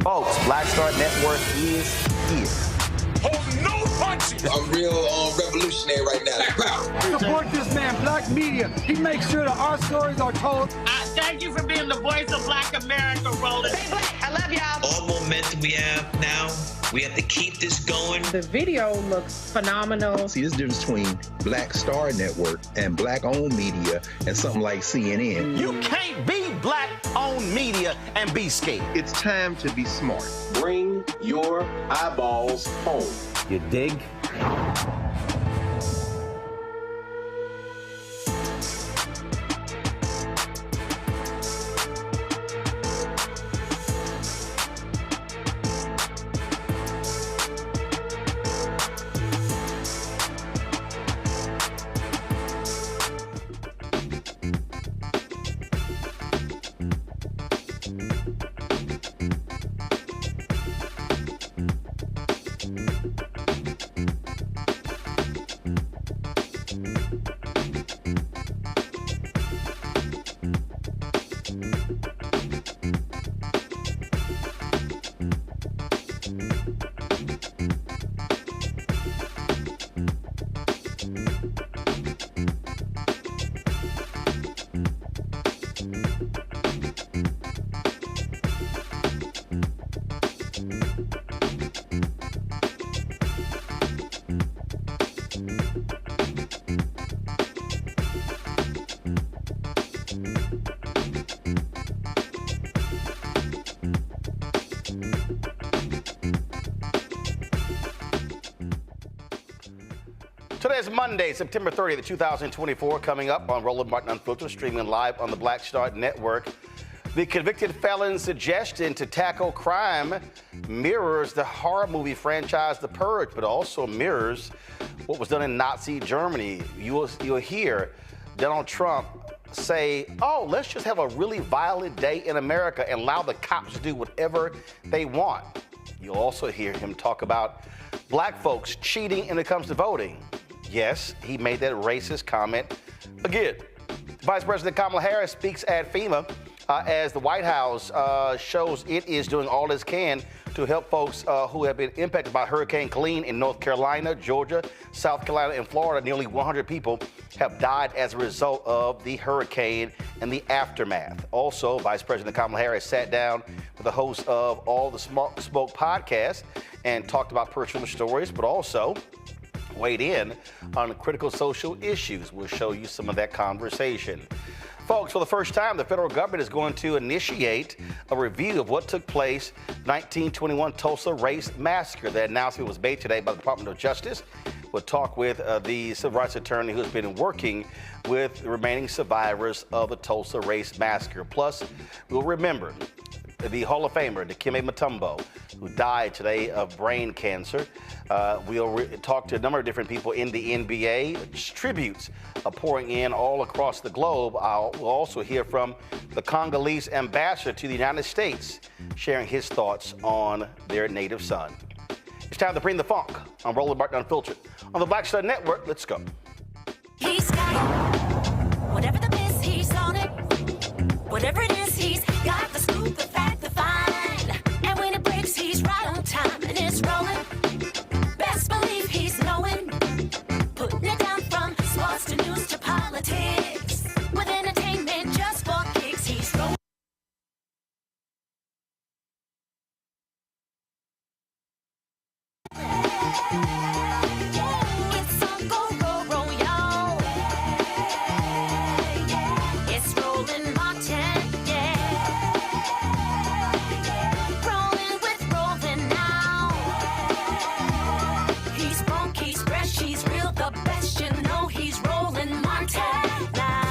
Folks, Black Star Network is here. Hold no punches! I'm real revolutionary right now. Black power. Support this man, Black media. He makes sure that our stories are told. Thank you for being the voice of Black America, Roland. Stay black. I love y'all. All momentum we have now, we have to keep this going. The video looks phenomenal. See, this difference between Black Star Network and Black-owned media and something like CNN. You can't be Black-owned media and be scared. It's time to be smart. Bring your eyeballs home. You dig? Today is Monday, September 30th, 2024, coming up on Roland Martin Unfiltered, streaming live on the Black Star Network. The convicted felon's suggestion to tackle crime mirrors the horror movie franchise The Purge, but also mirrors what was done in Nazi Germany. You'll hear Donald Trump say, oh, let's just have a really violent day in America and allow the cops to do whatever they want. You'll also hear him talk about black folks cheating when it comes to voting. Yes, he made that racist comment again. Vice President Kamala Harris speaks at FEMA as the White House shows it is doing all it can to help folks who have been impacted by Hurricane Helene in North Carolina, Georgia, South Carolina, and Florida. Nearly 100 people have died as a result of the hurricane and the aftermath. Also, Vice President Kamala Harris sat down with the host of All the Smoke podcast and talked about personal stories, but also weighed in on critical social issues. We'll show you some of that conversation. Folks, for the first time, the federal government is going to initiate a review of what took place 1921 Tulsa Race Massacre. That announcement was made today by the Department of Justice. We'll talk with the civil rights attorney who's been working with the remaining survivors of the Tulsa Race Massacre. Plus, we'll remember the Hall of Famer, Dikembe Mutombo, who died today of brain cancer. We'll talk to a number of different people in the NBA. Tributes are pouring in all across the globe. We'll also hear from the Congolese ambassador to the United States, sharing his thoughts on their native son. It's time to bring the funk. I'm Roland Martin Unfiltered. On the Black Star Network, let's go. He's got it. Whatever the miss, he's on it. Whatever it is, he's got the scoop, the fact, the find. And when it breaks, he's right on time and it's rolling. Best believe he's knowing. Putting it down from sports to news to politics. With entertainment just for kicks, he's rolling. It's on go, roll, roll, y'all. It's rolling Martin, yeah. Rolling with rolling now. He's funk, he's fresh, he's real, the best, you know he's rolling Martin now.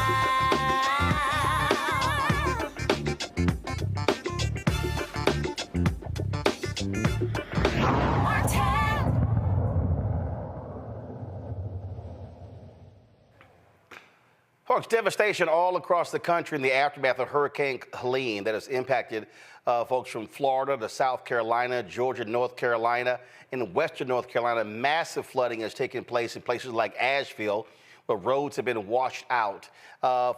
Martin. Folks, devastation all across the country in the aftermath of Hurricane Helene that has impacted folks from Florida to South Carolina, Georgia, North Carolina, and western North Carolina. Massive flooding has taken place in places like Asheville, where roads have been washed out.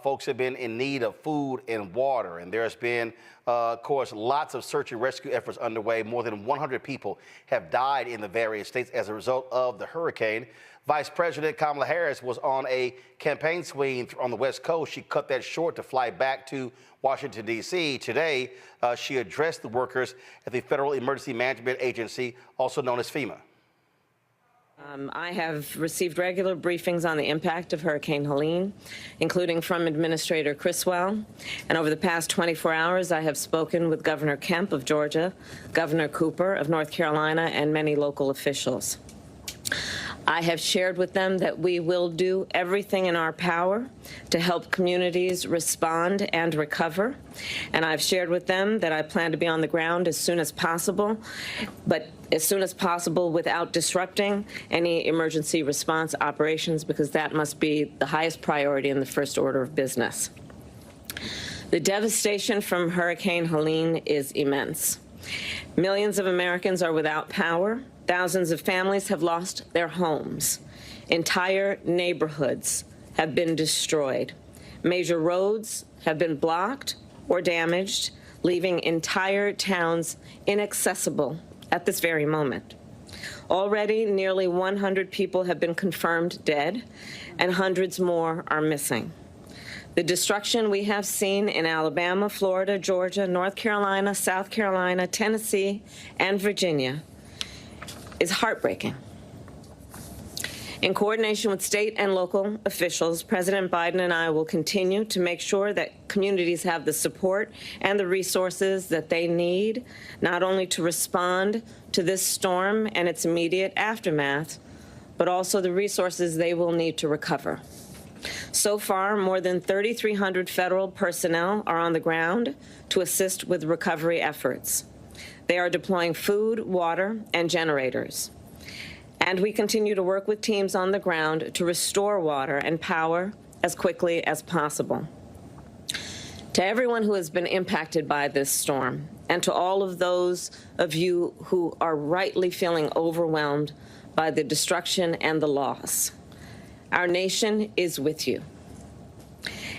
Folks have been in need of food and water, and there has been, of course, lots of search and rescue efforts underway. More than 100 people have died in the various states as a result of the hurricane. Vice President Kamala Harris was on a campaign swing on the West Coast. She cut that short to fly back to Washington, D.C. Today, she addressed the workers at the Federal Emergency Management Agency, also known as FEMA. I have received regular briefings on the impact of Hurricane Helene, including from Administrator Criswell. And over the past 24 hours, I have spoken with Governor Kemp of Georgia, Governor Cooper of North Carolina, and many local officials. I have shared with them that we will do everything in our power to help communities respond and recover. And I've shared with them that I plan to be on the ground as soon as possible, but as soon as possible without disrupting any emergency response operations, because that must be the highest priority in the first order of business. The devastation from Hurricane Helene is immense. Millions of Americans are without power. Thousands of families have lost their homes. Entire neighborhoods have been destroyed. Major roads have been blocked or damaged, leaving entire towns inaccessible at this very moment. Already, nearly 100 people have been confirmed dead, and hundreds more are missing. The destruction we have seen in Alabama, Florida, Georgia, North Carolina, South Carolina, Tennessee, and Virginia is heartbreaking. In coordination with state and local officials, President Biden and I will continue to make sure that communities have the support and the resources that they need, not only to respond to this storm and its immediate aftermath, but also the resources they will need to recover. So far, more than 3,300 federal personnel are on the ground to assist with recovery efforts. They are deploying food, water, and generators. And we continue to work with teams on the ground to restore water and power as quickly as possible. To everyone who has been impacted by this storm, and to all of those of you who are rightly feeling overwhelmed by the destruction and the loss, our nation is with you.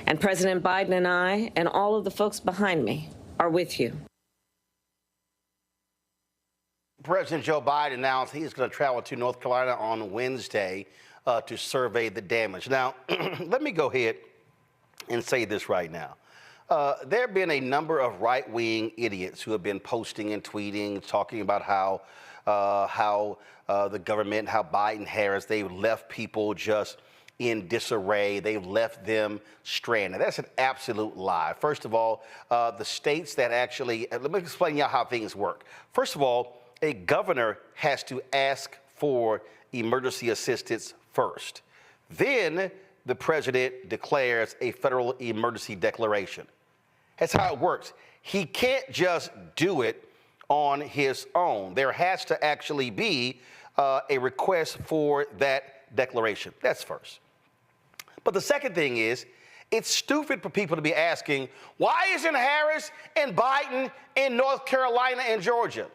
And President Biden and I, and all of the folks behind me, are with you. President Joe Biden announced he's going to travel to North Carolina on Wednesday to survey the damage. Now, let me go ahead and say this right now. There have been a number of right-wing idiots who have been posting and tweeting, talking about how the government, how Biden, Harris, they've left people just in disarray. They've left them stranded. That's an absolute lie. First of all, the states that actually, let me explain y'all how things work. First of all, a governor has to ask for emergency assistance first. Then the president declares a federal emergency declaration. That's how it works. he can't just do it on his own. There has to actually be a request for that declaration. That's first. But the second thing is, it's stupid for people to be asking, why isn't Harris and Biden in North Carolina and Georgia?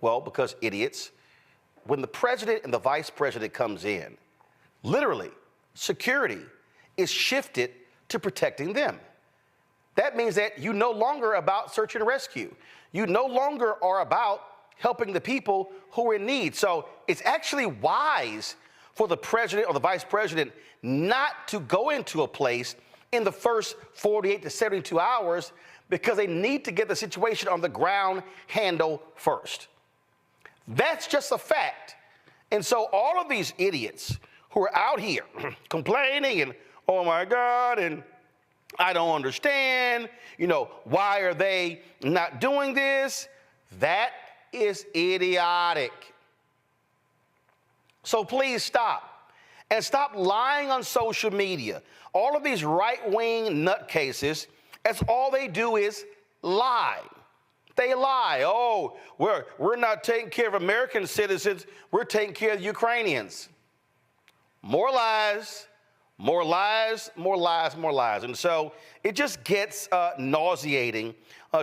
Well, because idiots, when the president and the vice president comes in, literally, security is shifted to protecting them. That means that you no longer are about search and rescue. You no longer are about helping the people who are in need. So it's actually wise for the president or the vice president not to go into a place in the first 48 to 72 hours because they need to get the situation on the ground handled first. That's just a fact. And so all of these idiots who are out here complaining and, oh my God, and I don't understand, why are they not doing this? That is idiotic. So please stop. And stop lying on social media. All of these right-wing nutcases, that's all they do is lie. They lie. Oh, we're not taking care of American citizens. We're taking care of the Ukrainians. More lies, more lies, more lies, more lies. And so it just gets nauseating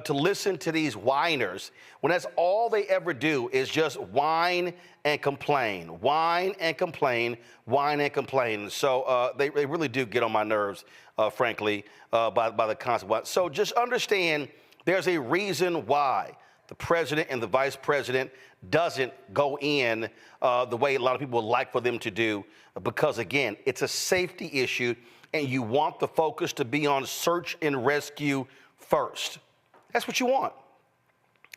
to listen to these whiners when that's all they ever do is just whine and complain, whine and complain, whine and complain. So they really do get on my nerves, frankly, by the consequence. So just understand there's a reason why the president and the vice president doesn't go in the way a lot of people would like for them to do, because, again, it's a safety issue, and you want the focus to be on search and rescue first. That's what you want,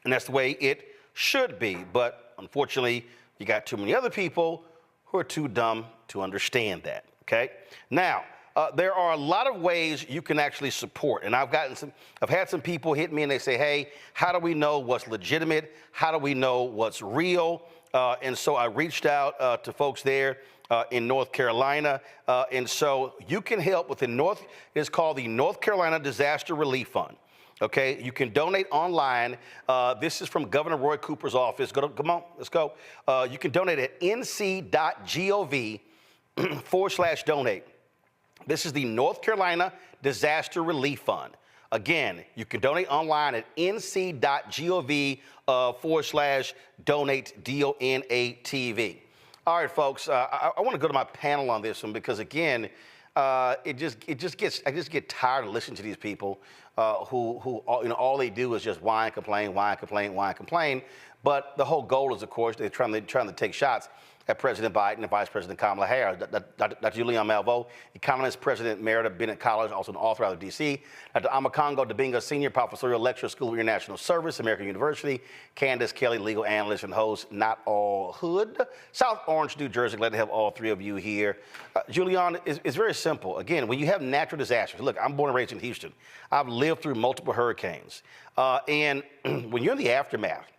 and that's the way it should be. But unfortunately, you got too many other people who are too dumb to understand that, okay? Now, there are a lot of ways you can actually support, and I've had some people hit me and they say, hey, how do we know what's legitimate? How do we know what's real? And so I reached out to folks there in North Carolina, and so you can help with it's called the North Carolina Disaster Relief Fund. Okay, you can donate online. This is from Governor Roy Cooper's office. Come on, let's go. You can donate at nc.gov/donate. This is the North Carolina Disaster Relief Fund. Again, you can donate online at nc.gov/donate, DONATV. All right, folks, I want to go to my panel on this one because, again, I just get tired of listening to these people who all they do is just whine, complain, whine, complain, whine, complain. But the whole goal is, of course, they're trying to take shots at President Biden and Vice President Kamala Harris. Dr. Julian Malveaux, economist, President Emerita, Bennett College, also an author out of D.C. Dr. Amakongo Dibinga, senior professorial lecturer, School of International Service, American University. Candace Kelly, legal analyst and host, Not All Hood, South Orange, New Jersey. Glad to have all three of you here. Julian, it's very simple. Again, when you have natural disasters, look, I'm born and raised in Houston. I've lived through multiple hurricanes. And when you're in the aftermath,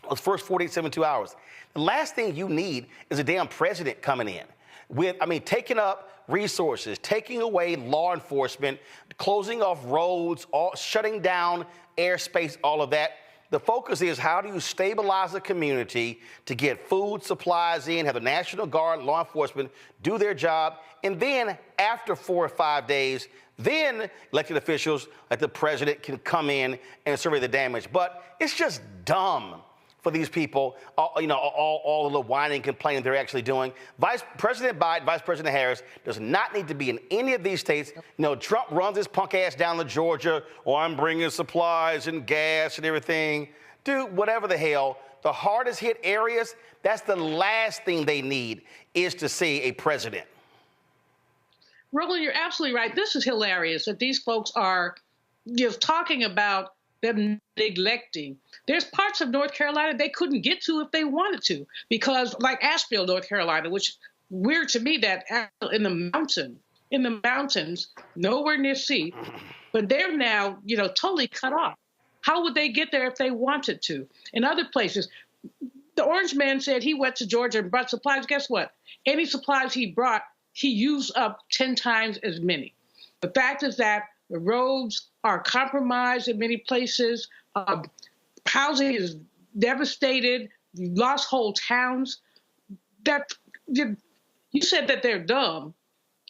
those first 48, 72 hours, the last thing you need is a damn president coming in with, taking up resources, taking away law enforcement, closing off roads, shutting down airspace, all of that. The focus is how do you stabilize the community to get food supplies in, have the National Guard, law enforcement do their job, and then after 4 or 5 days, then elected officials like the president can come in and survey the damage. But it's just dumb for these people, all of the whining and complaining they're actually doing. President Biden, Vice President Harris does not need to be in any of these states. Trump runs his punk ass down to Georgia, I'm bringing supplies and gas and everything. Dude, whatever the hell, the hardest hit areas, that's the last thing they need is to see a president. Roland, you're absolutely right. This is hilarious that these folks are talking about them neglecting. There's parts of North Carolina they couldn't get to if they wanted to, because like Asheville, North Carolina, which weird to me that in the mountains, nowhere near sea, but they're now, totally cut off. How would they get there if they wanted to? In other places, the Orange Man said he went to Georgia and brought supplies. Guess what? Any supplies he brought, he used up 10 times as many. The fact is that the roads, are compromised in many places. Housing is devastated. You lost whole towns. You said that they're dumb.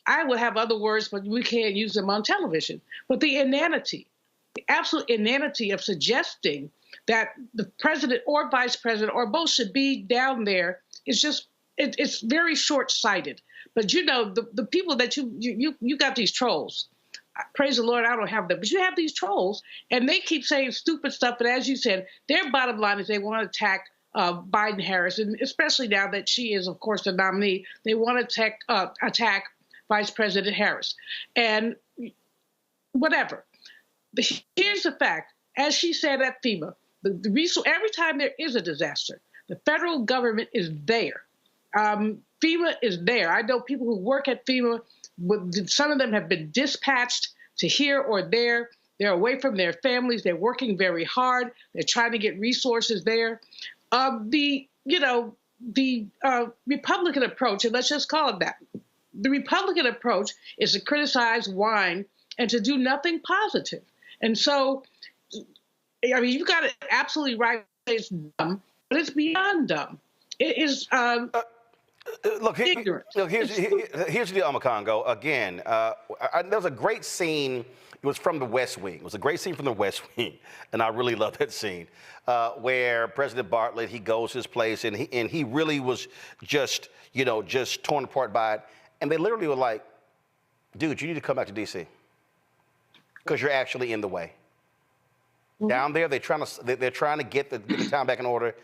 I would have other words, but we can't use them on television. But the inanity, the absolute inanity of suggesting that the president or vice president or both should be down there is just, it's very short-sighted. But you know, the people that you got these trolls. Praise the Lord, I don't have them. But you have these trolls, and they keep saying stupid stuff. But as you said, their bottom line is they want to attack Biden Harris, and especially now that she is, of course, the nominee, they want to attack Vice President Harris. And whatever. Here's the fact. As she said at FEMA, every time there is a disaster, the federal government is there. FEMA is there. I know people who work at FEMA. Some of them have been dispatched to here or there. They're away from their families. They're working very hard. They're trying to get resources there. The Republican approach, and let's just call it that, the Republican approach is to criticize, whine, and to do nothing positive. And so, I mean, you got it absolutely right. It's dumb, but it's beyond dumb. It is ignorant. Here's the deal, Amakongo. Again, there was a great scene. It was from the West Wing. It was a great scene from the West Wing, and I really love that scene, where President Bartlett, he goes to his place, and he really was just torn apart by it. And they literally were like, dude, you need to come back to D.C. because you're actually in the way. Mm-hmm. Down there, they're trying to get the town back in order.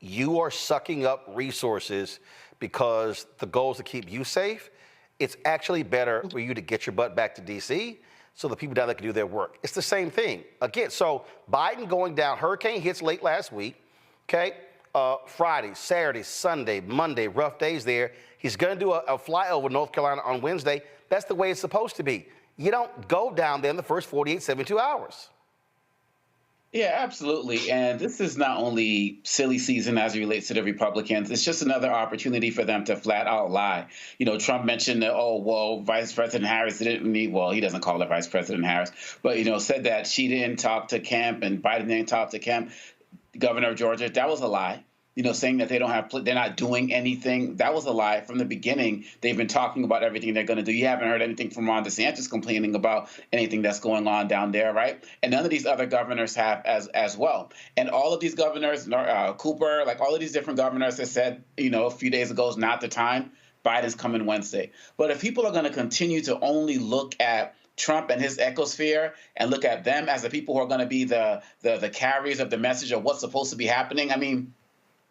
You are sucking up resources because the goal is to keep you safe. It's actually better for you to get your butt back to D.C. so the people down there can do their work. It's the same thing. Again, so Biden going down, hurricane hits late last week, okay? Friday, Saturday, Sunday, Monday, rough days there. He's going to do a flyover North Carolina on Wednesday. That's the way it's supposed to be. You don't go down there in the first 48, 72 hours. Yeah, absolutely. And this is not only silly season as it relates to the Republicans. It's just another opportunity for them to flat out lie. You know, Trump mentioned that, Vice President Harris didn't meet, he doesn't call her Vice President Harris, but, said that she didn't talk to Kemp and Biden didn't talk to Kemp, governor of Georgia. That was a lie. Saying that they're not doing anything. That was a lie. From the beginning, they've been talking about everything they're going to do. You haven't heard anything from Ron DeSantis complaining about anything that's going on down there, right? And none of these other governors have as well. And all of these governors, Cooper, like all of these different governors have said, a few days ago is not the time. Biden's coming Wednesday. But if people are going to continue to only look at Trump and his ecosphere and look at them as the people who are going to be the carriers of the message of what's supposed to be happening, I mean,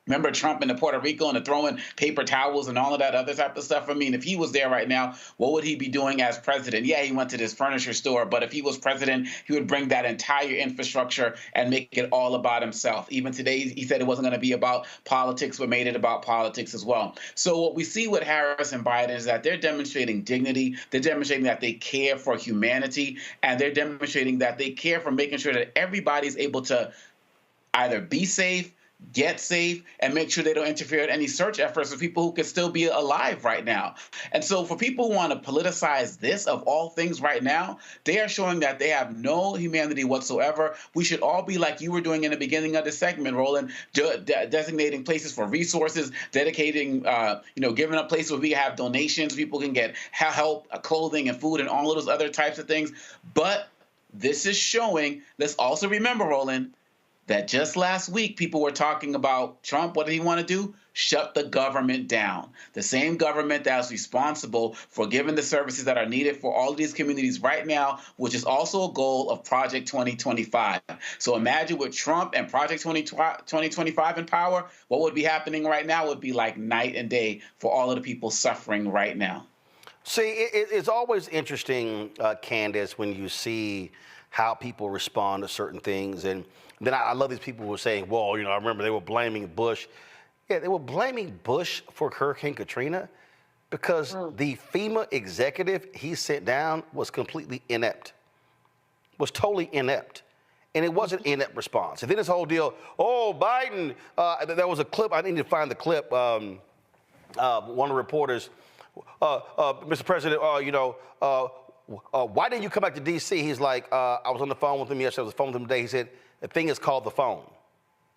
remember Trump in Puerto Rico and the throwing paper towels and all of that other type of stuff? I mean, if he was there right now, what would he be doing as president? Yeah, he went to this furniture store, but if he was president, he would bring that entire infrastructure and make it all about himself. Even today, he said it wasn't going to be about politics, but made it about politics as well. So what we see with Harris and Biden is that they're demonstrating dignity, they're demonstrating that they care for humanity, and they're demonstrating that they care for making sure that everybody's able to either be safe, get safe, and make sure they don't interfere with any search efforts of people who could still be alive right now. And so for people who want to politicize this of all things right now, they are showing that they have no humanity whatsoever. We should all be like you were doing in the beginning of the segment, Roland, designating places for resources, dedicating, giving up places where we have donations, people can get help, clothing and food and all of those other types of things. But this is showing, let's also remember, Roland, that just last week, people were talking about Trump. What did he want to do? Shut the government down. The same government that's responsible for giving the services that are needed for all of these communities right now, which is also a goal of Project 2025. So imagine with Trump and Project 2025 in power, what would be happening right now would be like night and day for all of the people suffering right now. See, it's always interesting, Candace, when you see how people respond to certain things. And then I love these people who are saying, well, I remember they were blaming Bush. Yeah, they were blaming Bush for Hurricane Katrina because the FEMA executive he sent down was completely inept, was totally inept. And it was an inept response. And then this whole deal, Biden, there was a clip, I need to find the clip, one of the reporters, Mr. President, why didn't you come back to D.C.? He's like, I was on the phone with him yesterday. I was on the phone with him today. He said, the thing is called the phone.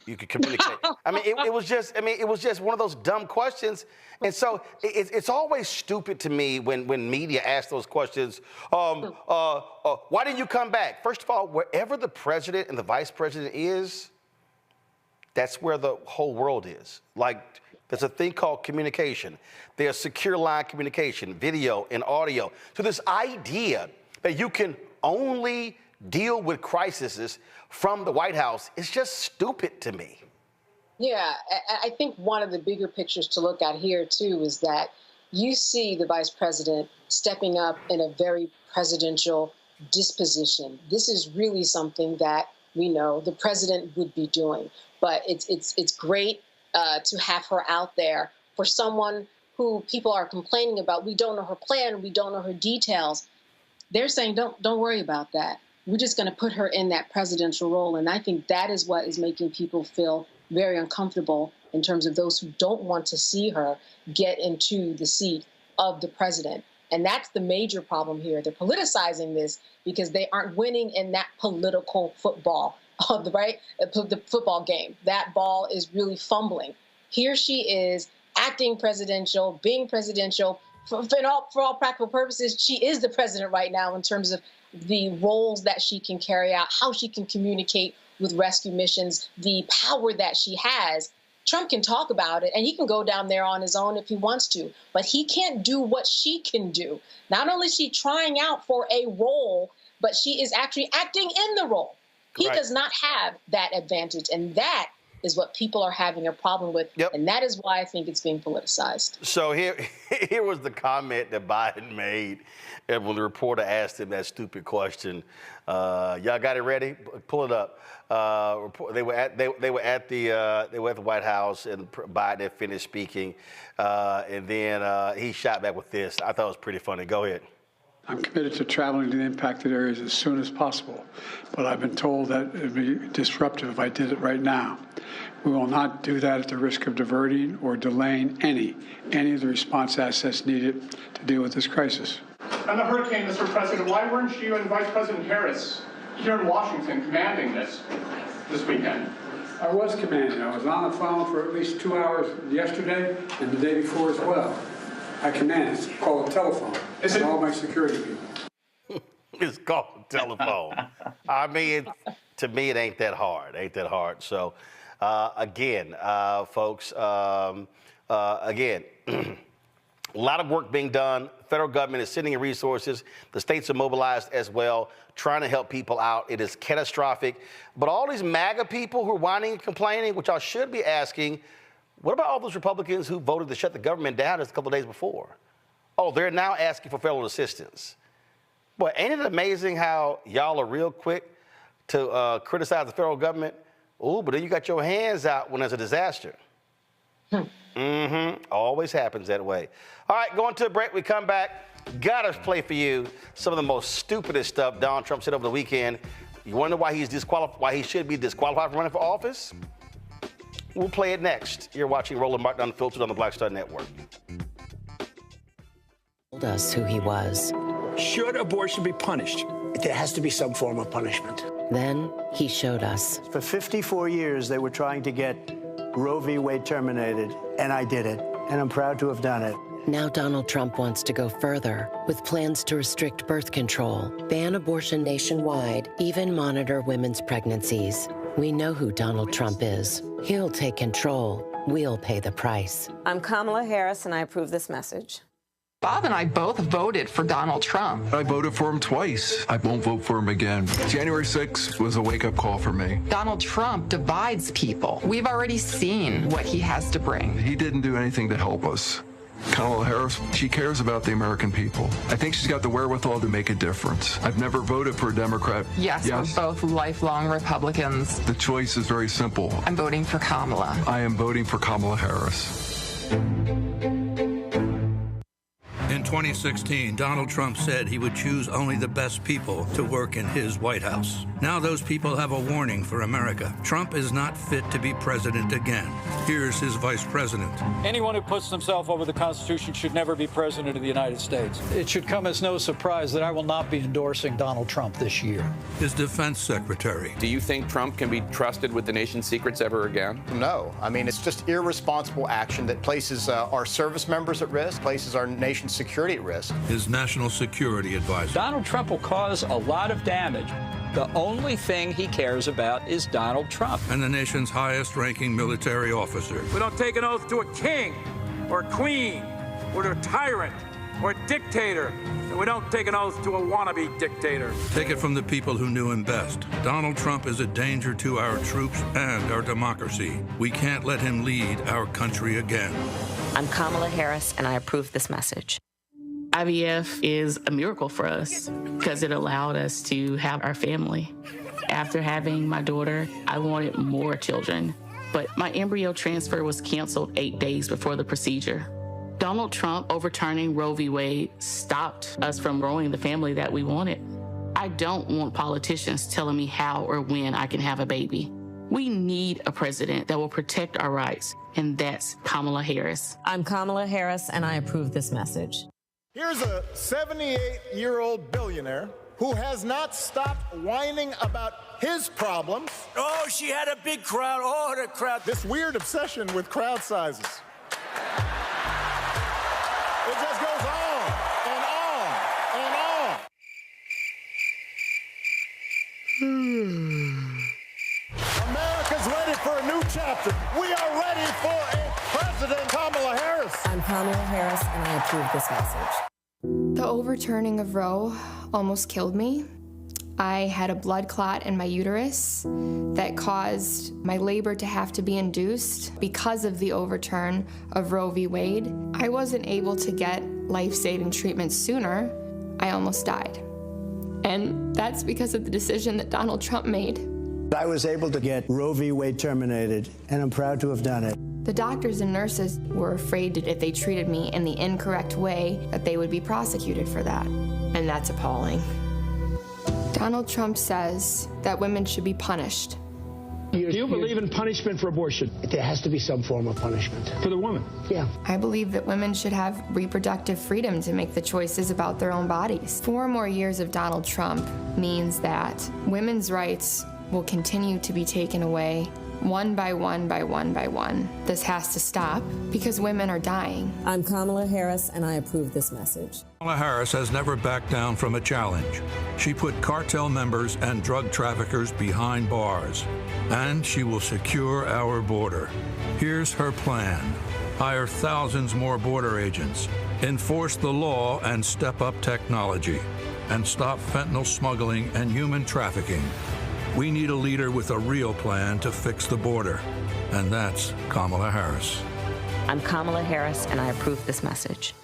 You could communicate. I mean, it was just one of those dumb questions. And so it's always stupid to me when media ask those questions. Why didn't you come back? First of all, wherever the president and the vice president is, that's where the whole world is. Like, there's a thing called communication. There's secure line communication, video and audio. So this idea that you can only deal with crises from the White House is just stupid to me. Yeah, I think one of the bigger pictures to look at here, too, is that you see the vice president stepping up in a very presidential disposition. This is really something that we know the president would be doing. But it's great to have her out there for someone who people are complaining about. We don't know her plan. We don't know her details. They're saying, don't worry about that. We're just going to put her in that presidential role. And I think that is what is making people feel very uncomfortable in terms of those who don't want to see her get into the seat of the president. And that's the major problem here. They're politicizing this because they aren't winning in that political football, the football game. That ball is really fumbling. Here she is acting presidential, being presidential. For all practical purposes, she is the president right now in terms of the roles that she can carry out, how she can communicate with rescue missions, the power that she has. Trump can talk about it, and he can go down there on his own if he wants to, but he can't do what she can do. Not only is she trying out for a role, but she is actually acting in the role. He does not have that advantage, and that is what people are having a problem with, and that is why I think it's being politicized. So here was the comment that Biden made when the reporter asked him that stupid question. Y'all got it ready? Pull it up. They were at the White House, and Biden had finished speaking, and then he shot back with this. I thought it was pretty funny. Go ahead. I'm committed to traveling to the impacted areas as soon as possible, but I've been told that it would be disruptive if I did it right now. We will not do that at the risk of diverting or delaying any of the response assets needed to deal with this crisis. On the hurricane, Mr. President, why weren't you and Vice President Harris here in Washington commanding this weekend? I was commanding. I was on the phone for at least 2 hours yesterday and the day before as well. I command. It's called a telephone. And all my security people. It's called a telephone. I mean, to me, it ain't that hard. So, again, folks, again, a lot of work being done. Federal government is sending in resources. The states are mobilized as well, trying to help people out. It is catastrophic. But all these MAGA people who are whining and complaining, which I should be asking, what about all those Republicans who voted to shut the government down just a couple of days before? Oh, they're now asking for federal assistance. Boy, ain't it amazing how y'all are real quick to criticize the federal government? Oh, but then you got your hands out when there's a disaster. Always happens that way. All right, going to a break. We come back. Gotta play for you some of the most stupidest stuff Donald Trump said over the weekend. You wonder why he's disqualified? Why he should be disqualified from running for office? We'll play it next. You're watching Roland Martin Unfiltered on the Black Star Network. Told us who he was. Should abortion be punished? There has to be some form of punishment. Then he showed us. For 54 years, they were trying to get Roe v. Wade terminated, and I did it, and I'm proud to have done it. Now Donald Trump wants to go further with plans to restrict birth control, ban abortion nationwide, even monitor women's pregnancies. We know who Donald Trump is. He'll take control. We'll pay the price. I'm Kamala Harris, and I approve this message. Bob and I both voted for Donald Trump. I voted for him twice. I won't vote for him again. January 6th was a wake-up call for me. Donald Trump divides people. We've already seen what he has to bring. He didn't do anything to help us. Kamala Harris, she cares about the American people. I think she's got the wherewithal to make a difference. I've never voted for a Democrat. Yes, we're both lifelong Republicans. The choice is very simple. I'm voting for Kamala. I am voting for Kamala Harris. In 2016, Donald Trump said he would choose only the best people to work in his White House. Now those people have a warning for America. Trump is not fit to be president again. Here's his vice president. Anyone who puts himself over the Constitution should never be president of the United States. It should come as no surprise that I will not be endorsing Donald Trump this year. His defense secretary. Do you think Trump can be trusted with the nation's secrets ever again? No. I mean, it's just irresponsible action that places our service members at risk, places our nation's security at risk. His national security advisor. Donald Trump will cause a lot of damage. The only thing he cares about is Donald Trump. And the nation's highest-ranking military officer. We don't take an oath to a king or a queen or to a tyrant or a dictator. And we don't take an oath to a wannabe dictator. Take it from the people who knew him best. Donald Trump is a danger to our troops and our democracy. We can't let him lead our country again. I'm Kamala Harris, and I approve this message. IVF is a miracle for us because it allowed us to have our family. After having my daughter, I wanted more children, but my embryo transfer was canceled 8 days before the procedure. Donald Trump overturning Roe v. Wade stopped us from growing the family that we wanted. I don't want politicians telling me how or when I can have a baby. We need a president that will protect our rights, and that's Kamala Harris. I'm Kamala Harris, and I approve this message. Here's a 78-year-old billionaire who has not stopped whining about his problems. Oh, she had a big crowd. Oh, the crowd. This weird obsession with crowd sizes. It just goes on and on and on. America's ready for a new chapter. We are ready for a President Kamala Harris. I'm Kamala Harris, and I approve this message. The overturning of Roe almost killed me. I had a blood clot in my uterus that caused my labor to have to be induced because of the overturn of Roe v. Wade. I wasn't able to get life-saving treatment sooner. I almost died. And that's because of the decision that Donald Trump made. I was able to get Roe v. Wade terminated, and I'm proud to have done it. The doctors and nurses were afraid that if they treated me in the incorrect way, that they would be prosecuted for that. And that's appalling. Donald Trump says that women should be punished. Do you believe in punishment for abortion? There has to be some form of punishment. For the woman? Yeah. I believe that women should have reproductive freedom to make the choices about their own bodies. 4 more years of Donald Trump means that women's rights will continue to be taken away one by one by one by one. This has to stop because women are dying. I'm Kamala Harris, and I approve this message. Kamala Harris has never backed down from a challenge. She put cartel members and drug traffickers behind bars, and she will secure our border. Here's her plan. Hire thousands more border agents, enforce the law and step up technology, and stop fentanyl smuggling and human trafficking. We need a leader with a real plan to fix the border, and that's Kamala Harris. I'm Kamala Harris, and I approve this message.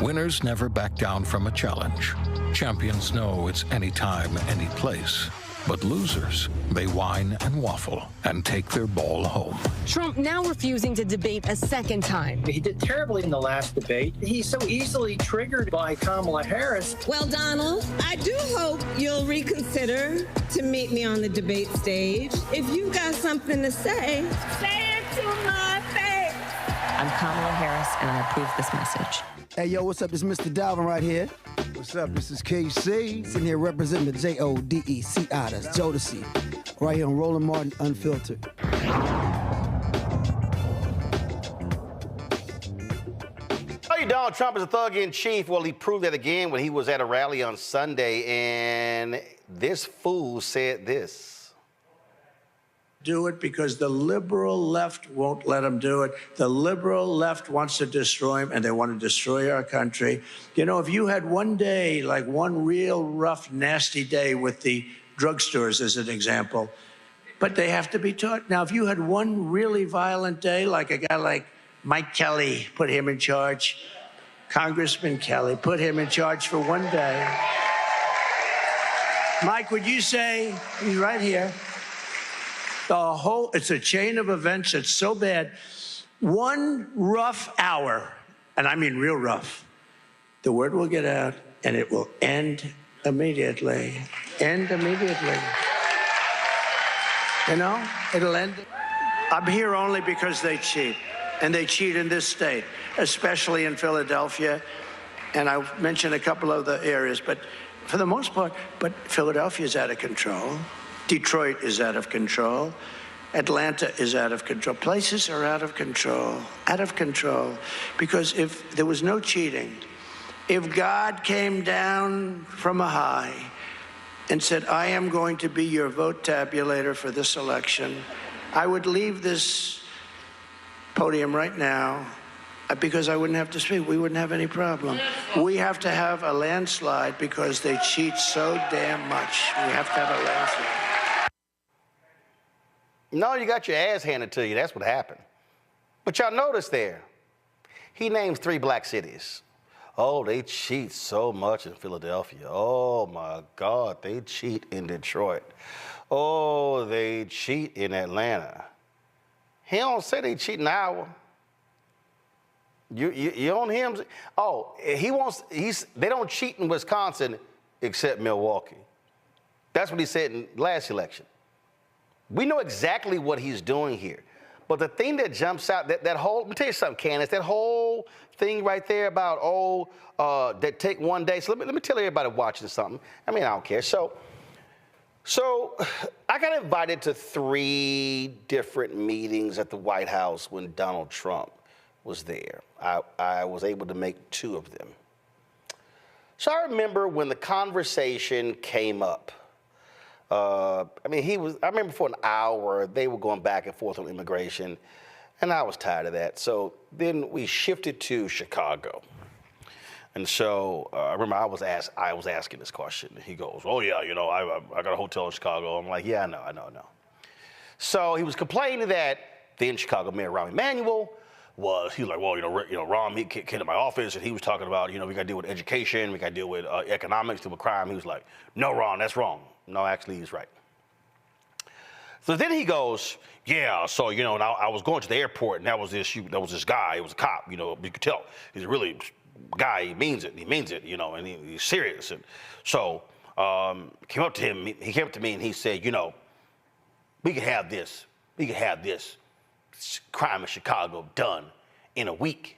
Winners never back down from a challenge. Champions know it's anytime, any place. But losers may whine and waffle and take their ball home. Trump now refusing to debate a second time. He did terribly in the last debate. He's so easily triggered by Kamala Harris. Well, Donald, I do hope you'll reconsider to meet me on the debate stage. If you've got something to say it to my face. I'm Kamala Harris, and I approve this message. Hey, yo, what's up? This is Mr. Dalvin right here. What's up? This is KC. Sitting here representing the JODECI. That's Jodeci. Right here on Roland Martin Unfiltered. Donald Trump is a thug in chief. Well, he proved that again when he was at a rally on Sunday, and this fool said this. Do it because the liberal left won't let him do it. The liberal left wants to destroy him, and they want to destroy our country. You know, if you had one day, like one real rough, nasty day with the drugstores as an example, but they have to be taught. Now, if you had one really violent day, like a guy like Mike Kelly, put him in charge, Congressman Kelly, put him in charge for one day. Mike, would you say, he's right here, it's a chain of events that's so bad. One rough hour, and I mean real rough, The word will get out, and it will end immediately. End immediately. You know, it'll end. I'm here only because they cheat, and they cheat in this state, especially in Philadelphia. And I mentioned a couple of the areas, but for the most part, but Philadelphia is out of control. Detroit is out of control. Atlanta is out of control. Places are out of control, because if there was no cheating, if God came down from a high and said, I am going to be your vote tabulator for this election, I would leave this podium right now because I wouldn't have to speak. We wouldn't have any problem. We have to have a landslide because they cheat so damn much. We have to have a landslide. No, you got your ass handed to you. That's what happened. But y'all notice there, he names 3 black cities. Oh, they cheat so much in Philadelphia. Oh, my God, they cheat in Detroit. Oh, they cheat in Atlanta. He don't say they cheat in Iowa. You on him? Oh, they don't cheat in Wisconsin except Milwaukee. That's what he said in last election. We know exactly what he's doing here. But the thing that jumps out, that whole, let me tell you something, Candace, that whole thing right there about, that take one day. So let me tell everybody watching something. I mean, I don't care. So I got invited to 3 different meetings at the White House when Donald Trump was there. I was able to make 2 of them. So I remember when the conversation came up. I remember for an hour, they were going back and forth on immigration, and I was tired of that. So then we shifted to Chicago. And so I remember I was asking this question. He goes, oh, yeah, I got a hotel in Chicago. I'm like, yeah, I know. So he was complaining that then Chicago Mayor Rahm Emanuel he was like, well, Rahm, he came to my office and he was talking about, we got to deal with education, we got to deal with economics, deal with crime. He was like, no, Rahm, that's wrong. No, actually, he's right. So then he goes, yeah, so, and I was going to the airport and that was this guy, it was a cop, you could tell. He's a really guy, he means it, and he's serious. And so he came up to me and he said, we could have this crime in Chicago done in a week.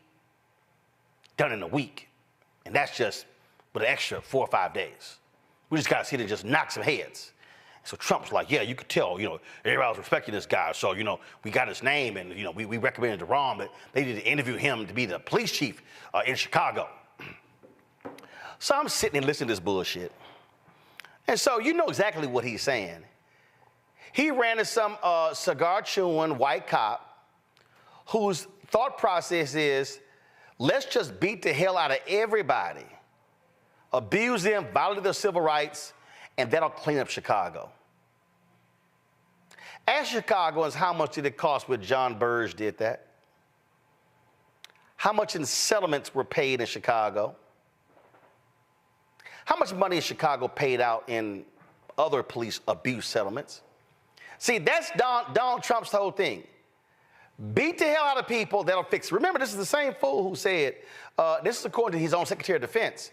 And that's just with an extra 4 or 5 days. We just got to sit and just knock some heads. So Trump's like, yeah, you could tell, everybody was respecting this guy. So, we got his name and, we recommended to Rahm that they did interview him to be the police chief in Chicago. So I'm sitting and listening to this bullshit. And so you know exactly what he's saying. He ran into some cigar-chewing white cop whose thought process is, let's just beat the hell out of everybody, abuse them, violate their civil rights, and that'll clean up Chicago. Ask Chicagoans how much did it cost when John Purge did that? How much in settlements were paid in Chicago? How much money is Chicago paid out in other police abuse settlements? See, that's Donald Trump's whole thing. Beat the hell out of people, that'll fix it. Remember, this is the same fool who said, this is according to his own Secretary of Defense,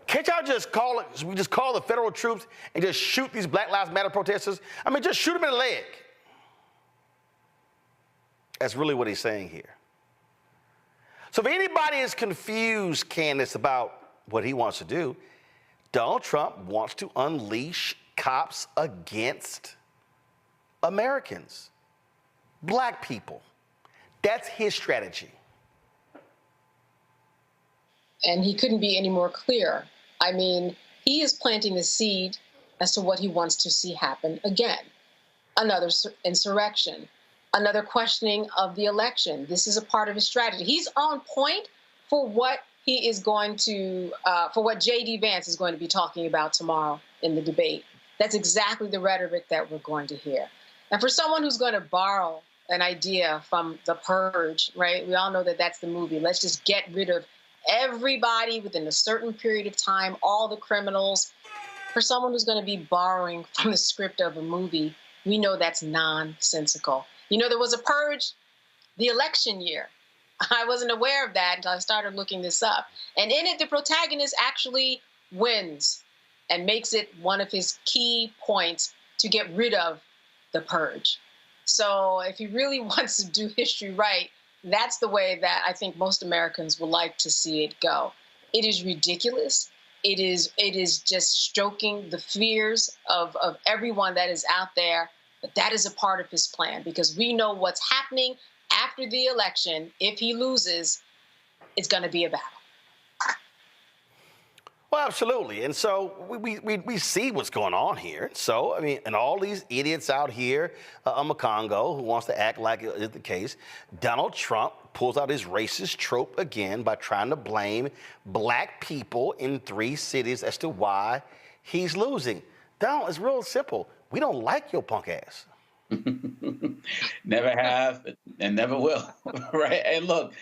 can't y'all just call the federal troops and just shoot these Black Lives Matter protesters? I mean, just shoot them in the leg. That's really what he's saying here. So if anybody is confused, Candace, about what he wants to do, Donald Trump wants to unleash cops against Americans, black people. That's his strategy. And he couldn't be any more clear. I mean, he is planting the seed as to what he wants to see happen again. Another insurrection, another questioning of the election. This is a part of his strategy. He's on point for what he is going to, for what J.D. Vance is going to be talking about tomorrow in the debate. That's exactly the rhetoric that we're going to hear. And for someone who's going to borrow an idea from The Purge, right? We all know that that's the movie. Let's just get rid of everybody within a certain period of time, all the criminals. For someone who's going to be borrowing from the script of a movie, we know that's nonsensical. There was a purge the election year. I wasn't aware of that until I started looking this up. And in it, the protagonist actually wins and makes it one of his key points to get rid of the purge. So if he really wants to do history right, that's the way that I think most Americans would like to see it go. It is ridiculous. It is just stroking the fears of everyone that is out there. But that is a part of his plan, because we know what's happening after the election. If he loses, it's going to be a battle. Well, absolutely. And so we see what's going on here. So, I mean, and all these idiots out here on the Congo who wants to act like it is the case, Donald Trump pulls out his racist trope again by trying to blame black people in 3 cities as to why he's losing. Donald, it's real simple. We don't like your punk ass. Never have and never will, right? And look,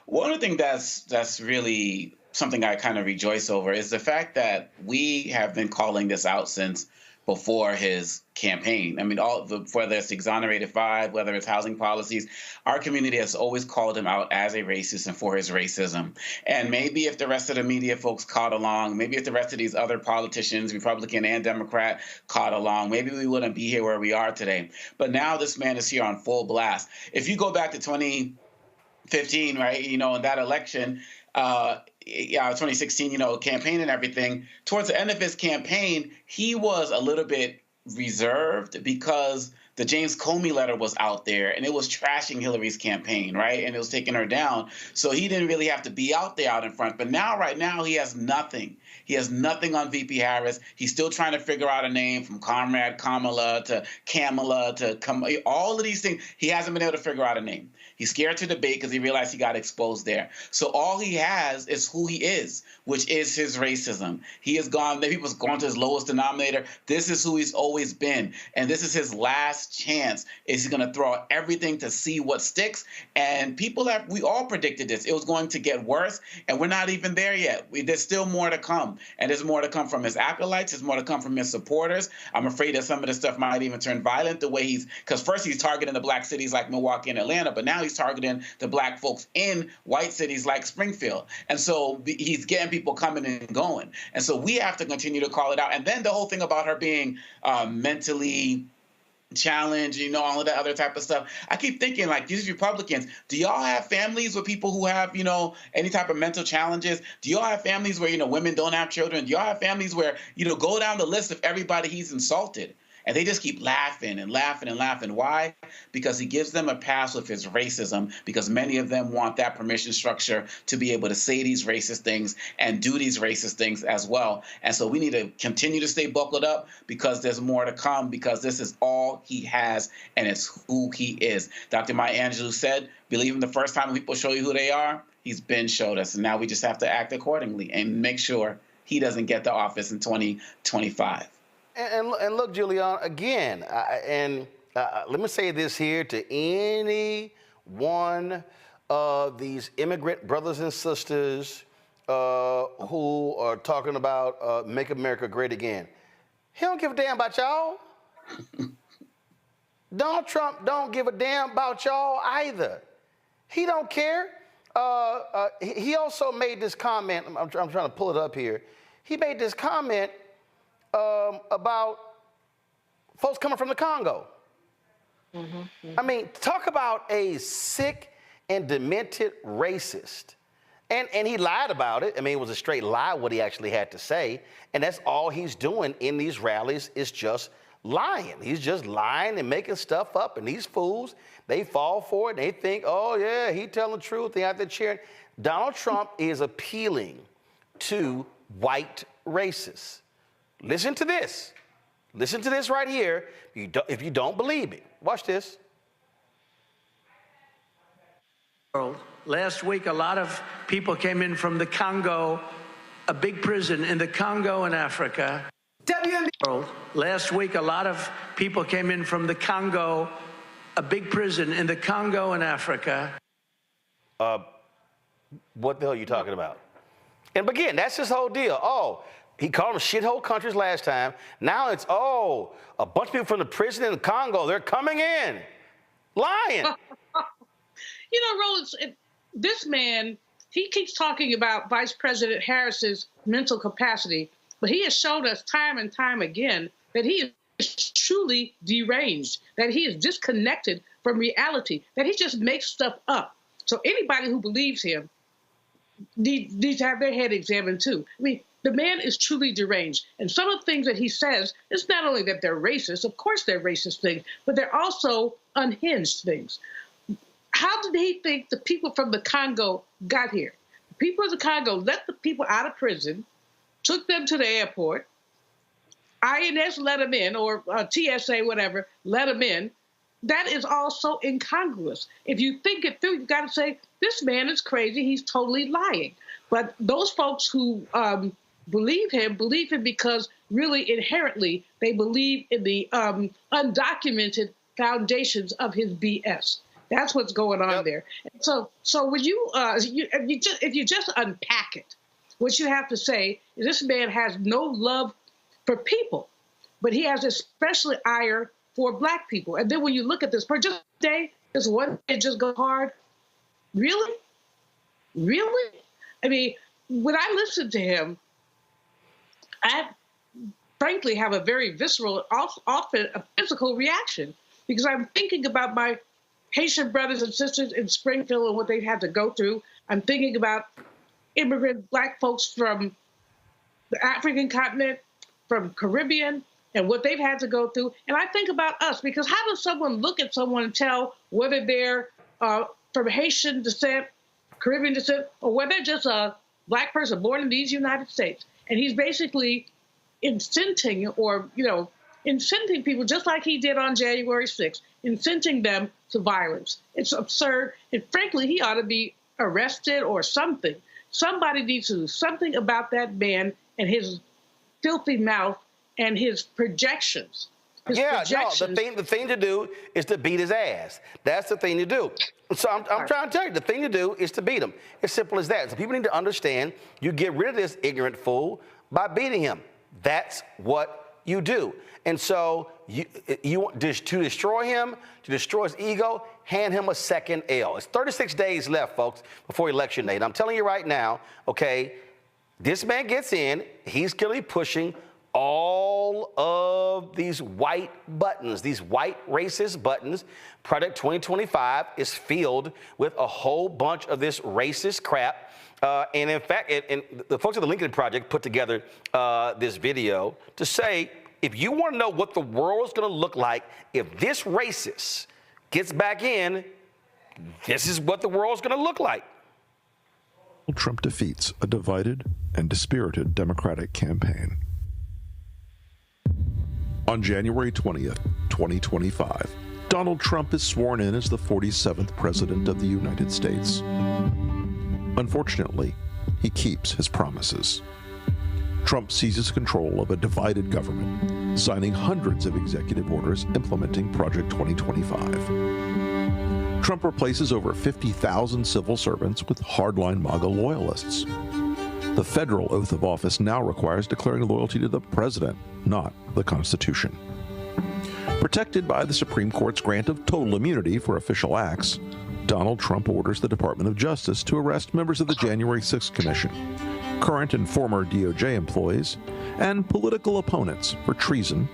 one of the things that's really something I kind of rejoice over is the fact that we have been calling this out since before his campaign. I mean, whether it's Exonerated 5, whether it's housing policies, our community has always called him out as a racist and for his racism. And maybe if the rest of the media folks caught along, maybe if the rest of these other politicians, Republican and Democrat, caught along, maybe we wouldn't be here where we are today. But now this man is here on full blast. If you go back to 2015, right, in that election, 2016, campaign and everything, towards the end of his campaign, he was a little bit reserved because the James Comey letter was out there and it was trashing Hillary's campaign, right? And it was taking her down. So he didn't really have to be out there out in front. But now, right now, he has nothing. He has nothing on VP Harris. He's still trying to figure out a name, from Comrade Kamala to Kamala to all of these things. He hasn't been able to figure out a name. He's scared to debate because he realized he got exposed there. So all he has is who he is, which is his racism. He has gone, maybe was going to his lowest denominator. This is who he's always been. And this is his last chance. Is he's going to throw out everything to see what sticks. And we all predicted this. It was going to get worse. And we're not even there yet. There's still more to come. And there's more to come from his acolytes. There's more to come from his supporters. I'm afraid that some of this stuff might even turn violent the way because first he's targeting the black cities like Milwaukee and Atlanta, but now he's targeting the black folks in white cities like Springfield. And so he's getting people coming and going. And so we have to continue to call it out. And then the whole thing about her being mentally challenged, all of that other type of stuff. I keep thinking, like, these Republicans, do y'all have families with people who have, any type of mental challenges? Do y'all have families where, women don't have children? Do y'all have families where, go down the list of everybody he's insulted? And they just keep laughing and laughing and laughing. Why? Because he gives them a pass with his racism, because many of them want that permission structure to be able to say these racist things and do these racist things as well. And so we need to continue to stay buckled up, because there's more to come, because this is all he has and it's who he is. Dr. Maya Angelou said, believe him the first time when people show you who they are. He's been showed us. And now we just have to act accordingly and make sure he doesn't get the office in 2025. And look, Julian, again, let me say this here to any one of these immigrant brothers and sisters who are talking about Make America Great Again. He don't give a damn about y'all. Donald Trump don't give a damn about y'all either. He don't care. He also made this comment. I'm trying to pull it up here. He made this comment about folks coming from the Congo. I mean, talk about a sick and demented racist. And he lied about it. I mean, it was a straight lie what he actually had to say. And that's all he's doing in these rallies is just lying. He's just lying and making stuff up. And these fools, they fall for it. They think, oh, yeah, he telling the truth. They out there cheering. Donald Trump is appealing to white racists. Listen to this. Listen to this right here. If you don't believe it, watch this. Last week, a lot of people came in from the Congo, a big prison in the Congo in Africa. Last week, a lot of people came in from the Congo, a big prison in the Congo in Africa. What the hell are you talking about? And again, that's his whole deal. Oh, he called them shithole countries last time. Now it's, a bunch of people from the prison in the Congo, they're coming in. Lying. Rose, this man, he keeps talking about Vice President Harris's mental capacity, but he has shown us time and time again that he is truly deranged, that he is disconnected from reality, that he just makes stuff up. So anybody who believes him needs to have their head examined too. I mean, the man is truly deranged. And some of the things that he says, it's not only that they're racist, of course they're racist things, but they're also unhinged things. How did he think the people from the Congo got here? The people of the Congo let the people out of prison, took them to the airport, INS let them in, or TSA, whatever, let them in. That is also incongruous. If you think it through, you got to say, this man is crazy. He's totally lying. But those folks who believe him because really inherently they believe in the undocumented foundations of his BS. That's what's going on there. So when if you just unpack it, what you have to say is this man has no love for people, but he has especially ire for Black people. And then when you look at this, for just a day, this one day just go hard. Really? Really? I mean, when I listen to him, I frankly have a very visceral, often a physical reaction, because I'm thinking about my Haitian brothers and sisters in Springfield and what they've had to go through. I'm thinking about immigrant Black folks from the African continent, from Caribbean, and what they've had to go through. And I think about us, because how does someone look at someone and tell whether they're from Haitian descent, Caribbean descent, or whether they're just a Black person born in these United States? And he's basically incenting people just like he did on January 6th, incenting them to violence. It's absurd. And frankly, he ought to be arrested or something. Somebody needs to do something about that man and his filthy mouth and his projections. The thing to do is to beat his ass. That's the thing to do. So I'm trying to tell you, the thing to do is to beat him. It's simple as that. So people need to understand you get rid of this ignorant fool by beating him. That's what you do. And so you want to destroy him, to destroy his ego, hand him a second L. It's 36 days left, folks, before Election Day. And I'm telling you right now, okay, this man gets in, he's going to be pushing all of these white buttons, these white racist buttons. Project 2025 is filled with a whole bunch of this racist crap. And in fact, the folks at the Lincoln Project put together this video to say, if you want to know what the world is going to look like if this racist gets back in, this is what the world is going to look like. Trump defeats a divided and dispirited Democratic campaign. On January 20th, 2025, Donald Trump is sworn in as the 47th President of the United States. Unfortunately, he keeps his promises. Trump seizes control of a divided government, signing hundreds of executive orders implementing Project 2025. Trump replaces over 50,000 civil servants with hardline MAGA loyalists. The federal oath of office now requires declaring loyalty to the president, not the Constitution. Protected by the Supreme Court's grant of total immunity for official acts, Donald Trump orders the Department of Justice to arrest members of the January 6th Commission, current and former DOJ employees, and political opponents for treason,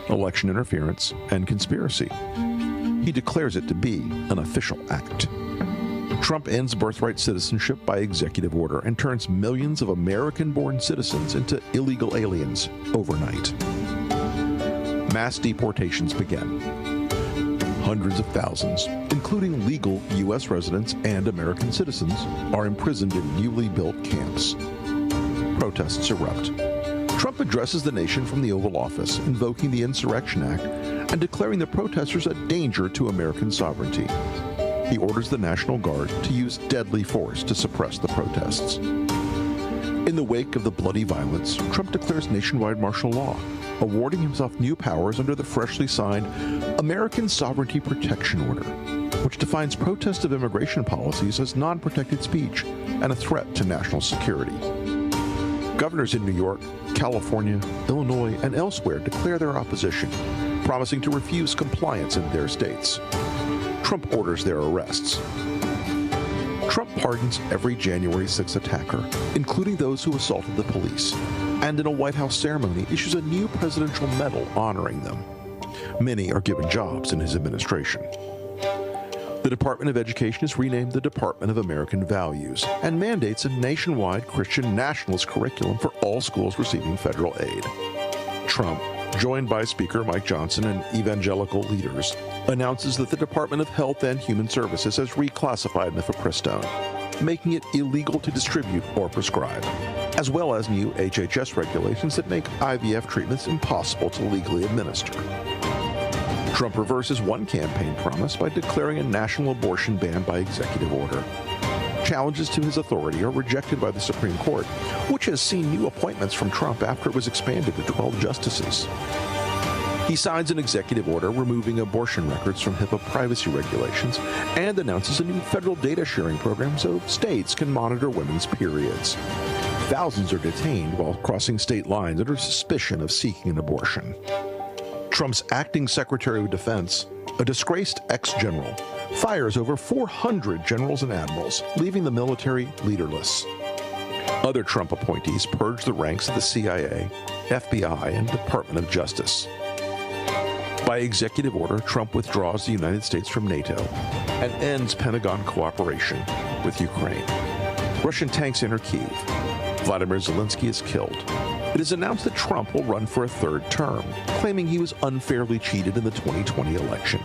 election interference, and conspiracy. He declares it to be an official act. Trump ends birthright citizenship by executive order and turns millions of American-born citizens into illegal aliens overnight. Mass deportations begin. Hundreds of thousands, including legal U.S. residents and American citizens, are imprisoned in newly built camps. Protests erupt. Trump addresses the nation from the Oval Office, invoking the Insurrection Act and declaring the protesters a danger to American sovereignty. He orders the National Guard to use deadly force to suppress the protests. In the wake of the bloody violence, Trump declares nationwide martial law, awarding himself new powers under the freshly signed American Sovereignty Protection Order, which defines protest of immigration policies as non-protected speech and a threat to national security. Governors in New York, California, Illinois, and elsewhere declare their opposition, promising to refuse compliance in their states. Trump orders their arrests. Trump pardons every January 6th attacker, including those who assaulted the police, and in a White House ceremony issues a new presidential medal honoring them. Many are given jobs in his administration. The Department of Education is renamed the Department of American Values and mandates a nationwide Christian nationalist curriculum for all schools receiving federal aid. Trump, joined by Speaker Mike Johnson and evangelical leaders, announces that the Department of Health and Human Services has reclassified mifepristone, making it illegal to distribute or prescribe, as well as new HHS regulations that make IVF treatments impossible to legally administer. Trump reverses one campaign promise by declaring a national abortion ban by executive order. Challenges to his authority are rejected by the Supreme Court, which has seen new appointments from Trump after it was expanded to 12 justices. He signs an executive order removing abortion records from HIPAA privacy regulations and announces a new federal data sharing program so states can monitor women's periods. Thousands are detained while crossing state lines under suspicion of seeking an abortion. Trump's acting Secretary of Defense, a disgraced ex-general, fires over 400 generals and admirals, leaving the military leaderless. Other Trump appointees purge the ranks of the CIA, FBI, and Department of Justice. By executive order, Trump withdraws the United States from NATO and ends Pentagon cooperation with Ukraine. Russian tanks enter Kyiv. Vladimir Zelensky is killed. It is announced that Trump will run for a third term, claiming he was unfairly cheated in the 2020 election.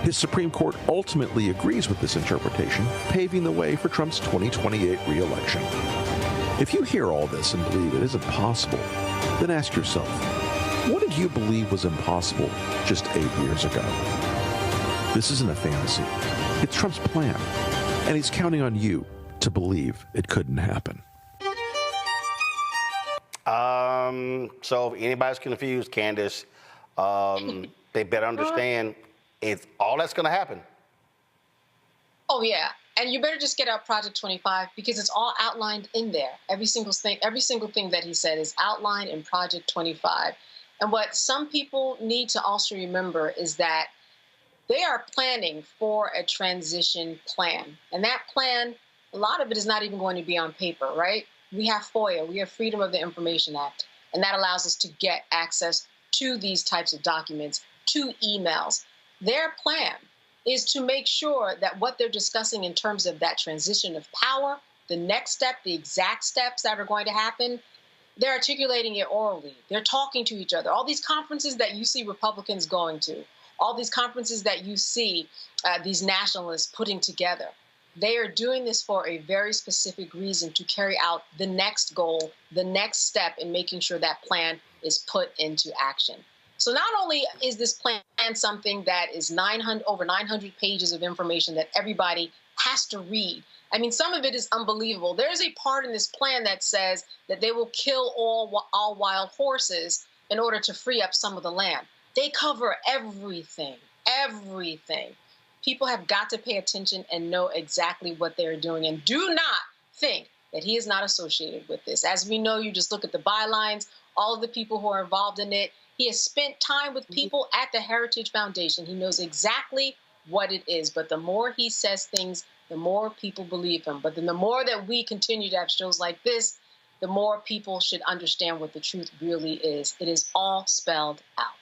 His Supreme Court ultimately agrees with this interpretation, paving the way for Trump's 2028 re-election. If you hear all this and believe it isn't possible, then ask yourself, what did you believe was impossible just 8 years ago? This isn't a fantasy. It's Trump's plan, and he's counting on you to believe it couldn't happen. So if anybody's confused, Candace, they better understand it's all that's going to happen. Oh, yeah. And you better just get out Project 25 because it's all outlined in there. Every single thing that he said is outlined in Project 25. And what some people need to also remember is that they are planning for a transition plan. And that plan, a lot of it is not even going to be on paper, right? We have FOIA, we have Freedom of the Information Act, and that allows us to get access to these types of documents, to emails. Their plan is to make sure that what they're discussing in terms of that transition of power, the next step, the exact steps that are going to happen, they're articulating it orally. They're talking to each other. All these conferences that you see Republicans going to, all these conferences that you see these nationalists putting together, they are doing this for a very specific reason, to carry out the next goal, the next step in making sure that plan is put into action. So not only is this plan something that is over 900 pages of information that everybody has to read. I mean, some of it is unbelievable. There's a part in this plan that says that they will kill all wild horses in order to free up some of the land. They cover everything, everything. People have got to pay attention and know exactly what they're doing, and do not think that he is not associated with this. As we know, you just look at the bylines, all of the people who are involved in it. He has spent time with people at the Heritage Foundation. He knows exactly what it is. But the more he says things, the more people believe him. But then the more that we continue to have shows like this, the more people should understand what the truth really is. It is all spelled out.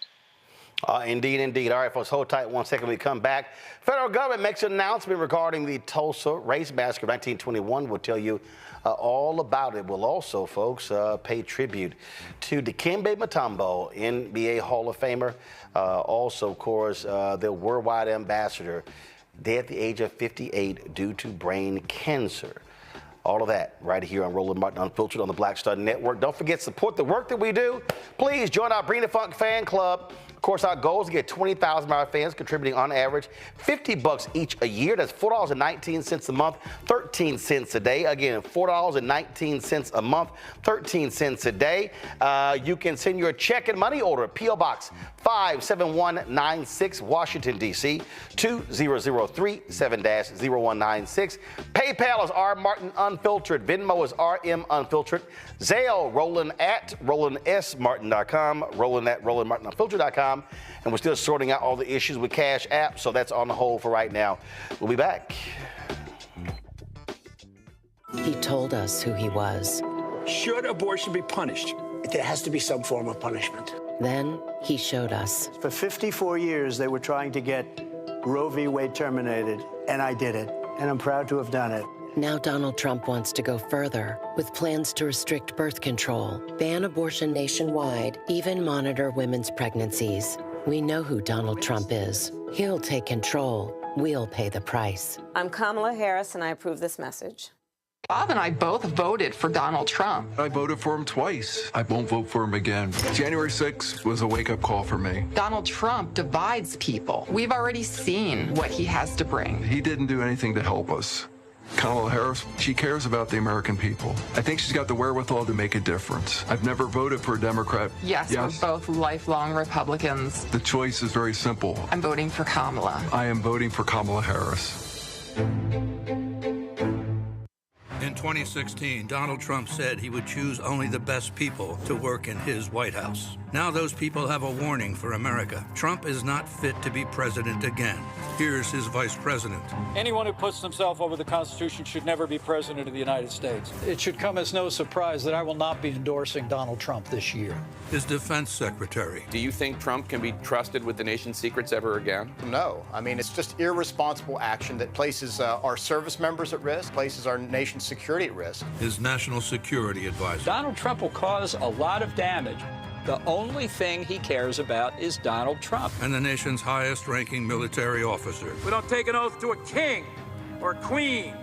Indeed, indeed. All right, folks, hold tight 1 second. We come back. Federal government makes an announcement regarding the Tulsa Race Massacre of 1921. We'll tell you all about it. We'll also, folks, pay tribute to Dikembe Mutombo, NBA Hall of Famer. Also, of course, the worldwide ambassador, dead at the age of 58 due to brain cancer. All of that right here on Roland Martin Unfiltered on the Black Star Network. Don't forget, support the work that we do. Please join our Bring the Funk fan club. Of course, our goal is to get 20,000 of our fans contributing on average $50 each a year. That's $4.19 a month, 13 cents a day. Again, $4.19 a month, 13 cents a day. You can send your check and money order, P.O. Box 57196, Washington, D.C., 2003 7-0196. PayPal is R Martin Unfiltered. Venmo is RM Unfiltered. Zelle, Roland at RolandSMartin.com, Roland at RolandMartinUnfiltered.com. And we're still sorting out all the issues with Cash App, so that's on the hold for right now. We'll be back. He told us who he was. Should abortion be punished? There has to be some form of punishment. Then he showed us. For 54 years, they were trying to get Roe v. Wade terminated, and I did it, and I'm proud to have done it. Now Donald Trump wants to go further with plans to restrict birth control, ban abortion nationwide, even monitor women's pregnancies. We know who Donald Trump is. He'll take control. We'll pay the price. I'm Kamala Harris, and I approve this message. Bob and I both voted for Donald Trump. I voted for him twice. I won't vote for him again. January 6th was a wake-up call for me. Donald Trump divides people. We've already seen what he has to bring. He didn't do anything to help us. Kamala Harris, she cares about the American people. I think she's got the wherewithal to make a difference. I've never voted for a Democrat. Yes, we're both lifelong Republicans. The choice is very simple. I'm voting for Kamala. I am voting for Kamala Harris. In 2016, Donald Trump said he would choose only the best people to work in his White House. Now those people have a warning for America. Trump is not fit to be president again. Here's his vice president. Anyone who puts himself over the Constitution should never be president of the United States. It should come as no surprise that I will not be endorsing Donald Trump this year. His defense secretary. Do you think Trump can be trusted with the nation's secrets ever again? No. I mean, it's just irresponsible action that places our service members at risk, places our nation's security at risk. His national security advisor. Donald Trump will cause a lot of damage. The only thing he cares about is Donald Trump. And the nation's highest-ranking military officer. We don't take an oath to a king or a queen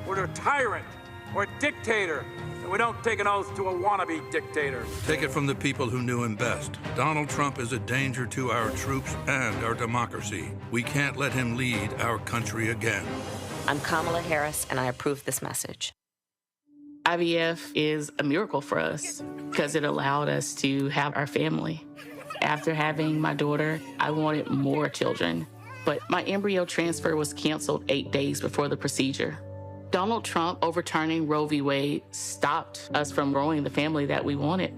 or to a tyrant or a dictator. And we don't take an oath to a wannabe dictator. Take it from the people who knew him best. Donald Trump is a danger to our troops and our democracy. We can't let him lead our country again. I'm Kamala Harris, and I approve this message. IVF is a miracle for us because it allowed us to have our family. After having my daughter, I wanted more children, but my embryo transfer was canceled 8 days before the procedure. Donald Trump overturning Roe v. Wade stopped us from growing the family that we wanted.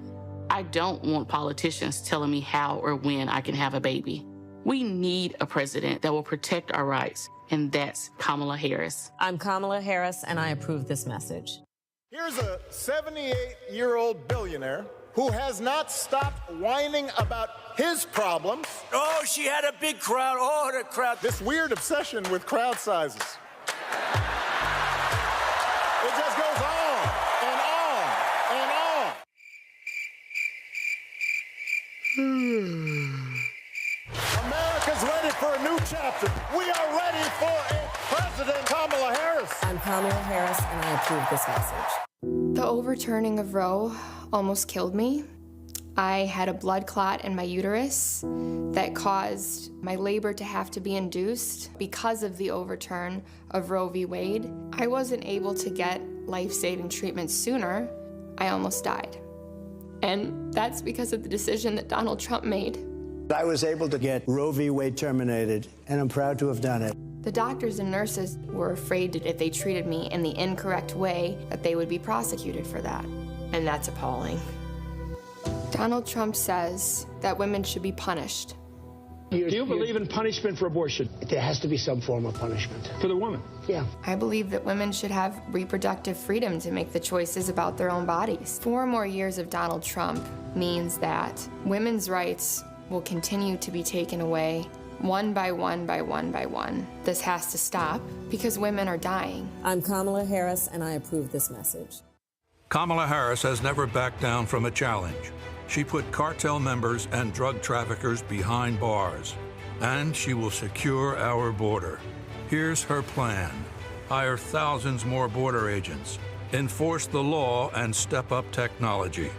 I don't want politicians telling me how or when I can have a baby. We need a president that will protect our rights, and that's Kamala Harris. I'm Kamala Harris, and I approve this message. Here's a 78-year-old billionaire who has not stopped whining about his problems. Oh, she had a big crowd. Oh, the crowd. This weird obsession with crowd sizes. It just goes on and on and on. America's ready for a new chapter. We are ready for a President Kamala Harris. I'm Kamala Harris, and I approve this message. The overturning of Roe almost killed me. I had a blood clot in my uterus that caused my labor to have to be induced because of the overturn of Roe v. Wade. I wasn't able to get life-saving treatment sooner. I almost died. And that's because of the decision that Donald Trump made. I was able to get Roe v. Wade terminated, and I'm proud to have done it. The doctors and nurses were afraid that if they treated me in the incorrect way, that they would be prosecuted for that. And that's appalling. Donald Trump says that women should be punished. Do you believe in punishment for abortion? There has to be some form of punishment. For the woman? Yeah. I believe that women should have reproductive freedom to make the choices about their own bodies. 4 more years of Donald Trump means that women's rights will continue to be taken away one by one by one by one. This has to stop because women are dying. I'm Kamala Harris, and I approve this message. Kamala Harris has never backed down from a challenge. She put cartel members and drug traffickers behind bars, and she will secure our border. Here's her plan. Hire thousands more border agents, enforce the law and step up technology,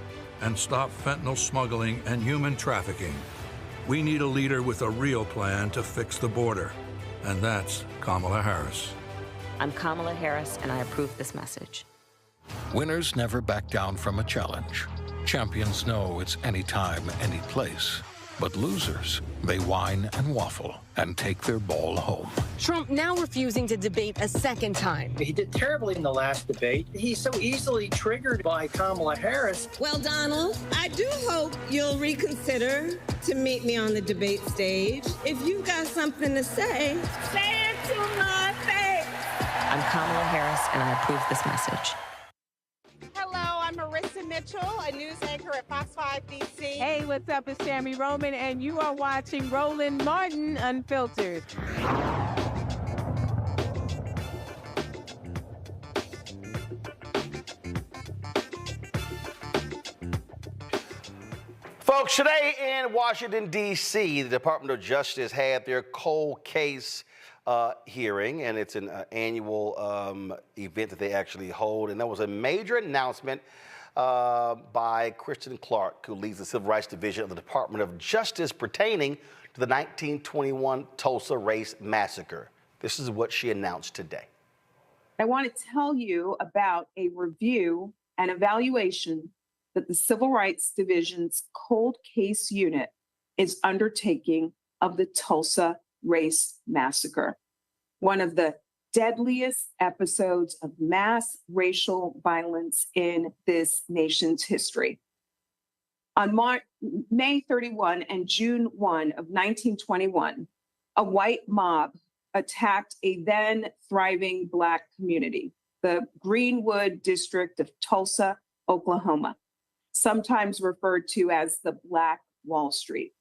and stop fentanyl smuggling and human trafficking. We need a leader with a real plan to fix the border, and that's Kamala Harris. I'm Kamala Harris, and I approve this message. Winners never back down from a challenge. Champions know it's anytime, any place. But losers, they whine and waffle and take their ball home. Trump now refusing to debate a second time. He did terribly in the last debate. He's so easily triggered by Kamala Harris. Well, Donald, I do hope you'll reconsider to meet me on the debate stage. If you've got something to say it to my face. I'm Kamala Harris, and I approve this message. Mitchell, a news anchor at Fox 5 DC. Hey, what's up? It's Tammy Roman, and you are watching Roland Martin Unfiltered. Folks, today in Washington, D.C., the Department of Justice had their cold case hearing, and it's an annual event that they actually hold. And there was a major announcement by Kristen Clark, who leads the Civil Rights Division of the Department of Justice pertaining to the 1921 Tulsa Race Massacre. This is what she announced today. I want to tell you about a review and evaluation that the Civil Rights Division's cold case unit is undertaking of the Tulsa Race Massacre, one of the deadliest episodes of mass racial violence in this nation's history. On May 31 and June 1 of 1921, a white mob attacked a then thriving Black community, the Greenwood district of Tulsa, Oklahoma, sometimes referred to as the Black Wall Street.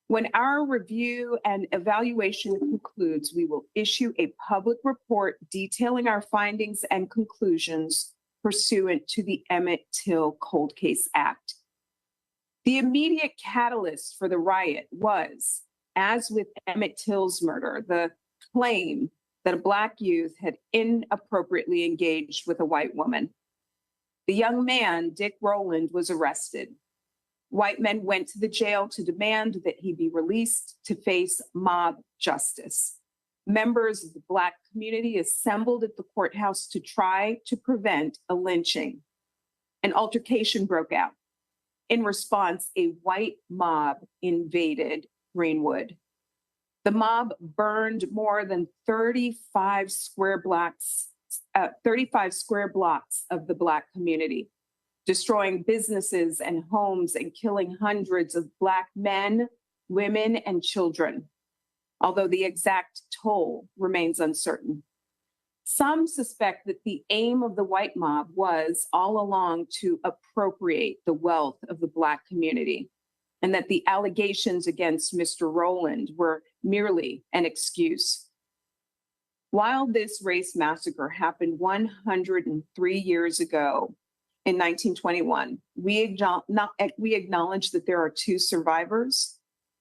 When our review and evaluation concludes, we will issue a public report detailing our findings and conclusions pursuant to the Emmett Till Cold Case Act. The immediate catalyst for the riot was, as with Emmett Till's murder, the claim that a Black youth had inappropriately engaged with a white woman. The young man, Dick Rowland, was arrested. White men went to the jail to demand that he be released to face mob justice. Members of the Black community assembled at the courthouse to try to prevent a lynching. An altercation broke out. In response, a white mob invaded Greenwood. The mob burned more than 35 square blocks of the Black community, destroying businesses and homes and killing hundreds of Black men, women, and children, although the exact toll remains uncertain. Some suspect that the aim of the white mob was all along to appropriate the wealth of the Black community, and that the allegations against Mr. Rowland were merely an excuse. While this race massacre happened 103 years ago, in 1921, we acknowledge that there are two survivors,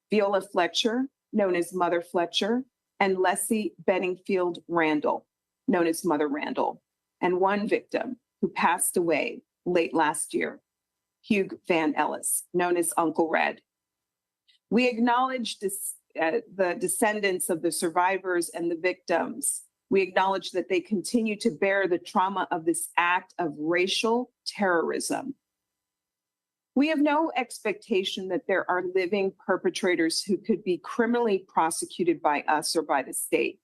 Viola Fletcher, known as Mother Fletcher, and Leslie Benningfield Randall, known as Mother Randall, and one victim who passed away late last year, Hugh Van Ellis, known as Uncle Red. We acknowledge the descendants of the survivors and the victims. We acknowledge that they continue to bear the trauma of this act of racial terrorism. We have no expectation that there are living perpetrators who could be criminally prosecuted by us or by the state.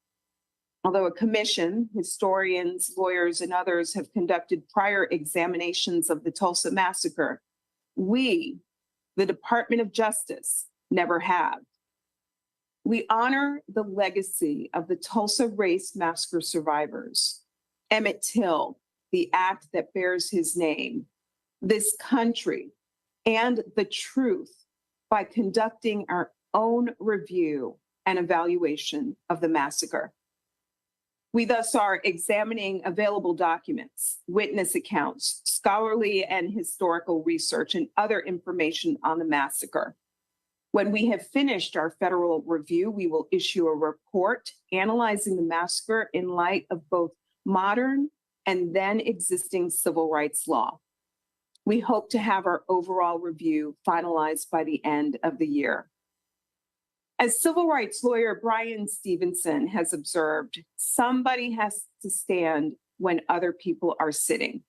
Although a commission, historians, lawyers, and others have conducted prior examinations of the Tulsa Massacre, we, the Department of Justice, never have. We honor the legacy of the Tulsa Race Massacre survivors, Emmett Till, the act that bears his name, this country, and the truth by conducting our own review and evaluation of the massacre. We thus are examining available documents, witness accounts, scholarly and historical research, and other information on the massacre. When we have finished our federal review, we will issue a report analyzing the massacre in light of both modern and then existing civil rights law. We hope to have our overall review finalized by the end of the year. As civil rights lawyer Brian Stevenson has observed, somebody has to stand when other people are sitting.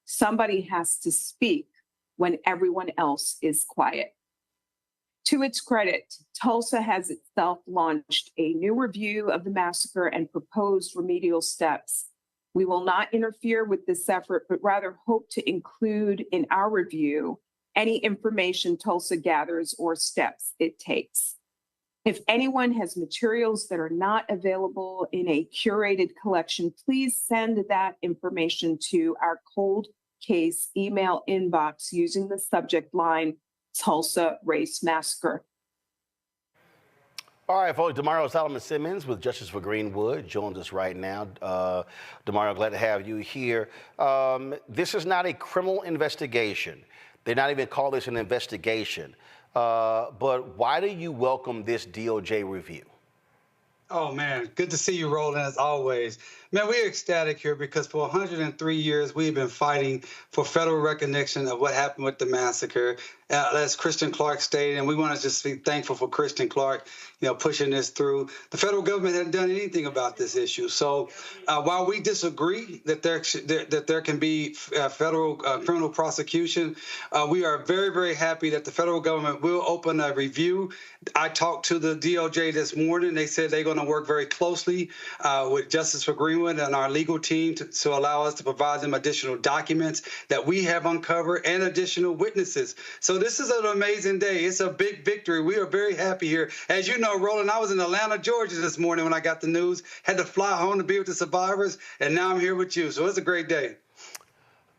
Somebody has to speak when everyone else is quiet. To its credit, Tulsa has itself launched a new review of the massacre and proposed remedial steps. We will not interfere with this effort, but rather hope to include in our review any information Tulsa gathers or steps it takes. If anyone has materials that are not available in a curated collection, please send that information to our cold case email inbox using the subject line Tulsa Race Massacre. All right, folks, Damario Solomon-Simmons with Justice for Greenwood joins us right now. Damario, glad to have you here. This is not a criminal investigation. They're not even calling this an investigation. But why do you welcome this DOJ review? Oh, man, good to see you, Roland, as always. Man, we're ecstatic here because for 103 years, we've been fighting for federal recognition of what happened with the massacre. As Christian Clark stated, and we want to just be thankful for Christian Clark, pushing this through. The federal government hasn't done anything about this issue. So while we disagree that there can be federal criminal prosecution, we are very, very happy that the federal government will open a review. I talked to the DOJ this morning. They said they're going to work very closely with Justice for Greenwood and our legal team to allow us to provide them additional documents that we have uncovered and additional witnesses. So this is an amazing day. It's a big victory. We are very happy here. As you know, Roland, I was in Atlanta, Georgia this morning when I got the news, had to fly home to be with the survivors, and now I'm here with you. So it's a great day.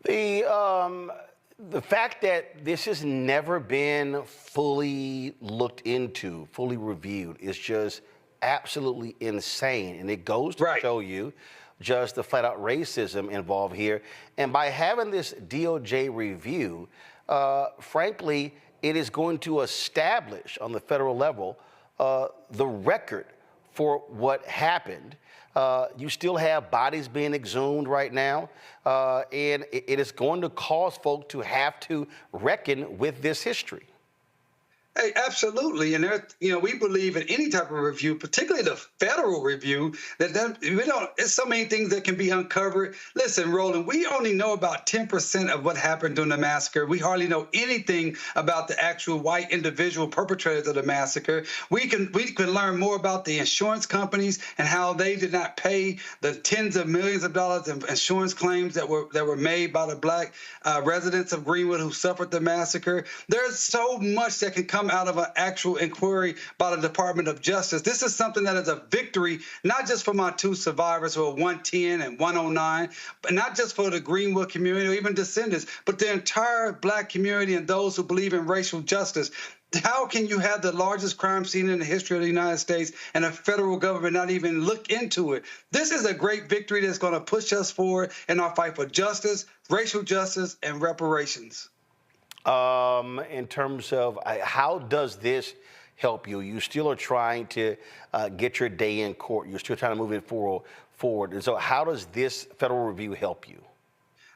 The fact that this has never been fully looked into, fully reviewed, is just absolutely insane. And it goes to show you just the flat out racism involved here. And by having this DOJ review, frankly, it is going to establish on the federal level the record for what happened. You still have bodies being exhumed right now, and it is going to cause folk to have to reckon with this history. Hey, absolutely. And we believe in any type of review, particularly the federal review, there's so many things that can be uncovered. Listen, Roland, we only know about 10% of what happened during the massacre. We hardly know anything about the actual white individual perpetrators of the massacre. We can learn more about the insurance companies and how they did not pay the tens of millions of dollars in insurance claims that were made by the black residents of Greenwood who suffered the massacre. There's so much that can come out of an actual inquiry by the Department of Justice. This is something that is a victory, not just for my two survivors who are 110 and 109, but not just for the Greenwood community or even descendants, but the entire black community and those who believe in racial justice. How can you have the largest crime scene in the history of the United States and the federal government not even look into it? This is a great victory that's going to push us forward in our fight for justice, racial justice, and reparations. In terms of how does this help you? You still are trying to get your day in court. You're still trying to move it forward. And so how does this federal review help you?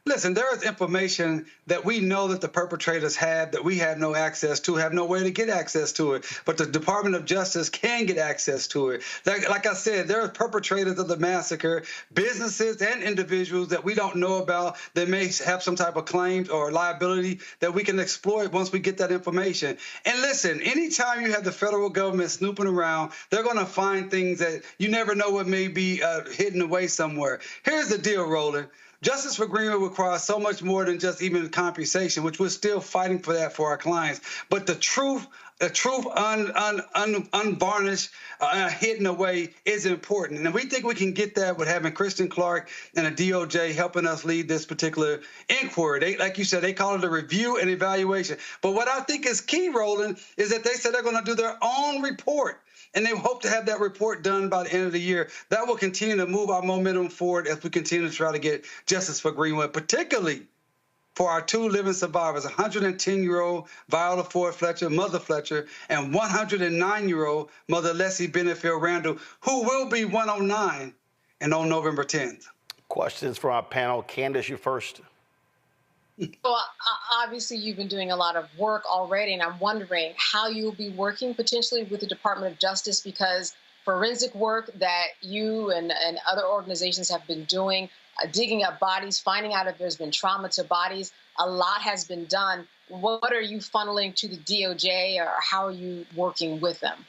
Listen, there is information that we know that the perpetrators have that we have no access to, have no way to get access to it. But the Department of Justice can get access to it. Like I said, there are perpetrators of the massacre, businesses and individuals that we don't know about that may have some type of claims or liability that we can exploit once we get that information. And listen, anytime you have the federal government snooping around, they're going to find things that you never know what may be hidden away somewhere. Here's the deal, Roland. Justice for Greenwood requires so much more than just even compensation, which we're still fighting for that for our clients. But the truth unvarnished, hidden away is important. And we think we can get that with having Christian Clark and the DOJ helping us lead this particular inquiry. Like you said, they call it a review and evaluation. But what I think is key, Roland, is that they said they're going to do their own report. And they hope to have that report done by the end of the year. That will continue to move our momentum forward as we continue to try to get justice for Greenwood, particularly for our two living survivors, 110-year-old Viola Ford Fletcher, Mother Fletcher, and 109-year-old Mother Leslie Benefield Randall, who will be 109 and on November 10th. Questions from our panel. Candace, you first. Well, obviously, you've been doing a lot of work already, and I'm wondering how you'll be working potentially with the Department of Justice, because forensic work that you and other organizations have been doing, digging up bodies, finding out if there's been trauma to bodies, a lot has been done. What are you funneling to the DOJ, or how are you working with them?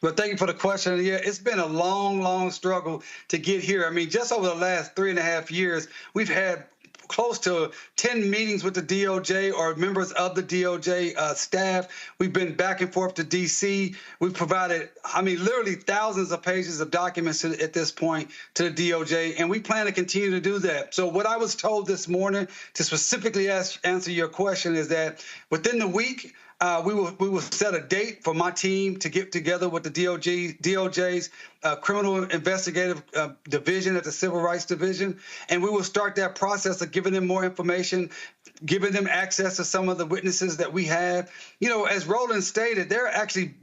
Well, thank you for the question. Yeah, it's been a long, long struggle to get here. I mean, just over the last 3.5 years, we've had close to 10 meetings with the DOJ or members of the DOJ staff. We've been back and forth to D.C. We've provided, literally thousands of pages of documents at this point to the DOJ, and we plan to continue to do that. So what I was told this morning to specifically answer your question is that within the week, we will set a date for my team to get together with the DOJ's criminal investigative division at the Civil Rights Division, and we will start that process of giving them more information, giving them access to some of the witnesses that we have. As Roland stated, they're actually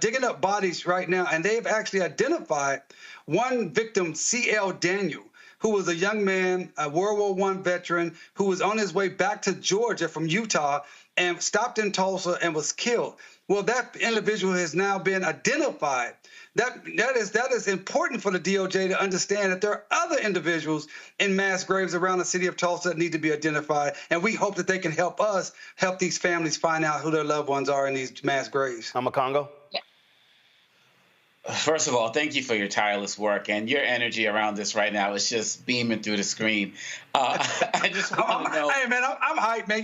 digging up bodies right now, and they've actually identified one victim, C.L. Daniel, who was a young man, a World War I veteran, who was on his way back to Georgia from Utah and stopped in Tulsa and was killed. Well, that individual has now been identified. That is important for the DOJ to understand that there are other individuals in mass graves around the city of Tulsa that need to be identified, and we hope that they can help us help these families find out who their loved ones are in these mass graves. Congo? First of all, thank you for your tireless work, and your energy around this right now is just beaming through the screen. I just want to know. Hey, man, I'm hyped, man.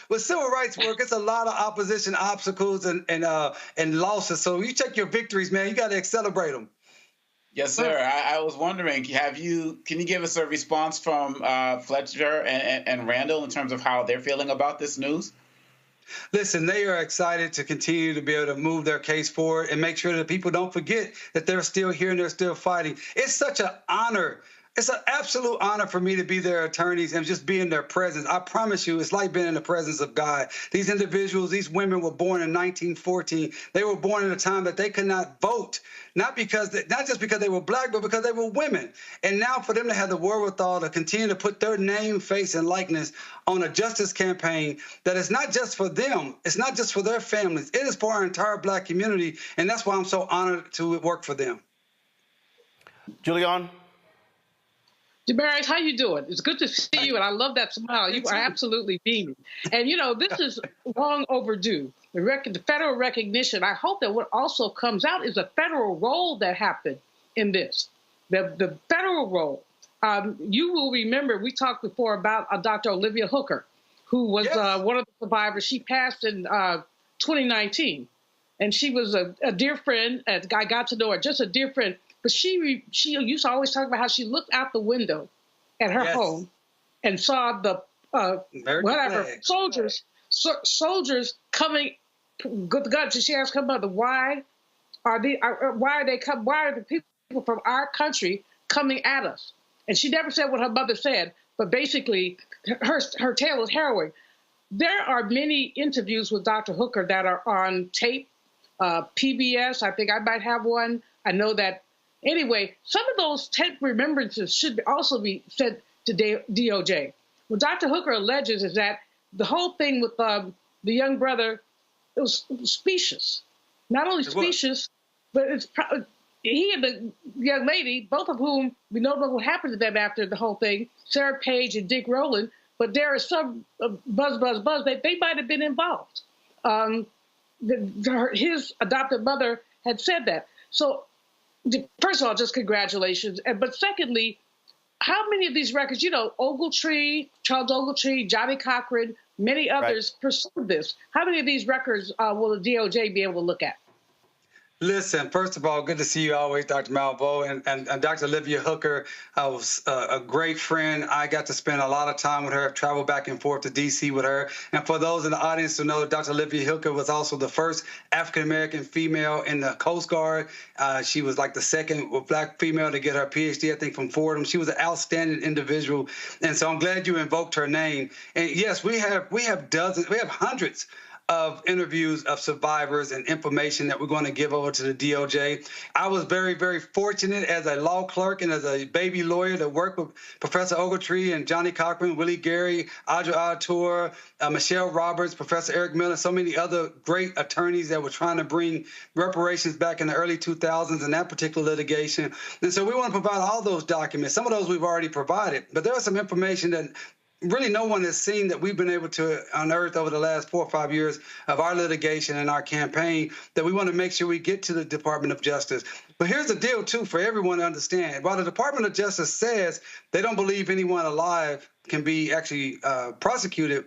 With civil rights work, it's a lot of opposition, obstacles, and losses. So you check your victories, man. You got to celebrate them. Yes, sir. I was wondering, can you give us a response from Fletcher and Randall in terms of how they're feeling about this news? Listen, they are excited to continue to be able to move their case forward and make sure that people don't forget that they're still here and they're still fighting. It's such an honor. It's an absolute honor for me to be their attorneys and just be in their presence. I promise you, it's like being in the presence of God. These individuals, these women were born in 1914. They were born in a time that they could not vote, not just because they were black, but because they were women. And now for them to have the wherewithal to continue to put their name, face, and likeness on a justice campaign that is not just for them, it's not just for their families, it is for our entire black community. And that's why I'm so honored to work for them. Julian? Damaris, how you doing? It's good to see you, and I love that smile. You are absolutely beaming. And, this is long overdue. The federal recognition, I hope that what also comes out is a federal role that happened in this, the federal role. You will remember we talked before about Dr. Olivia Hooker, who was one of the survivors. She passed in 2019, and she was a dear friend. I got to know her, just a dear friend. But she used to always talk about how she looked out the window at her home and saw the soldiers coming with the guns. And she asked her mother, why are the people from our country coming at us? And she never said what her mother said, but basically her tale is harrowing. There are many interviews with Dr. Hooker that are on tape, PBS. I think I might have one. I know that. Anyway, some of those tape remembrances should also be sent to DOJ. What Dr. Hooker alleges is that the whole thing with the young brother, it was specious. Not only specious, but he and the young lady, both of whom we don't know what happened to them after the whole thing, Sarah Page and Dick Rowland, but there is some buzz that they might have been involved. His adopted mother had said that. So, first of all, just congratulations. But secondly, how many of these records, Ogletree, Charles Ogletree, Johnny Cochran, many others pursued this. How many of these records will the DOJ be able to look at? Listen, first of all, good to see you always, Dr. Malvo, and Dr. Olivia Hooker was a great friend. I got to spend a lot of time with her, travel back and forth to D.C. with her. And for those in the audience to know, Dr. Olivia Hooker was also the first African-American female in the Coast Guard. She was like the second black female to get her PhD, I think, from Fordham. She was an outstanding individual. And so I'm glad you invoked her name. And yes, we have hundreds of interviews of survivors and information that we're going to give over to the DOJ. I was very, very fortunate as a law clerk and as a baby lawyer to work with Professor Ogletree and Johnny Cochran, Willie Gary, Audra Artur, Michelle Roberts, Professor Eric Miller, so many other great attorneys that were trying to bring reparations back in the early 2000s in that particular litigation. And so we want to provide all those documents. Some of those we've already provided, but there is some information that really no one has seen that we've been able to unearth over the last 4 or 5 years of our litigation and our campaign, that we want to make sure we get to the Department of Justice. But here's the deal, too, for everyone to understand. While the Department of Justice says they don't believe anyone alive can be actually prosecuted,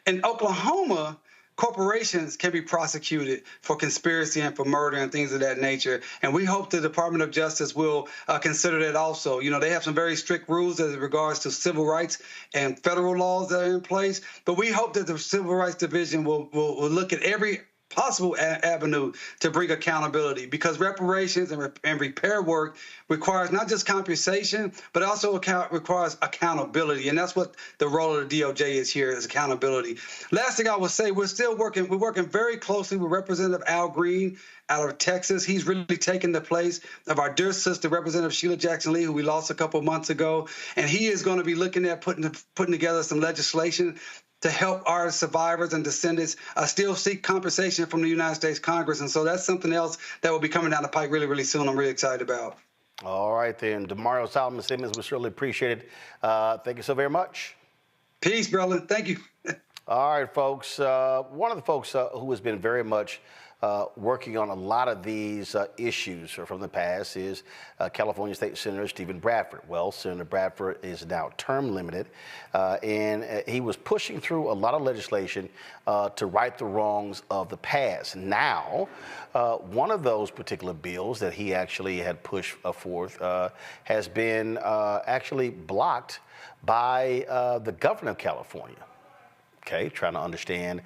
in Oklahoma, corporations can be prosecuted for conspiracy and for murder and things of that nature. And we hope the Department of Justice will consider that also. You know, they have some very strict rules as regards to civil rights and federal laws that are in place. But we hope that the Civil Rights Division will look at every possible avenue to bring accountability, because reparations and repair work requires not just compensation, but also requires accountability. And that's what the role of the DOJ is here, is accountability. Last thing I will say, we're working very closely with Representative Al Green out of Texas. He's really taken the place of our dear sister, Representative Sheila Jackson Lee, who we lost a couple months ago. And he is going to be looking at putting together some legislation to help our survivors and descendants still seek compensation from the United States Congress. And so that's something else that will be coming down the pike really, really soon. I'm really excited about. All right, then. Damario Solomon-Simmons, we certainly appreciate it. Thank you so very much. Peace, brother. Thank you. All right, folks. One of the folks who has been very much working on a lot of these issues from the past is California State Senator Stephen Bradford. Well, Senator Bradford is now term limited, and he was pushing through a lot of legislation to right the wrongs of the past. Now, one of those particular bills that he actually had pushed forth has been actually blocked by the governor of California. Okay, trying to understand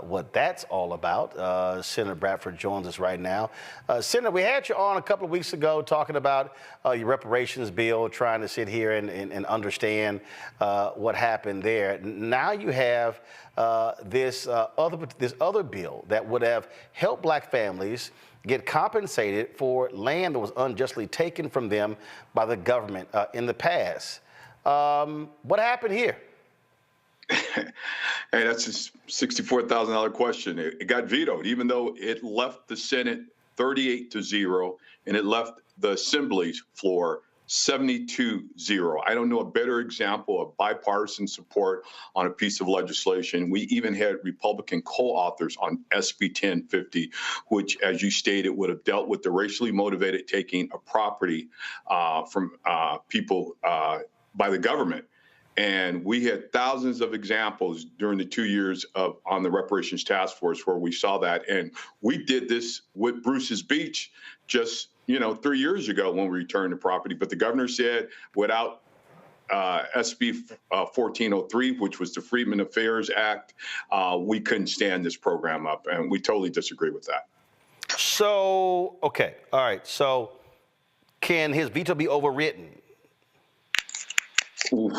what that's all about. Senator Bradford joins us right now. Senator, we had you on a couple of weeks ago talking about your reparations bill, trying to sit here and understand what happened there. Now you have this other bill that would have helped black families get compensated for land that was unjustly taken from them by the government in the past. What happened here? Hey, that's a $64,000 question. It got vetoed, even though it left the Senate 38-0, and it left the Assembly's floor 72-0. I don't know a better example of bipartisan support on a piece of legislation. We even had Republican co-authors on SB 1050, which, as you stated, would have dealt with the racially motivated taking of property from people by the government. And we had thousands of examples during the 2 years on the Reparations Task Force where we saw that. And we did this with Bruce's Beach just, 3 years ago when we returned the property. But the governor said without SB 1403, which was the Freedmen Affairs Act, we couldn't stand this program up. And we totally disagree with that. So, okay. All right. So can his veto be overridden?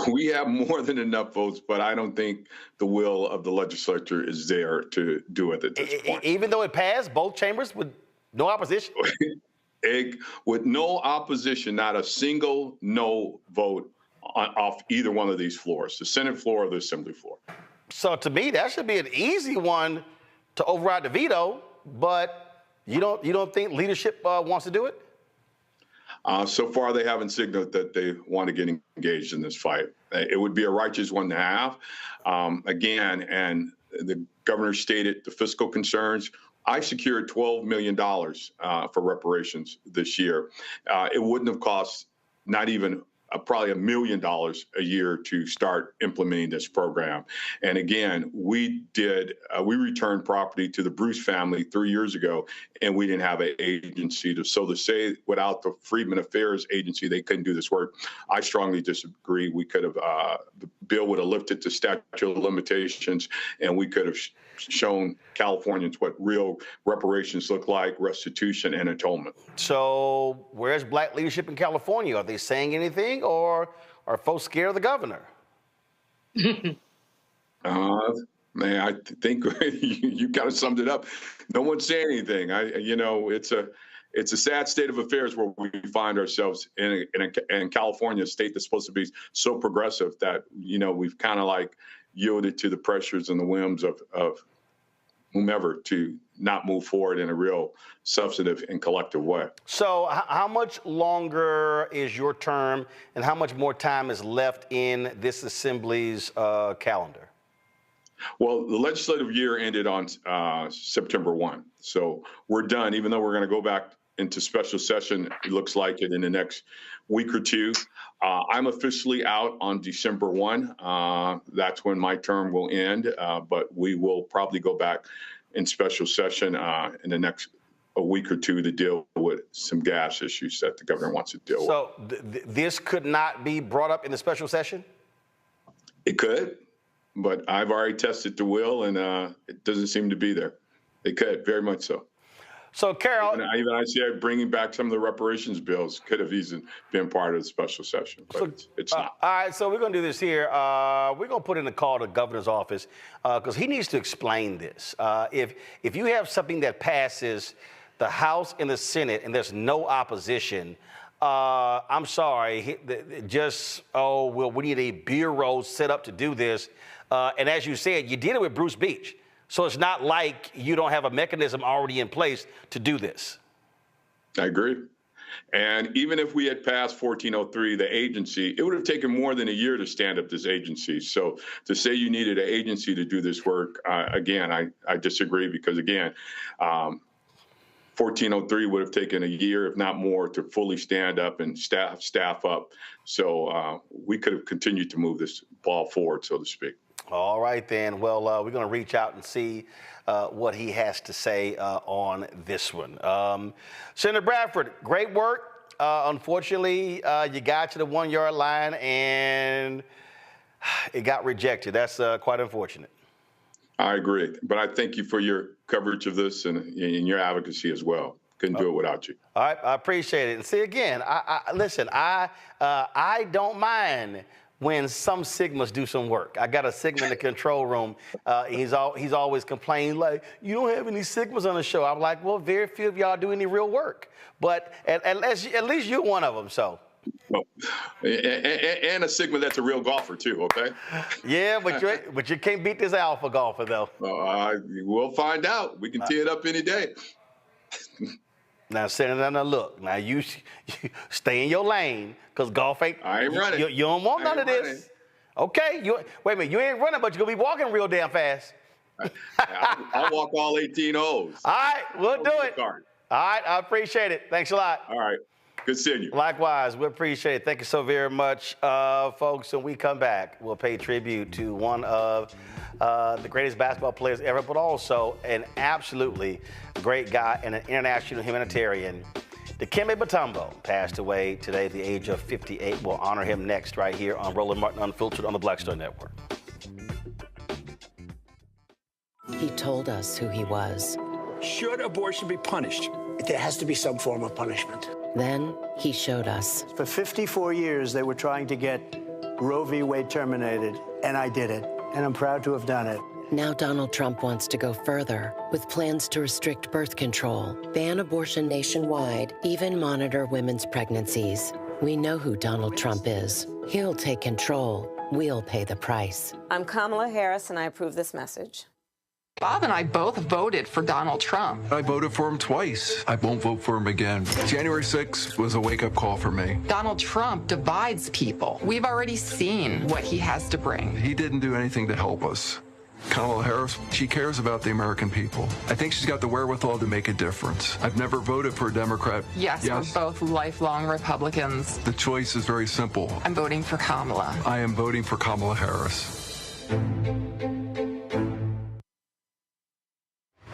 We have more than enough votes, but I don't think the will of the legislature is there to do it at this point. Even though it passed both chambers with no opposition? With no opposition, not a single no vote off either one of these floors, the Senate floor or the Assembly floor. So to me, that should be an easy one to override the veto, but you don't think leadership wants to do it? So far, they haven't signaled that they want to get engaged in this fight. It would be a righteous one to have. Again, and the governor stated the fiscal concerns. I secured $12 million for reparations this year. It wouldn't have cost not even probably $1 million a year to start implementing this program. And again, we returned property to the Bruce family 3 years ago, and we didn't have an agency to say without the Freedmen Affairs Agency, they couldn't do this work. I strongly disagree. We could have, the bill would have lifted the statute of limitations, and we could have shown Californians what real reparations look like, restitution and atonement. So where's black leadership in California? Are they saying anything, or are folks scared of the governor? Man, I think you kind of summed it up. No one's saying anything. It's a sad state of affairs where we find ourselves in California, a state that's supposed to be so progressive that, we've kind of like yielded to the pressures and the whims of whomever to not move forward in a real substantive and collective way. So how much longer is your term, and how much more time is left in this Assembly's calendar? Well, the legislative year ended on September 1. So we're done, even though we're going to go back into special session, it looks like it in the next week or two. I'm officially out on December 1. That's when my term will end, but we will probably go back in special session in the next a week or two to deal with some gas issues that the governor wants to deal with. So this could not be brought up in the special session? It could, but I've already tested the will, and it doesn't seem to be there. It could, very much so. So, Carol, even I see bringing back some of the reparations bills could have easily been part of the special session, but it's not. All right, so we're going to do this here. We're going to put in a call to the governor's office because he needs to explain this. If you have something that passes the House and the Senate and there's no opposition, I'm sorry, we need a bureau set up to do this. And as you said, you did it with Bruce Beach. So it's not like you don't have a mechanism already in place to do this. I agree. And even if we had passed 1403, the agency, it would have taken more than a year to stand up this agency. So to say you needed an agency to do this work, again, I disagree because, again, 1403 would have taken a year, if not more, to fully stand up and staff up. So we could have continued to move this ball forward, so to speak. All right, then. Well, we're going to reach out and see what he has to say on this one. Senator Bradford, great work. Unfortunately, you got to the 1 yard line and it got rejected. That's quite unfortunate. I agree. But I thank you for your coverage of this and your advocacy as well. Couldn't do it without you. All right, I appreciate it. And see, again, listen, I don't mind when some Sigmas do some work. I got a Sigma in the control room. He's always complaining, like, you don't have any Sigmas on the show. I'm like, well, very few of y'all do any real work. But at least you're one of them, so. Well, and a Sigma that's a real golfer, too, okay? Yeah, but you can't beat this alpha golfer, though. We'll find out. We can tee it up any day. Now, Senator, now look, now you stay in your lane, because golf ain't. I ain't running. You don't want none of this. Running. Okay, wait a minute, you ain't running, but you're going to be walking real damn fast. I'll walk all 18 holes. All right, we'll do it. All right, I appreciate it. Thanks a lot. All right, good seeing you. Likewise, we appreciate it. Thank you so very much, folks. When we come back, we'll pay tribute to one of the greatest basketball players ever, but also an absolutely great guy and an international humanitarian. Dikembe Mutombo passed away today at the age of 58. We'll honor him next right here on Roland Martin Unfiltered on the Black Star Network. He told us who he was. Should abortion be punished? There has to be some form of punishment. Then he showed us. For 54 years, they were trying to get Roe v. Wade terminated, and I did it. And I'm proud to have done it. Now Donald Trump wants to go further with plans to restrict birth control, ban abortion nationwide, even monitor women's pregnancies. We know who Donald Trump is. He'll take control. We'll pay the price. I'm Kamala Harris, and I approve this message. Bob and I both voted for Donald Trump. I voted for him twice. I won't vote for him again. January 6th was a wake-up call for me. Donald Trump divides people. We've already seen what he has to bring. He didn't do anything to help us. Kamala Harris, she cares about the American people. I think she's got the wherewithal to make a difference. I've never voted for a Democrat. Yes, we're both lifelong Republicans. The choice is very simple. I'm voting for Kamala. I am voting for Kamala Harris.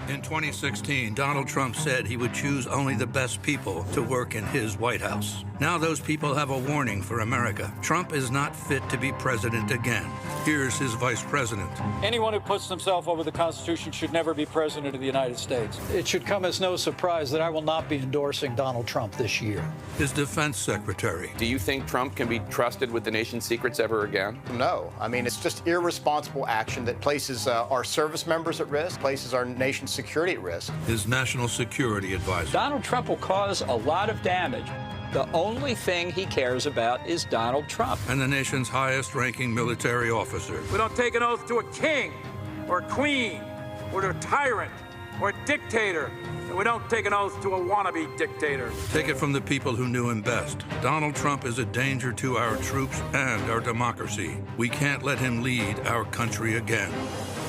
In 2016, Donald Trump said he would choose only the best people to work in his White House. Now those people have a warning for America. Trump is not fit to be president again. Here's his vice president. Anyone who puts himself over the Constitution should never be president of the United States. It should come as no surprise that I will not be endorsing Donald Trump this year. His defense secretary. Do you think Trump can be trusted with the nation's secrets ever again? No. I mean, it's just irresponsible action that places our service members at risk, places our nation's security at risk. His national security advisor. Donald Trump will cause a lot of damage. The only thing he cares about is Donald Trump. And the nation's highest-ranking military officer. We don't take an oath to a king or a queen or to a tyrant. or dictator. And we don't take an oath to a wannabe dictator. Take it from the people who knew him best. Donald Trump is a danger to our troops and our democracy. We can't let him lead our country again.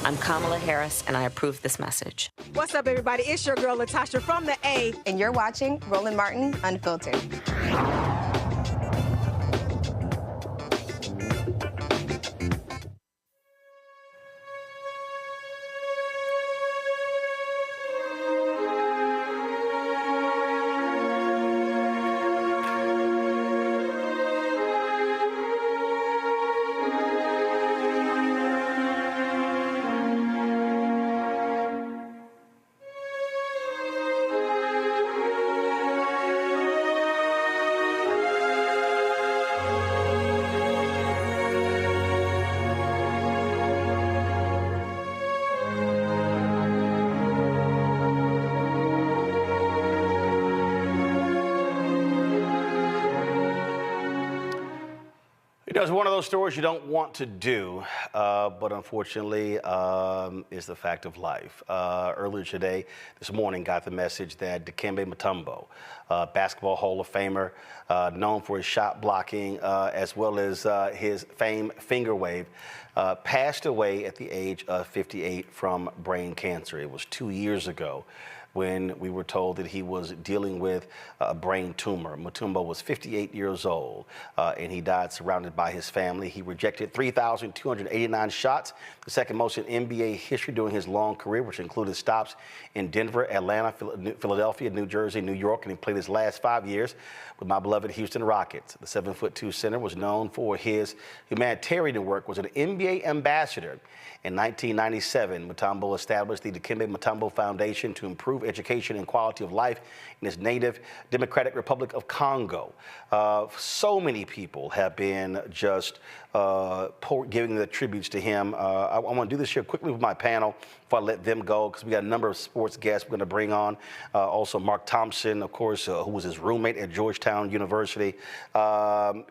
I'm Kamala Harris, and I approve this message. What's up, everybody? It's your girl, Latasha, from the A. And you're watching Roland Martin Unfiltered. It's one of those stories you don't want to do, but unfortunately, is the fact of life. Earlier today, this morning, got the message that Dikembe Mutombo, basketball Hall of Famer, known for his shot blocking as well as his famed finger wave, passed away at the age of 58 from brain cancer. It was 2 years ago when we were told that he was dealing with a brain tumor. Mutombo was 58 years old, and he died surrounded by his family. He rejected 3,289 shots, the second most in NBA history during his long career, which included stops in Denver, Atlanta, Philadelphia, New Jersey, New York, and he played his last 5 years with my beloved Houston Rockets. The 7'2" center was known for his humanitarian work, was an NBA ambassador. In 1997, Mutombo established the Dikembe Mutombo Foundation to improve education and quality of life in his native Democratic Republic of Congo. So many people have been just giving the tributes to him. I want to do this here quickly with my panel before I let them go, because we got a number of sports guests we're going to bring on. Also, Mark Thompson, of course, who was his roommate at Georgetown University. Congo.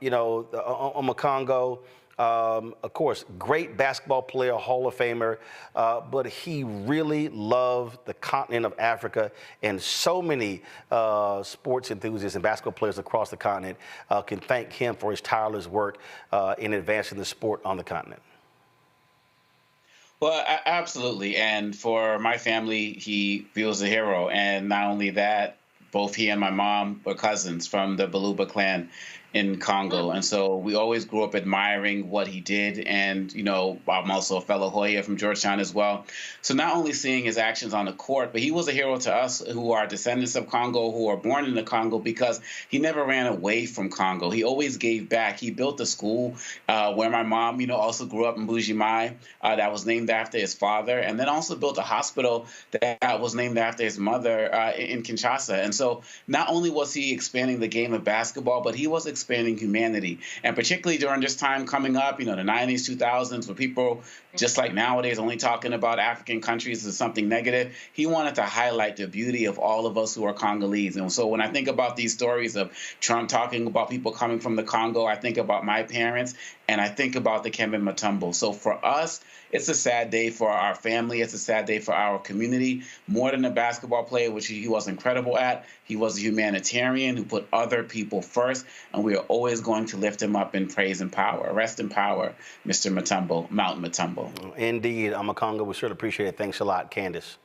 Of course, great basketball player, Hall of Famer, but he really loved the continent of Africa, and so many sports enthusiasts and basketball players across the continent can thank him for his tireless work in advancing the sport on the continent. Well, absolutely. And for my family, he was a hero. And not only that, both he and my mom were cousins from the Baluba clan in Congo. And so we always grew up admiring what he did. And, I'm also a fellow Hoya from Georgetown as well. So not only seeing his actions on the court, but he was a hero to us who are descendants of Congo, who are born in the Congo, because he never ran away from Congo. He always gave back. He built a school where my mom, also grew up in Bujimai that was named after his father, and then also built a hospital that was named after his mother in Kinshasa. And so not only was he expanding the game of basketball, but he was expanding humanity. And particularly during this time coming up, the 90s, 2000s, where people, just like nowadays, only talking about African countries as something negative, he wanted to highlight the beauty of all of us who are Congolese. And so when I think about these stories of Trump talking about people coming from the Congo, I think about my parents, and I think about Dikembe Mutombo. So for us, it's a sad day for our family. It's a sad day for our community. More than a basketball player, which he was incredible at, he was a humanitarian who put other people first, and we are always going to lift him up in praise and power. Rest in power, Mr. Mutombo, Mount Mutombo. Indeed. I'm a Congo. We sure appreciate it. Thanks a lot, Candace.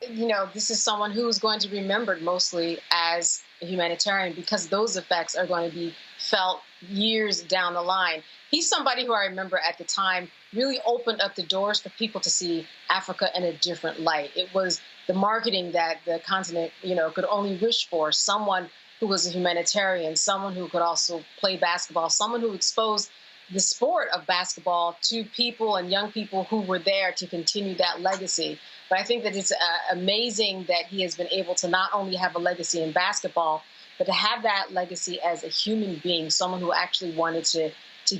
This is someone who is going to be remembered mostly as a humanitarian, because those effects are going to be felt years down the line. He's somebody who I remember at the time really opened up the doors for people to see Africa in a different light. It was the marketing that the continent, could only wish for. Someone who was a humanitarian, someone who could also play basketball, someone who exposed the sport of basketball to people and young people who were there to continue that legacy. But I think that it's amazing that he has been able to not only have a legacy in basketball, but to have that legacy as a human being, someone who actually wanted to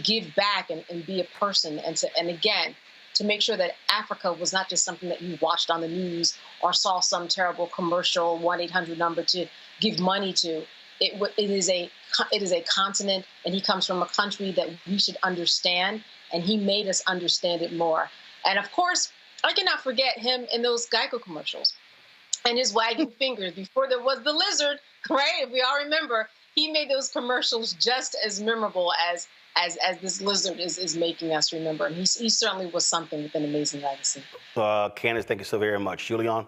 give back and be a person, and again, to make sure that Africa was not just something that you watched on the news or saw some terrible commercial 1-800 number to give money to. It is a continent, and he comes from a country that we should understand, and he made us understand it more. And of course, I cannot forget him in those Geico commercials and his wagging fingers before there was the lizard, right? If we all remember, he made those commercials just as memorable as this lizard is making us remember. And he certainly was something with an amazing legacy. Candace, thank you so very much. Julian?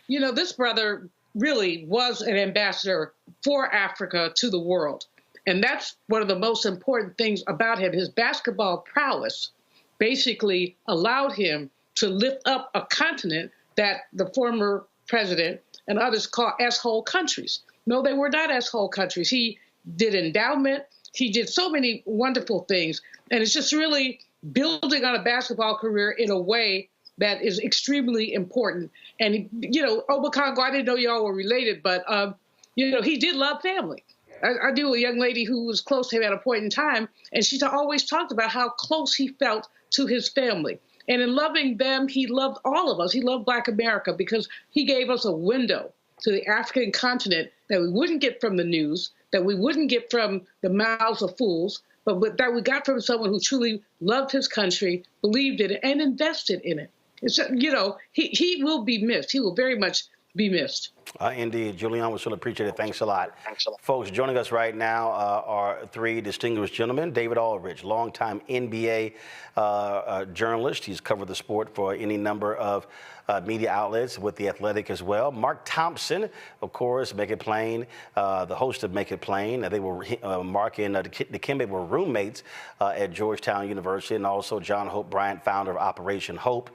You know, this brother really was an ambassador for Africa to the world. And that's one of the most important things about him. His basketball prowess basically allowed him to lift up a continent that the former president and others call S-hole countries. No, they were not S-hole countries. He did endowment. He did so many wonderful things. And it's just really building on a basketball career in a way that is extremely important. And, you know, Obakongo, I didn't know y'all were related, but, you know, he did love family. I knew a young lady who was close to him at a point in time, and she always talked about how close he felt to his family. And in loving them, he loved all of us. He loved Black America because he gave us a window to the African continent that we wouldn't get from the news, that we wouldn't get from the mouths of fools, but that we got from someone who truly loved his country, believed in it, and invested in it. It's, you know, he will be missed. He will very much be missed. Indeed. Julian, we certainly appreciate it. Thanks a lot. Folks, joining us right now are three distinguished gentlemen. David Aldridge, longtime NBA journalist. He's covered the sport for any number of media outlets with The Athletic as well. Mark Thompson, of course, Make It Plain, the host of Make It Plain. They were, Mark and Dikembe were roommates at Georgetown University, and also John Hope Bryant, founder of Operation Hope.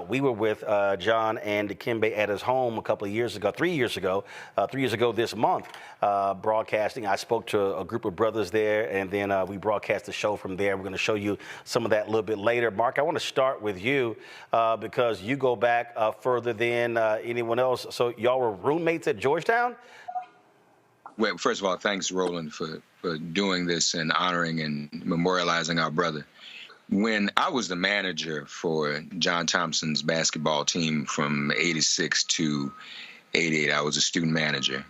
We were with John and Dikembe at his home a couple of years ago, 3 years ago this month, broadcasting. I spoke to a group of brothers there, and then we broadcast the show from there. We're going to show you some of that a little bit later. Mark, I want to start with you because you go back further than anyone else. So y'all were roommates at Georgetown? Well, first of all, thanks, Roland, for doing this and honoring and memorializing our brother. When I was the manager for John Thompson's basketball team from 86 to 88, I was a student manager.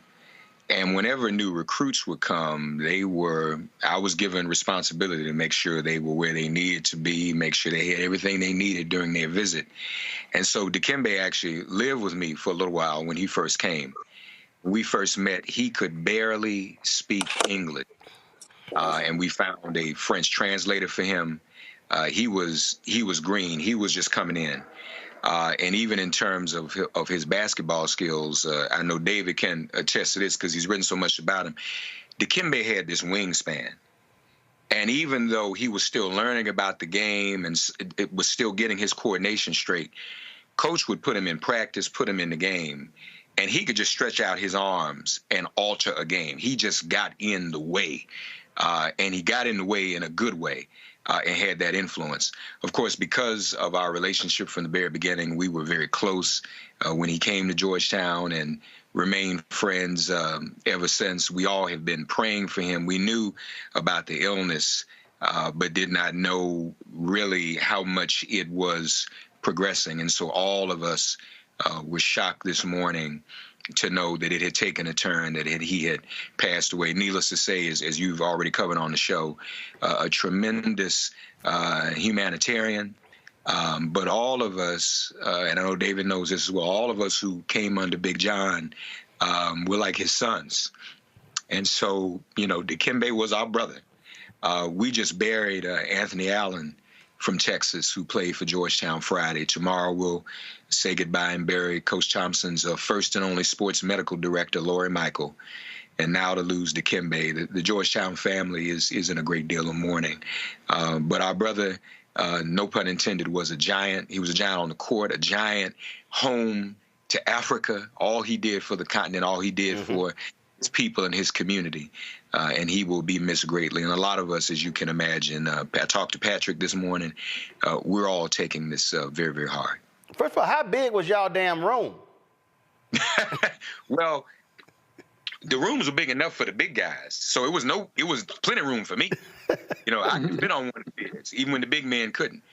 And whenever new recruits would come, I was given responsibility to make sure they were where they needed to be, make sure they had everything they needed during their visit. And so Dikembe actually lived with me for a little while when he first came. When we first met, he could barely speak English. And we found a French translator for him. He was green. He was just coming in. And even in terms of his basketball skills, I know David can attest to this because he's written so much about him. Dikembe had this wingspan. And even though he was still learning about the game and it was still getting his coordination straight, coach would put him in practice, put him in the game, and he could just stretch out his arms and alter a game. He just got in the way, and he got in the way in a good way. And had that influence. Of course, because of our relationship from the very beginning, we were very close when he came to Georgetown and remained friends ever since. We all have been praying for him. We knew about the illness, but did not know really how much it was progressing. And so all of us were shocked this morning to know that it had taken a turn, that he had passed away. Needless to say, as you've already covered on the show, a tremendous humanitarian. But all of us, and I know David knows this as well, all of us who came under Big John were like his sons. And so, you know, Dikembe was our brother. We just buried Anthony Allen from Texas, who played for Georgetown Friday. Tomorrow we'll say goodbye and bury Coach Thompson's first and only sports medical director, Lori Michael. And now to lose Dikembe, the Georgetown family is in a great deal of mourning. But our brother, no pun intended, was a giant. He was a giant on the court, a giant home to Africa. All he did for the continent, all he did for his people and his community. And he will be missed greatly. And a lot of us, as you can imagine, I talked to Patrick this morning, we're all taking this very, very hard. First of all, how big was y'all damn room? Well, the rooms were big enough for the big guys. So it was plenty of room for me. You know, I could fit on one of the beds, even when the big men couldn't.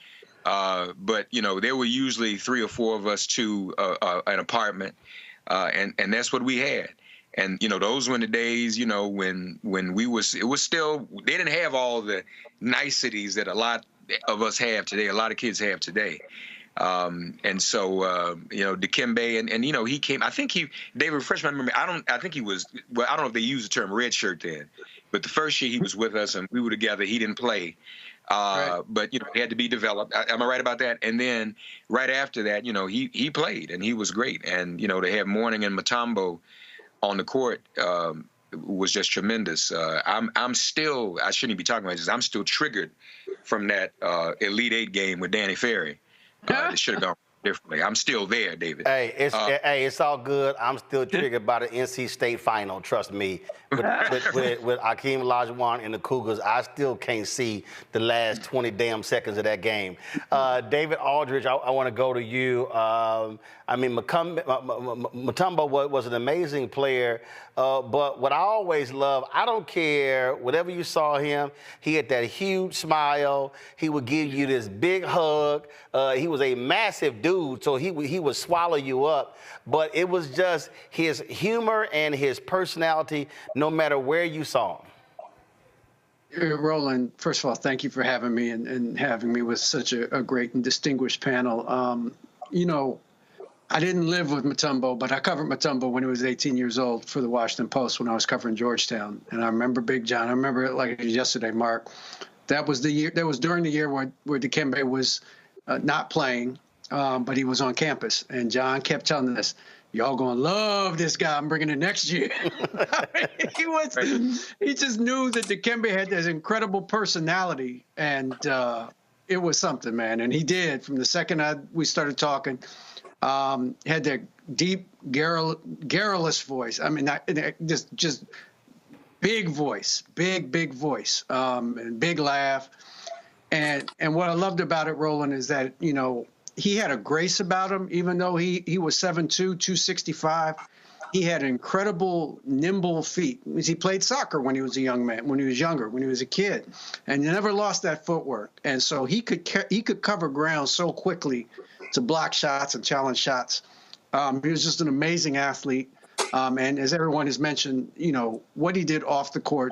But, you know, there were usually 3 or 4 of us to an apartment. And that's what we had. And, you know, those were the days, you know, when it was still, they didn't have all the niceties that a lot of us have today, a lot of kids have today. And so, Dikembe, and he came, David, refresh my memory. I don't know if they used the term red shirt then, but the first year he was with us and we were together, he didn't play. Right. But, he had to be developed. Am I right about that? And then right after that, he played and he was great. And, to have Mourning and Mutombo on the court was just tremendous. I'm still, I shouldn't be talking about this, I'm still triggered from that Elite Eight game with Danny Ferry. It should have gone differently. I'm still there, David. Hey, it's all good. I'm still triggered by the NC State final. Trust me. With Akeem Olajuwon and the Cougars, I still can't see the last 20 damn seconds of that game. David Aldridge, I want to go to you. Mutombo was an amazing player, but what I always love, I don't care, whatever you saw him, he had that huge smile. He would give you this big hug. He was a massive dude, so he would swallow you up. But it was just his humor and his personality, no matter where you saw him. Roland, first of all, thank you for having me and having me with such a great and distinguished panel. I didn't live with Mutombo, but I covered Mutombo when he was 18 years old for the Washington Post when I was covering Georgetown. And I remember Big John. I remember it like it was yesterday, Mark. That was the year. That was during the year where Dikembe was not playing, but he was on campus. And John kept telling us, y'all gonna love this guy. I'm bringing it next year. He just knew that Dikembe had this incredible personality, and it was something, man. And he did from the second we started talking. Had that deep, garrulous voice. I mean, just big voice, big voice, and big laugh. And what I loved about it, Roland, is that, he had a grace about him, even though he was 7'2", 265. He had incredible, nimble feet. He played soccer when he was a young man, when he was younger, when he was a kid, and he never lost that footwork. And so he could cover ground so quickly to block shots and challenge shots. He was just an amazing athlete. And as everyone has mentioned, what he did off the court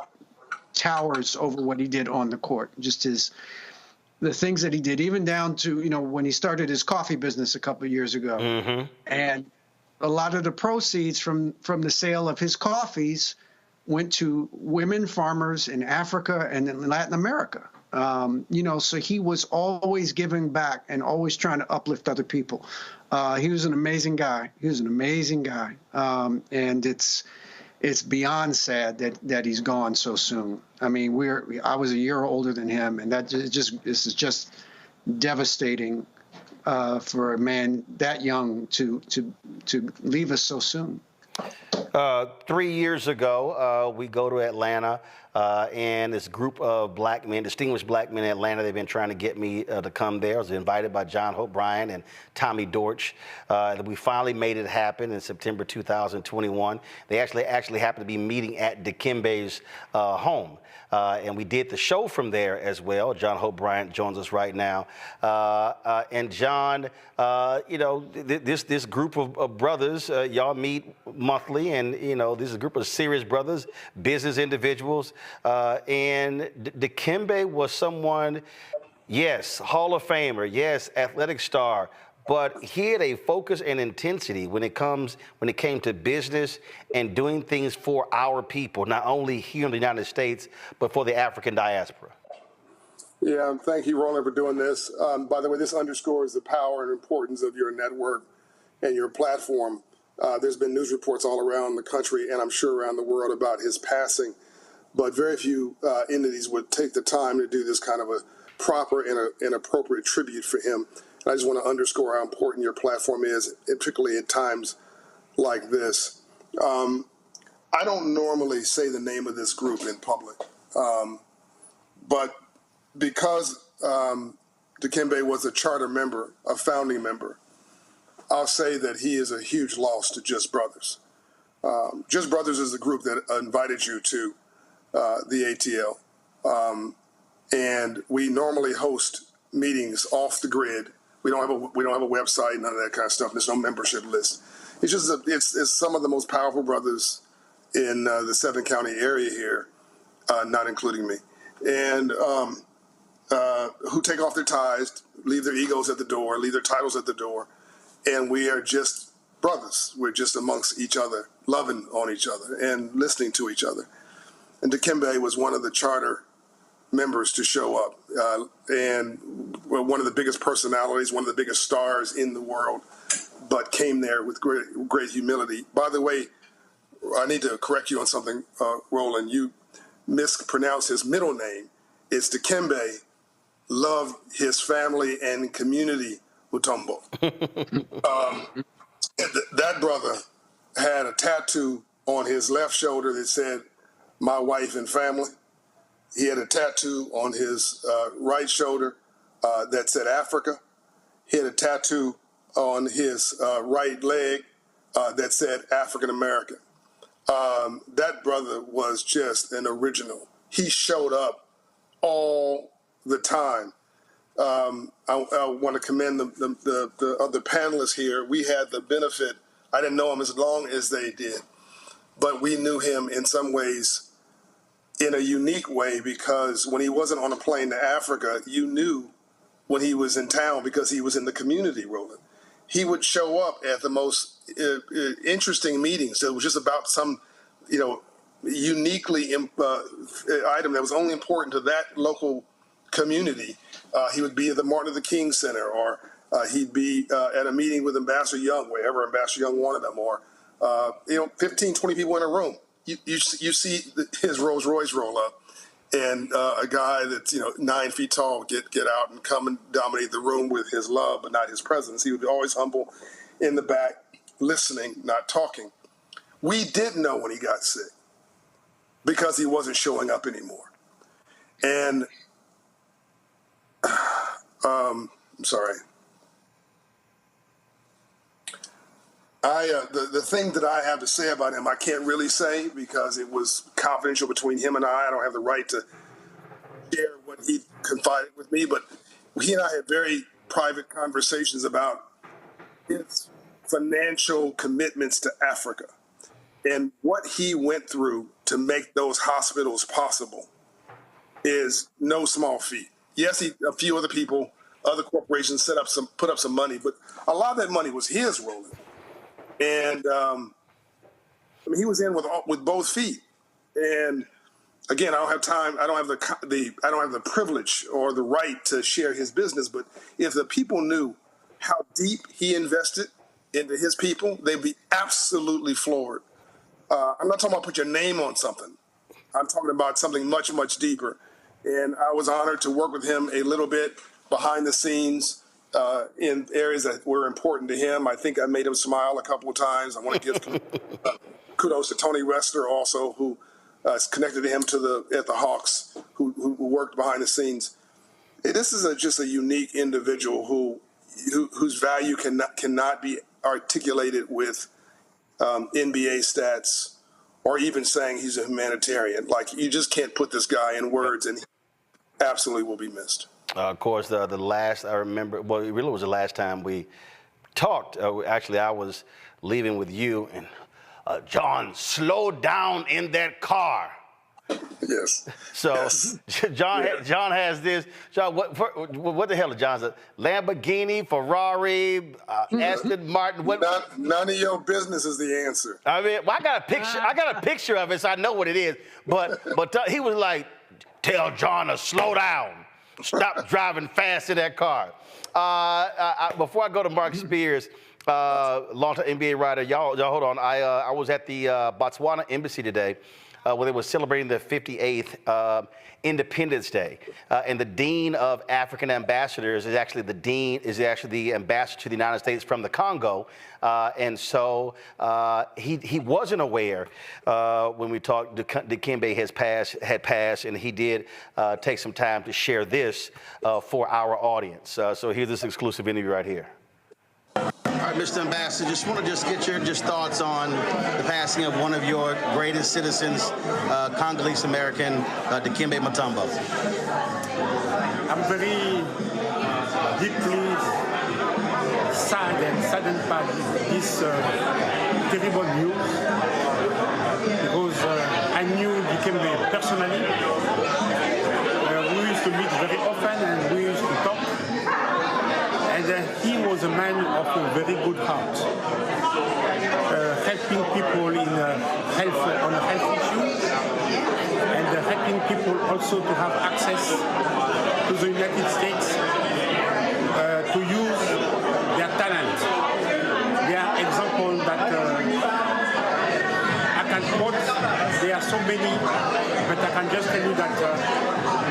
towers over what he did on the court. Just the things that he did, even down to, when he started his coffee business a couple of years ago. Mm-hmm. And a lot of the proceeds from the sale of his coffees went to women farmers in Africa and in Latin America. So he was always giving back and always trying to uplift other people. He was an amazing guy. And it's beyond sad that he's gone so soon. I mean, I was a year older than him, and this is just devastating for a man that young to leave us so soon. 3 years ago, we go to Atlanta, and this group of black men, distinguished black men in Atlanta, they've been trying to get me to come there. I was invited by John Hope Bryant and Tommy Dortch. We finally made it happen in September 2021. They actually happened to be meeting at Dikembe's home. And we did the show from there as well. John Hope Bryant joins us right now. And John, this group of brothers, y'all meet monthly, and, this is a group of serious brothers, business individuals. And Dikembe was someone, yes, Hall of Famer, yes, athletic star, but he had a focus and intensity when it came to business and doing things for our people, not only here in the United States, but for the African diaspora. Yeah, thank you, Roland, for doing this. By the way, this underscores the power and importance of your network and your platform. There's been news reports all around the country, and I'm sure around the world, about his passing, but very few entities would take the time to do this kind of a proper and appropriate tribute for him. I just want to underscore how important your platform is, particularly at times like this. I don't normally say the name of this group in public, but because Dikembe was a charter member, a founding member, I'll say that he is a huge loss to Just Brothers. Just Brothers is the group that invited you to the ATL, and we normally host meetings off the grid. We don't have a website, none of that kind of stuff. There's no membership list. It's just it's some of the most powerful brothers in the 7 county area here, not including me. And who take off their ties, leave their egos at the door, leave their titles at the door, and we are just brothers. We're just amongst each other, loving on each other and listening to each other. And Dikembe was one of the charter members to show up, and one of the biggest personalities, one of the biggest stars in the world, but came there with great humility. By the way, I need to correct you on something, Roland. You mispronounced his middle name. It's Dikembe, love his family and community, Mutombo. That brother had a tattoo on his left shoulder that said, "My wife and family." He had a tattoo on his right shoulder that said Africa. He had a tattoo on his right leg that said African American. That brother was just an original. He showed up all the time. I want to commend the other panelists here. We had the benefit, I didn't know him as long as they did, but we knew him in some ways in a unique way, because when he wasn't on a plane to Africa, you knew when he was in town because he was in the community, Roland. He would show up at the most interesting meetings. It was just about some, uniquely item that was only important to that local community. He would be at the Martin Luther King Center, or he'd be at a meeting with Ambassador Young, wherever Ambassador Young wanted them, or 15, 20 people in a room. You see his Rolls Royce roll up, and a guy that's 9 feet tall get out and come and dominate the room with his love, but not his presence. He would be always humble in the back, listening, not talking. We didn't know when he got sick because he wasn't showing up anymore. And I'm sorry. The thing that I have to say about him, I can't really say because it was confidential between him and I. I don't have the right to share what he confided with me, but he and I had very private conversations about his financial commitments to Africa and what he went through to make those hospitals possible is no small feat. Yes, a few other people, other corporations put up some money, but a lot of that money was his, Roland. And he was in with both feet. And again, I don't have time. I don't have the privilege or the right to share his business. But if the people knew how deep he invested into his people, they'd be absolutely floored. I'm not talking about put your name on something. I'm talking about something much, much deeper. And I was honored to work with him a little bit behind the scenes. In areas that were important to him. I think I made him smile a couple of times. I want to give kudos to Tony Rester also, who is connected to him at the Hawks, who worked behind the scenes. This is just a unique individual whose value cannot be articulated with NBA stats or even saying he's a humanitarian. Like, you just can't put this guy in words, and he absolutely will be missed. Of course, the last I remember, well, it really was the last time we talked. Actually, I was leaving with you, and John, slow down in that car. Yes. So yes. John has this. John, what the hell is John's? Lamborghini, Ferrari, Aston Martin. What? None of your business is the answer. I mean, well, I got a picture of it, so I know what it is. But he was like, tell John to slow down. Stop driving fast in that car. Before I go to Mark Spears, longtime NBA writer, y'all hold on. I was at the Botswana Embassy today, where they were celebrating the 58th Independence Day, and the Dean of African Ambassadors is actually the ambassador to the United States from the Congo, and so he wasn't aware when we talked. Dikembe had passed, and he did take some time to share this for our audience. So here's this exclusive interview right here. All right, Mr. Ambassador, just want to get your thoughts on the passing of one of your greatest citizens, Congolese American, Dikembe Mutombo. I'm very deeply sad and saddened by this terrible news because I knew Dikembe personally. We used to meet very often, he was a man of a very good heart, helping people in health on a health issue, and helping people also to have access to the United States to use their talent. There are examples that I can quote. There are so many, but I can just tell you that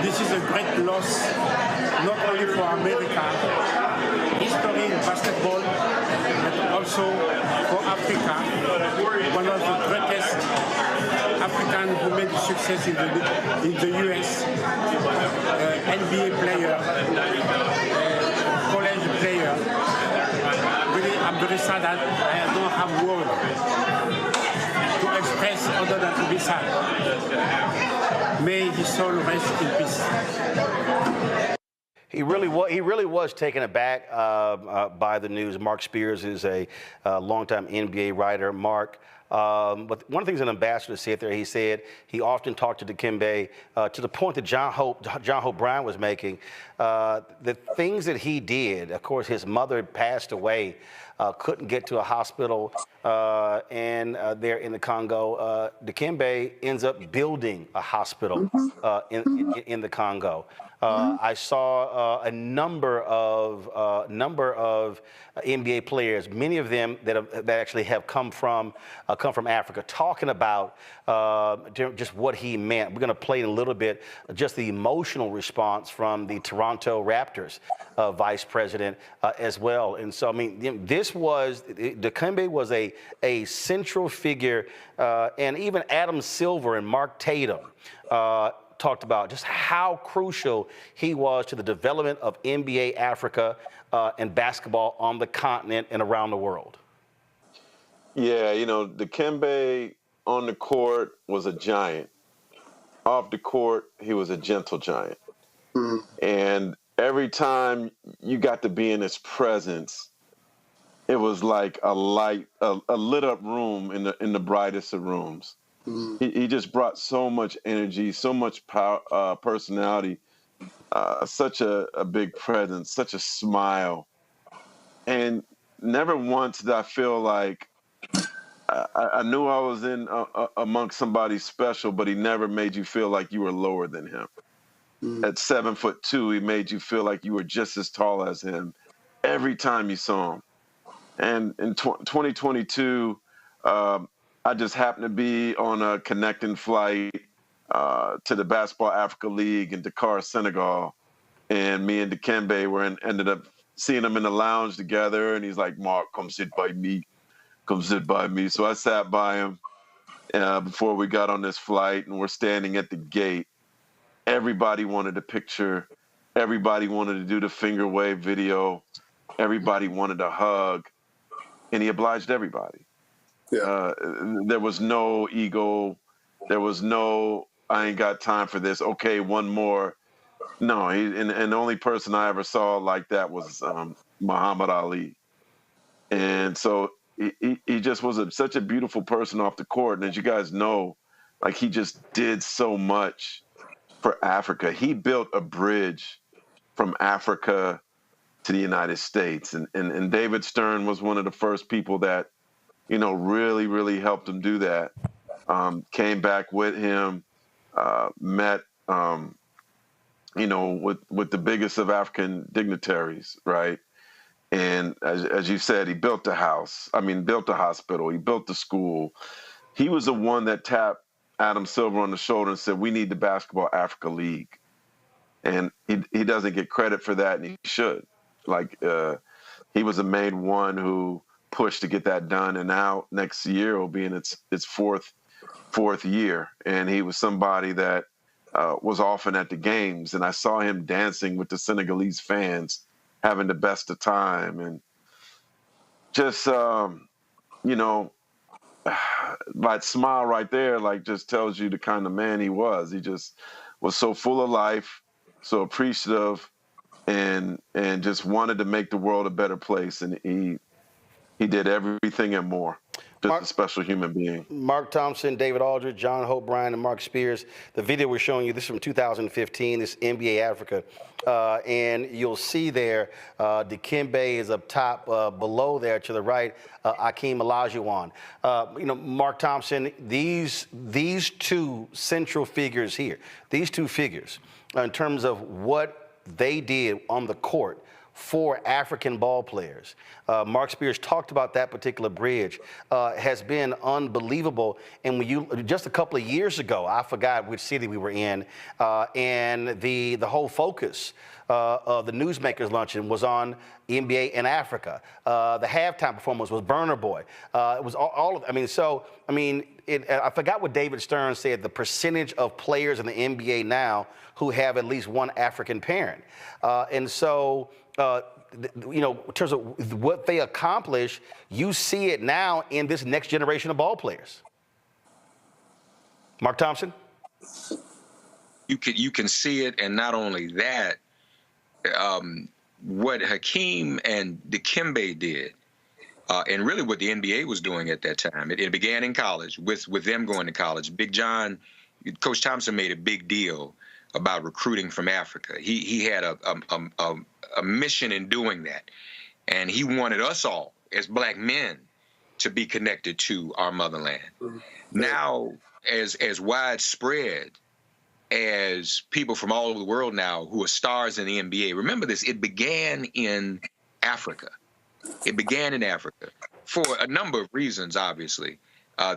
this is a great loss, not only for America, history in basketball, but also for Africa. One of the greatest Africans who made success in the U.S., NBA player, college player. Really, I'm very sad that I don't have words to express other than to be sad. May his soul rest in peace. He really was taken aback by the news. Mark Spears is a longtime NBA writer. Mark, but one of the things an ambassador said there, he said he often talked to Dikembe to the point that John Hope Brown was making. The things that he did, of course, his mother passed away, couldn't get to a hospital, and there in the Congo, Dikembe ends up building a hospital in the Congo. I saw a number of NBA players, many of them that actually have come from Africa, talking about just what he meant. We're going to play in a little bit just the emotional response from the Toronto Raptors vice president as well. And so, I mean, Dikembe was a central figure, and even Adam Silver and Mark Tatum talked about just how crucial he was to the development of NBA Africa and basketball on the continent and around the world. Yeah, Dikembe on the court was a giant. Off the court, he was a gentle giant. And every time you got to be in his presence, it was like a lit up room in the brightest of rooms. He just brought so much energy, so much power, personality, such a big presence, such a smile. And never once did I feel like I knew I was in amongst somebody special, but he never made you feel like you were lower than him. At 7'2", he made you feel like you were just as tall as him every time you saw him. And in 2022, I just happened to be on a connecting flight to the Basketball Africa League in Dakar, Senegal. And me and Dikembe ended up seeing him in the lounge together. And he's like, "Mark, come sit by me. Come sit by me." So I sat by him before we got on this flight, and we're standing at the gate. Everybody wanted a picture. Everybody wanted to do the finger wave video. Everybody wanted a hug. And he obliged everybody. Yeah. There was no ego. There was no, I ain't got time for this. Okay, one more. No, and the only person I ever saw like that was Muhammad Ali. And so he just was such a beautiful person off the court. And as you guys know, like, he just did so much for Africa. He built a bridge from Africa to the United States. And David Stern was one of the first people that, really, really helped him do that. Came back with him, met, with the biggest of African dignitaries, right? And as you said, he built the house. Built the hospital. He built the school. He was the one that tapped Adam Silver on the shoulder and said, "We need the Basketball Africa League." And he doesn't get credit for that, and he should. He was the main one who pushed to get that done, and now next year will be in its fourth year. And he was somebody that was often at the games, and I saw him dancing with the Senegalese fans, having the best of time, and just that smile right there, just tells you the kind of man he was. He just was so full of life, so appreciative, and just wanted to make the world a better place, and he did everything and more just a special human being. Mark Thompson, David Aldridge, John Hope Bryan, and Mark Spears. The video we're showing you, this is from 2015, this NBA Africa. And you'll see there, Dikembe is up top, below there to the right, Akeem Olajuwon. Mark Thompson, these two central figures here, these two figures, in terms of what they did on the court for African ball players. Mark Spears talked about that particular bridge, has been unbelievable. And when just a couple of years ago, I forgot which city we were in, and the whole focus of the Newsmakers Luncheon was on NBA in Africa. The halftime performance was Burner Boy. It was all of, I forgot what David Stern said, the percentage of players in the NBA now who have at least one African parent. In terms of what they accomplish, you see it now in this next generation of ball players. Mark Thompson? You can see it, and not only that, what Hakeem and Dikembe did, and really what the NBA was doing at that time. It began in college with them going to college. Big John, Coach Thompson made a big deal about recruiting from Africa. He had a mission in doing that, and he wanted us all as black men to be connected to our motherland. Now, as widespread as people from all over the world now who are stars in the NBA, remember this, it began in Africa. It began in Africa for a number of reasons, obviously.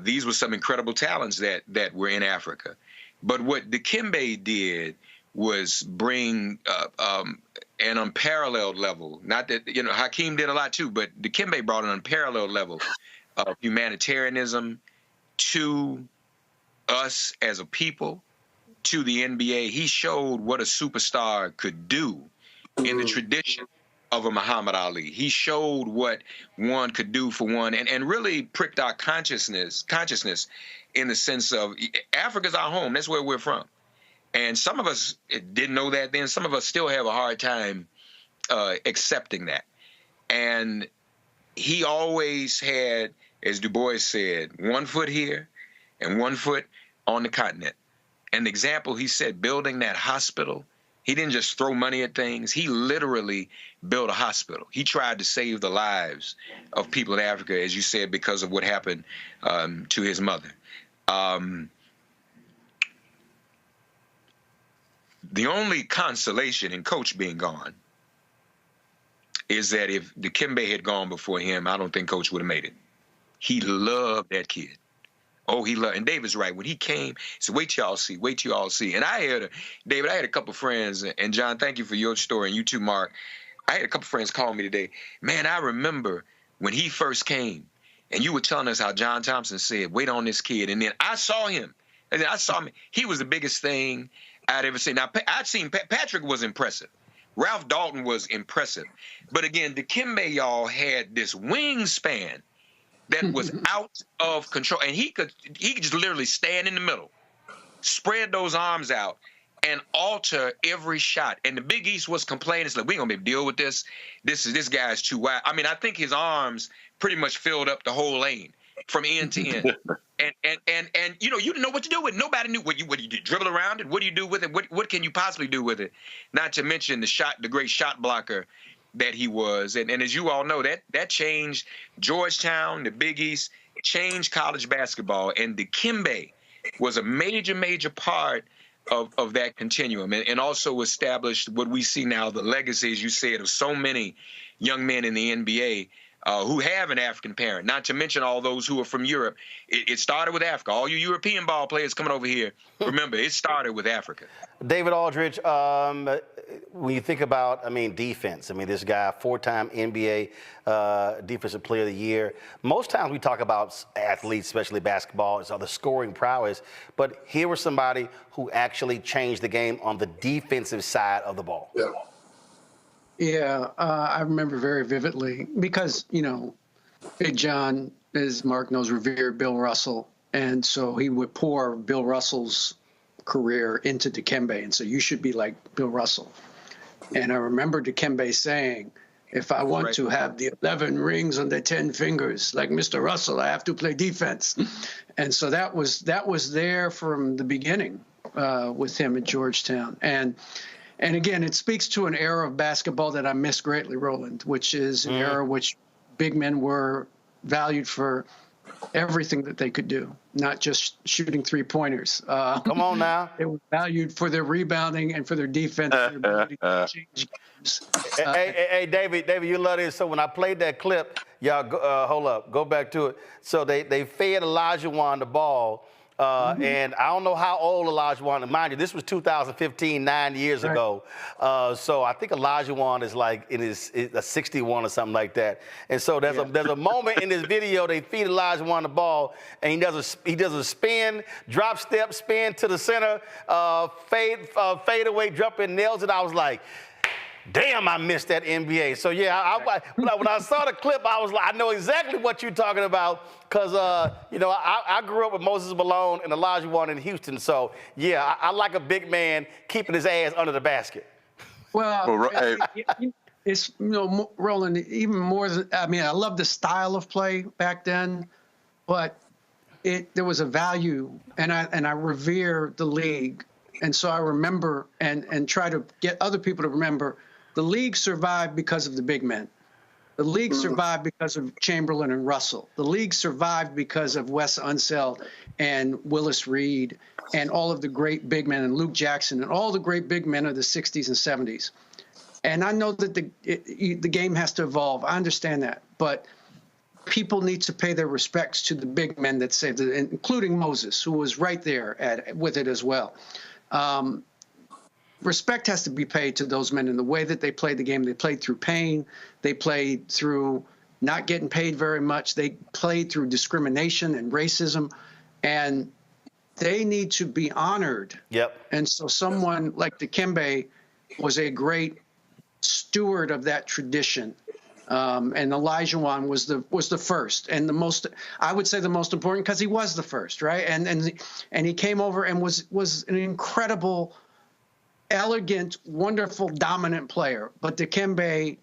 These were some incredible talents that were in Africa. But what Dikembe did was bring an unparalleled level. Not that, Hakeem did a lot too, but Dikembe brought an unparalleled level of humanitarianism to us as a people, to the NBA. He showed what a superstar could do in the tradition of a Muhammad Ali. He showed what one could do for one, and really pricked our consciousness in the sense of Africa's our home. That's where we're from. And some of us didn't know that then. Some of us still have a hard time accepting that. And he always had, as Du Bois said, 1 foot here and 1 foot on the continent. An example, he said, building that hospital, he didn't just throw money at things. He literally built a hospital. He tried to save the lives of people in Africa, as you said, because of what happened to his mother. The only consolation in Coach being gone is that if Dikembe had gone before him, I don't think Coach would have made it. He loved that kid. Oh, he loved, and David's right. When he came, he said, wait till y'all see, wait till y'all see. And David, I had a couple friends, and John, thank you for your story, and you too, Mark. I had a couple friends call me today. Man, I remember when he first came, and you were telling us how John Thompson said, wait on this kid. And then I saw him, and then I saw him. He was the biggest thing I'd ever seen. Now, I'd seen Patrick was impressive. Ralph Dalton was impressive. But again, Dikembe, y'all, had this wingspan that was out of control. And he could just literally stand in the middle, spread those arms out, and alter every shot. And the Big East was complaining, it's like, we ain't gonna be able to deal with this. This guy's too wide. I mean, I think his arms pretty much filled up the whole lane from end to end. And you didn't know what to do with it. Nobody knew what you do, dribble around it. What do you do with it? What can you possibly do with it? Not to mention the great shot blocker that he was. And as you all know, that changed Georgetown, the Big East, changed college basketball. And Dikembe was a major, major part of that continuum, and also established what we see now, the legacy, as you said, of so many young men in the NBA who have an African parent, not to mention all those who are from Europe. It started with Africa. All you European ball players coming over here, remember, it started with Africa. David Aldridge, when you think about, defense, this guy, 4-time NBA Defensive Player of the Year. Most times we talk about athletes, especially basketball, it's the scoring prowess. But here was somebody who actually changed the game on the defensive side of the ball. Yeah. Yeah, I remember very vividly because, Big John, as Mark knows, revered Bill Russell. And so he would pour Bill Russell's career into Dikembe and say, you should be like Bill Russell. And I remember Dikembe saying, If I want to have the 11 rings on the 10 fingers, like Mr. Russell, I have to play defense. And so that was there from the beginning with him at Georgetown. And again, it speaks to an era of basketball that I miss greatly, Roland, which is an era which big men were valued for everything that they could do, not just shooting three-pointers. Come on now. They were valued for their rebounding and for their defense, their ability to change games. Hey, David, you love this. So when I played that clip, y'all, hold up, go back to it. So they fed Olajuwon the ball. And I don't know how old Olajuwon is. Mind you, this was 2015, 9 years ago. So I think Olajuwon is like in his 61 or something like that. And so there's a moment in this video they feed Olajuwon the ball, and he does a spin, drop step, spin to the center, fade away, jump in, nails it. I was like, damn, I missed that NBA. So yeah, when I saw the clip, I was like, I know exactly what you're talking about, because I grew up with Moses Malone and Olajuwon in Houston. So yeah, I like a big man keeping his ass under the basket. Well, it's Roland, even more than, I mean, I love the style of play back then, but there was a value, and I revere the league, and so I remember and try to get other people to remember. The league survived because of the big men. The league survived because of Chamberlain and Russell. The league survived because of Wes Unseld and Willis Reed and all of the great big men, and Luke Jackson and all the great big men of the 60s and 70s. And I know that the game has to evolve. I understand that. But people need to pay their respects to the big men that saved it, including Moses, who was right there with it as well. Respect has to be paid to those men in the way that they played the game. They played through pain. They played through not getting paid very much. They played through discrimination and racism, and they need to be honored. Yep. And so someone like Dikembe was a great steward of that tradition. And Olajuwon was the first and the most, I would say the most important, because he was the first, right? And he came over and was an incredible, elegant, wonderful, dominant player. But Dikembe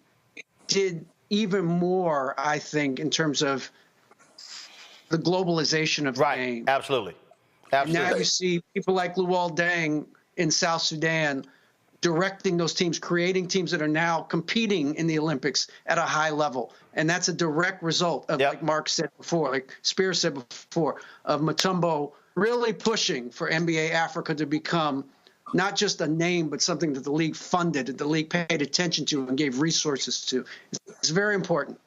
did even more, I think, in terms of the globalization of the game. Absolutely. Now you see people like Luol Deng in South Sudan directing those teams, creating teams that are now competing in the Olympics at a high level. And that's a direct result of, like Mark said before, like Spears said before, of Mutombo really pushing for NBA Africa to become not just a name, but something that the league funded, that the league paid attention to and gave resources to. It's very important.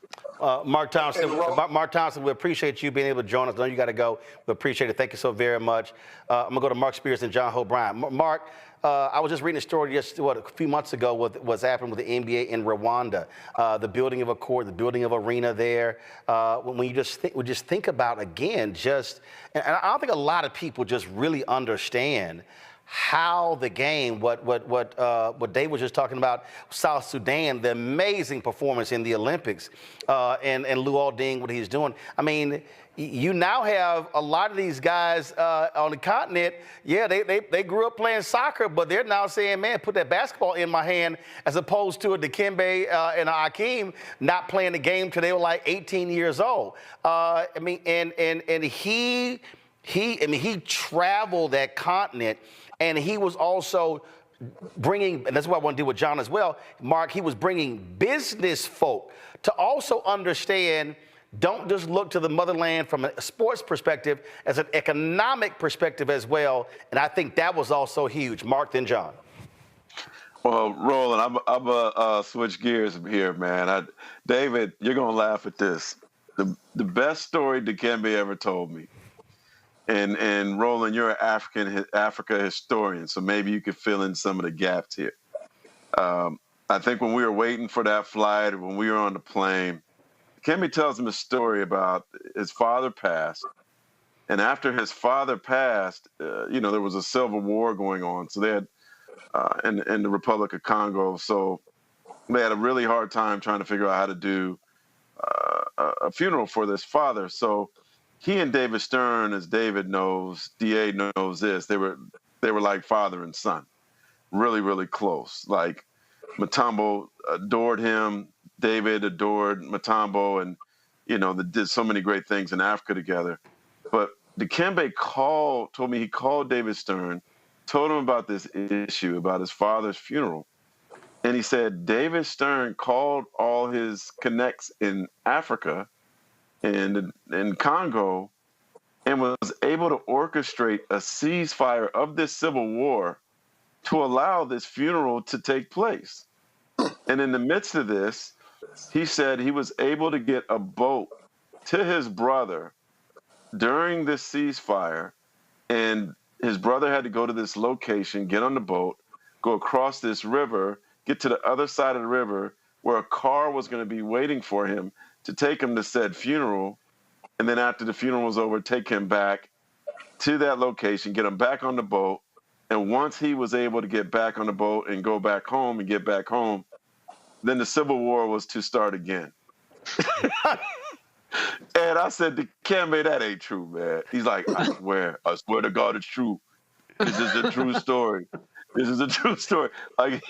Mark Thompson, we appreciate you being able to join us. I know you got to go. We appreciate it. Thank you so very much. I'm going to go to Mark Spears and John Hope Bryant. Mark, I was just reading a story a few months ago with what's happened with the NBA in Rwanda, the building of a court, the building of arena there. When you just think about, again, and I don't think a lot of people just really understand how the game, what Dave was just talking about, South Sudan, the amazing performance in the Olympics, and Luol Deng, what he's doing. I mean, you now have a lot of these guys on the continent. Yeah, they grew up playing soccer, but they're now saying, man, put that basketball in my hand, as opposed to a Dikembe and a Hakeem not playing the game till they were like 18 years old. I mean, and he traveled that continent. And he was also bringing, and that's what I want to do with John as well, Mark, he was bringing business folk to also understand, don't just look to the motherland from a sports perspective, as an economic perspective as well. And I think that was also huge. Mark, then John. Well, Roland, I'm a switch gears here, man. David, you're going to laugh at this. The best story Dikembe ever told me, and Roland, you're an Africa historian, so maybe you could fill in some of the gaps here. I think when we were waiting for that flight, or when we were on the plane, Dikembe tells him a story about his father passed. And after his father passed, there was a civil war going on. So they had, in the Republic of Congo, so they had a really hard time trying to figure out how to do a funeral for this father. So he and David Stern, as David knows, DA knows this, they were like father and son, really, really close. Like Mutombo adored him. David adored Mutombo, and they did so many great things in Africa together. But Dikembe told me he called David Stern, told him about this issue, about his father's funeral. And he said David Stern called all his connects in Africa and in Congo and was able to orchestrate a ceasefire of this civil war to allow this funeral to take place. And in the midst of this, he said he was able to get a boat to his brother during this ceasefire, and his brother had to go to this location, get on the boat, go across this river, get to the other side of the river where a car was going to be waiting for him to take him to said funeral. And then after the funeral was over, take him back to that location, get him back on the boat. And once he was able to get back on the boat and go back home and get back home, then the Civil War was to start again. And I said, Dikembe, that ain't true, man. He's like, I swear to God it's true. This is a true story. This is a true story. Like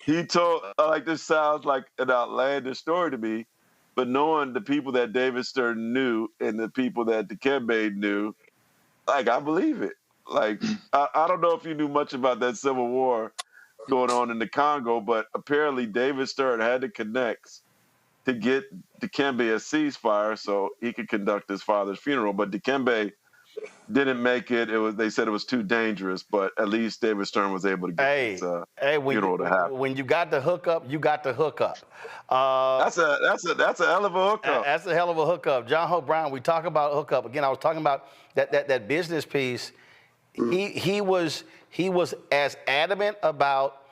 he told, like, this sounds like an outlandish story to me, but knowing the people that David Stern knew and the people that Dikembe knew, like, I believe it. Like, I don't know if you knew much about that Civil War going on in the Congo, but apparently David Stern had the connects to get Dikembe a ceasefire so he could conduct his father's funeral. But Dikembe didn't make it. They said it was too dangerous, but at least David Stern was able to get his funeral to happen. When you got the hookup, you got the hookup. That's a hell of a hookup. That's a hell of a hookup. John Hope Brown, we talk about hookup. Again, I was talking about that business piece. He was as adamant about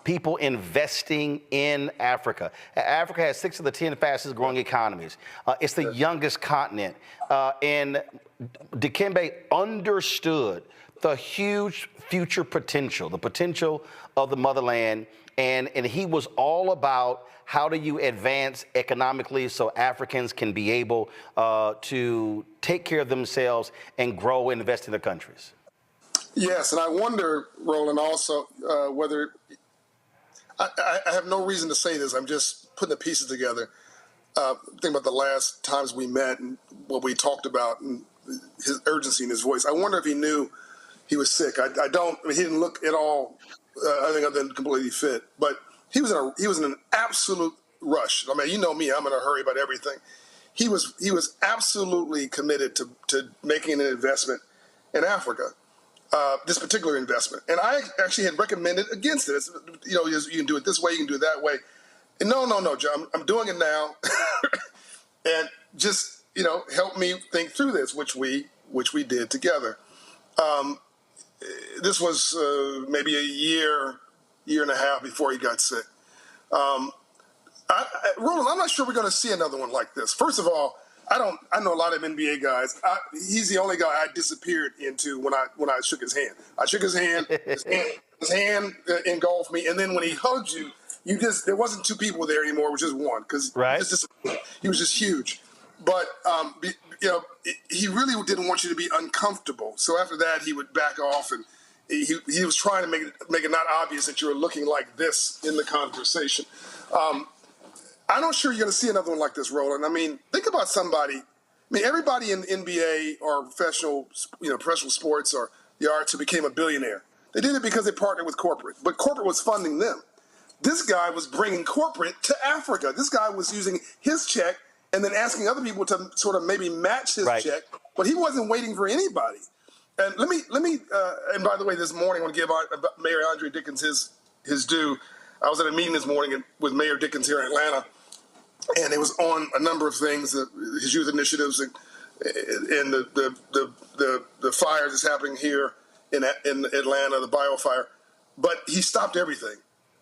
people investing in Africa. Africa has 6 of the 10 fastest growing economies. It's the youngest continent. And Dikembe understood the huge future potential, the potential of the motherland. And he was all about how do you advance economically so Africans can be able to take care of themselves and grow and invest in their countries. Yes, and I wonder, Roland, also whether I have no reason to say this. I'm just putting the pieces together. Think about the last times we met and what we talked about and his urgency in his voice. I wonder if he knew he was sick. I don't. I mean, he didn't look at all. I think other than completely fit, but he was in an absolute rush. I mean, you know me. I'm in a hurry about everything. He was absolutely committed to making an investment in Africa. This particular investment. And I actually had recommended against it. It's, you can do it this way, you can do it that way. And no, John, I'm doing it now. And just, help me think through this, which we did together. This was maybe a year and a half before he got sick. Roland, I'm not sure we're going to see another one like this. First of all, I know a lot of NBA guys. He's the only guy I disappeared into when I shook his hand. I shook his hand. His hand engulfed me, and then when he hugged you, there wasn't 2 people there anymore, which is 1, because he was just huge. But he really didn't want you to be uncomfortable. So after that, he would back off, and he was trying to make it not obvious that you were looking like this in the conversation. I'm not sure you're going to see another one like this, Roland. I mean, think about somebody. I mean, everybody in the NBA or professional sports or the arts who became a billionaire, they did it because they partnered with corporate. But corporate was funding them. This guy was bringing corporate to Africa. This guy was using his check and then asking other people to sort of maybe match his check. But he wasn't waiting for anybody. And let me. And by the way, this morning I want to give Mayor Andre Dickens his due. I was at a meeting this morning with Mayor Dickens here in Atlanta. And it was on a number of things, his youth initiatives and the fires that's happening here in Atlanta, the biofire. But he stopped everything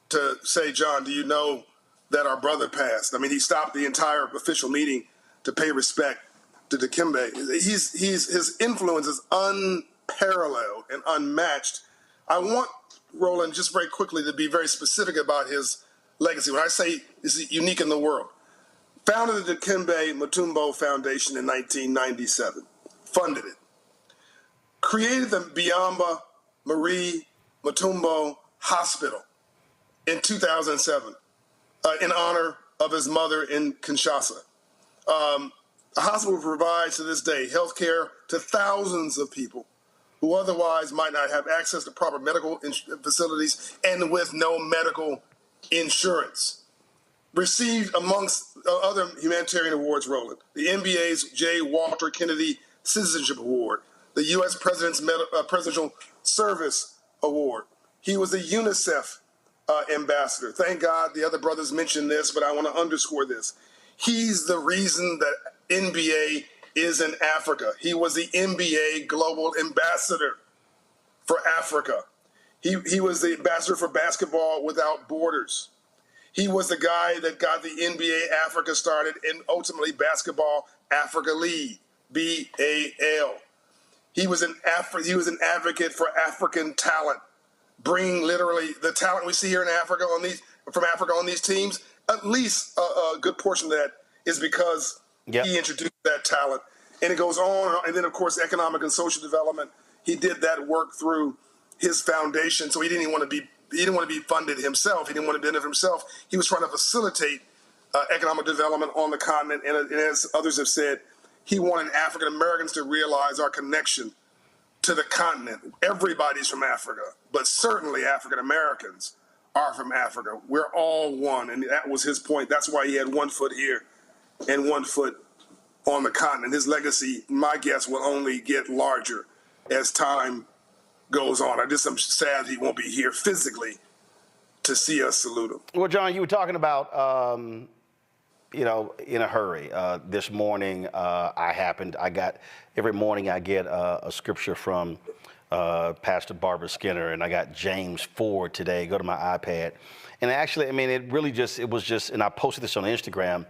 to say, John, do you know that our brother passed? I mean, he stopped the entire official meeting to pay respect to Dikembe. His influence is unparalleled and unmatched. I want, Roland, just very quickly to be very specific about his legacy. When I say it's unique in the world, founded the Dikembe Mutombo Foundation in 1997, funded it, created the Biamba Marie Mutombo Hospital in 2007 in honor of his mother in Kinshasa. The hospital provides to this day health care to thousands of people who otherwise might not have access to proper medical facilities and with no medical insurance. Received, amongst other humanitarian awards, Roland, the NBA's J. Walter Kennedy Citizenship Award, the U.S. President's Presidential Service Award. He was a UNICEF ambassador. Thank God the other brothers mentioned this, but I want to underscore this. He's the reason that NBA is in Africa. He was the NBA Global Ambassador for Africa. He was the ambassador for Basketball Without Borders. He was the guy that got the NBA Africa started and ultimately Basketball Africa League, BAL. He was an advocate for African talent, bringing literally the talent we see here in Africa from Africa on these teams. At least a good portion of that is because he introduced that talent. And it goes on. And then, of course, economic and social development. He did that work through his foundation. So he didn't want to be funded himself. He didn't want to benefit himself. He was trying to facilitate economic development on the continent. And as others have said, he wanted African Americans to realize our connection to the continent. Everybody's from Africa, but certainly African Americans are from Africa. We're all one. And that was his point. That's why he had 1 foot here and 1 foot on the continent. His legacy, my guess, will only get larger as time goes on. I'm sad he won't be here physically to see us salute him. Well, John, you were talking about, in a hurry. This morning, every morning I get a scripture from Pastor Barbara Skinner, and I got James 4 today. Go to my iPad. And actually, it was just, and I posted this on Instagram,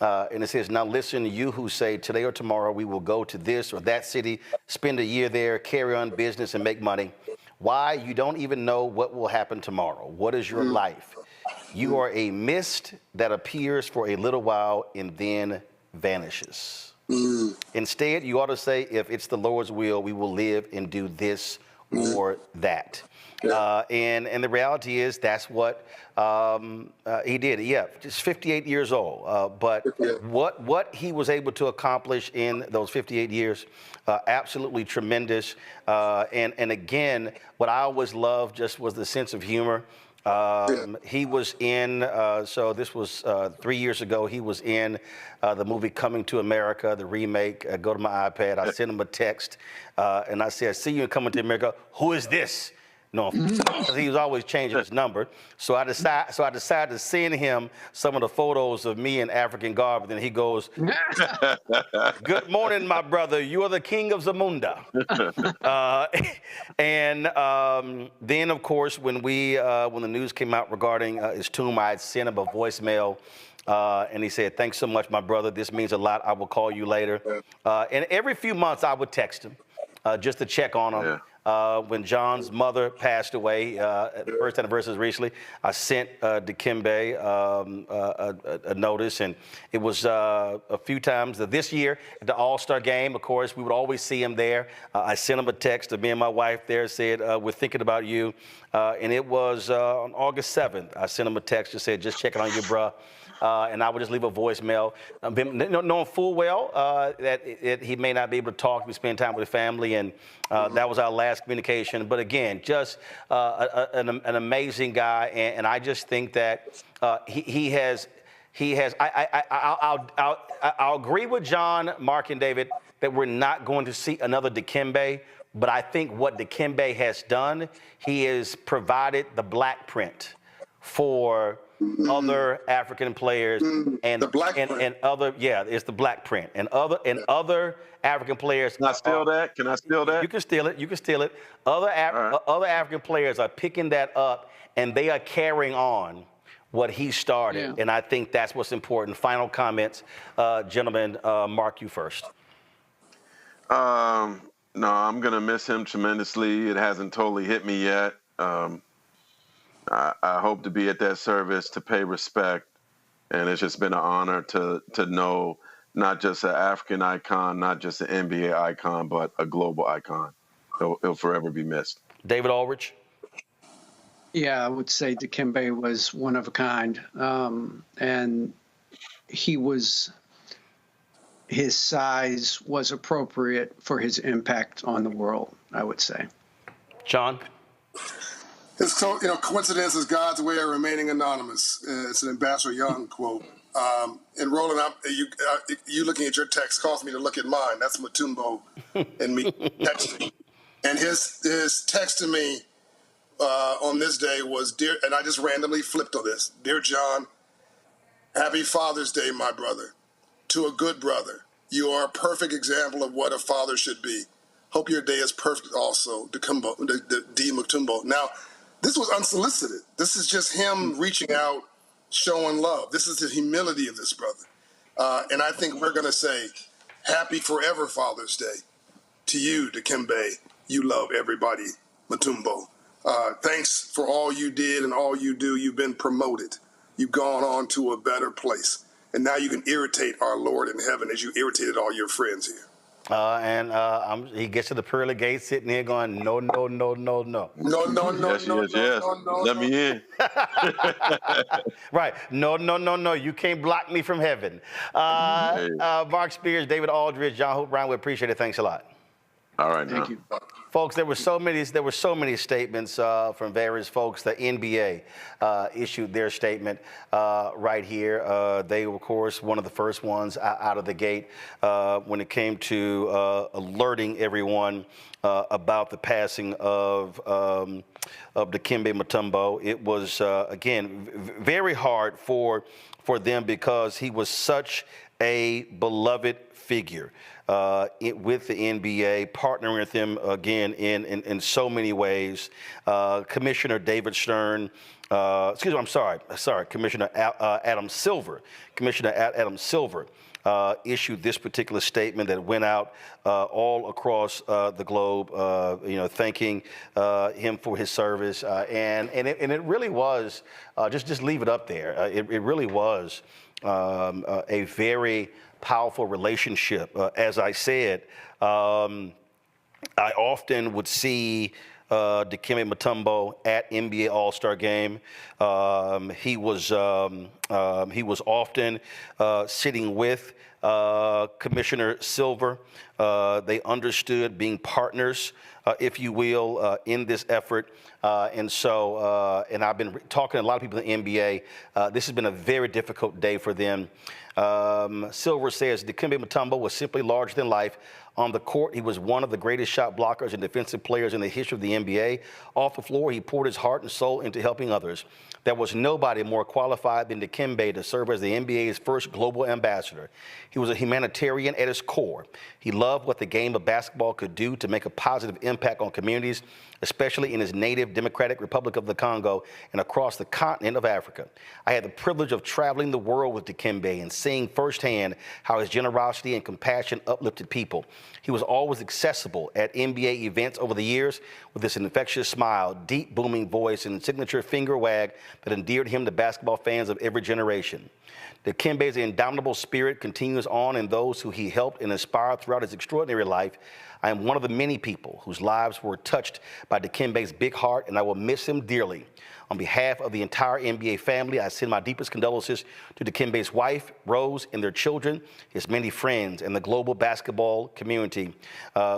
and it says, now listen, you who say today or tomorrow we will go to this or that city, spend a year there, carry on business and make money. Why? You don't even know what will happen tomorrow. What is your life? You are a mist that appears for a little while and then vanishes. Instead, you ought to say, if it's the Lord's will, we will live and do this or that. And the reality is that's what he did. Yeah, just 58 years old. But what he was able to accomplish in those 58 years, absolutely tremendous. And again, what I always loved just was the sense of humor. He was in, so this was 3 years ago, he was in the movie Coming to America, the remake. Go to my iPad. I sent him a text, and I said, see you in Coming to America. Who is this? No, he was always changing his number. So I decided to send him some of the photos of me in African garb. And then he goes, good morning, my brother. You are the king of Zamunda. Then, of course, when the news came out regarding his tomb, I had sent him a voicemail. And he said, thanks so much, my brother. This means a lot. I will call you later. And every few months, I would text him just to check on him. Yeah. When John's mother passed away, the first anniversary was recently, I sent Dikembe a notice, and it was a few times this year at the All-Star game. Of course, we would always see him there. I sent him a text to me and my wife there, said, we're thinking about you. And it was on August 7th. I sent him a text that said, just checking on you, bruh. And I would just leave a voicemail, knowing full well that he may not be able to talk. We spend time with the family, and that was our last communication. But again, just an amazing guy, and I just think that he has. I'll agree with John, Mark, and David that we're not going to see another Dikembe. But I think what Dikembe has done, he has provided the black print for other African players and it's the black print and other African players. Can I steal that? Can I steal that? You can steal it. You can steal it. Other African players are picking that up, and they are carrying on what he started. Yeah. And I think that's what's important. Final comments, gentlemen. Mark, you first. No, I'm gonna miss him tremendously. It hasn't totally hit me yet. I hope to be at that service to pay respect, and it's just been an honor to know not just an African icon, not just an NBA icon, but a global icon. He'll forever be missed. David Aldrich? Yeah, I would say Dikembe was one of a kind. And his size was appropriate for his impact on the world, I would say. John? It's so, coincidence is God's way of remaining anonymous. It's an Ambassador Young quote. And Roland, you looking at your text caused me to look at mine. That's Mutombo and me texting. And his text to me on this day was, "Dear," and I just randomly flipped on this. "Dear John, happy Father's Day, my brother. To a good brother. You are a perfect example of what a father should be. Hope your day is perfect also, Dikembe Mutombo." Now, this was unsolicited. This is just him reaching out, showing love. This is the humility of this brother. And I think we're going to say, happy forever Father's Day to you, Dikembe. You love everybody, Mutombo. Thanks for all you did and all you do. You've been promoted. You've gone on to a better place. And now you can irritate our Lord in heaven as you irritated all your friends here. He gets to the pearly gates sitting here going, no, no, no, no, no. No, no, no, yes, no, yes, no, yes. no, no, Let no. me in. Right. No, no, no, no. You can't block me from heaven. Mark Spears, David Aldridge, John Hope Brown, we appreciate it. Thanks a lot. All right, Thank you. Folks, there were so many statements from various folks. The NBA issued their statement right here. They were, of course, one of the first ones out of the gate when it came to alerting everyone about the passing of Dikembe Mutombo. It was, again, very hard for them because he was such a beloved figure with the NBA, partnering with them again in so many ways. Commissioner David Stern, Commissioner Adam Silver. Commissioner Adam Silver issued this particular statement that went out all across the globe, thanking him for his service, and it really was just leave it up there. It really was a very powerful relationship. As I said, I often would see Dikembe Mutombo at NBA All-Star Game. He was often sitting with Commissioner Silver. They understood being partners, if you will, in this effort. And I've been talking to a lot of people in the NBA. This has been a very difficult day for them. Silver says Dikembe Mutombo was simply larger than life. On the court, he was one of the greatest shot blockers and defensive players in the history of the NBA. Off the floor, he poured his heart and soul into helping others. There was nobody more qualified than Dikembe to serve as the NBA's first global ambassador. He was a humanitarian at his core. He loved what the game of basketball could do to make a positive impact on communities, especially in his native Democratic Republic of the Congo and across the continent of Africa. I had the privilege of traveling the world with Dikembe and seeing firsthand how his generosity and compassion uplifted people. He was always accessible at NBA events over the years with this infectious smile, deep booming voice, and signature finger wag that endeared him to basketball fans of every generation. Dikembe's indomitable spirit continues on in those who he helped and inspired throughout his extraordinary life. I am one of the many people whose lives were touched by Dikembe's big heart, and I will miss him dearly. On behalf of the entire NBA family, I send my deepest condolences to Dikembe's wife, Rose, and their children, his many friends, and the global basketball community,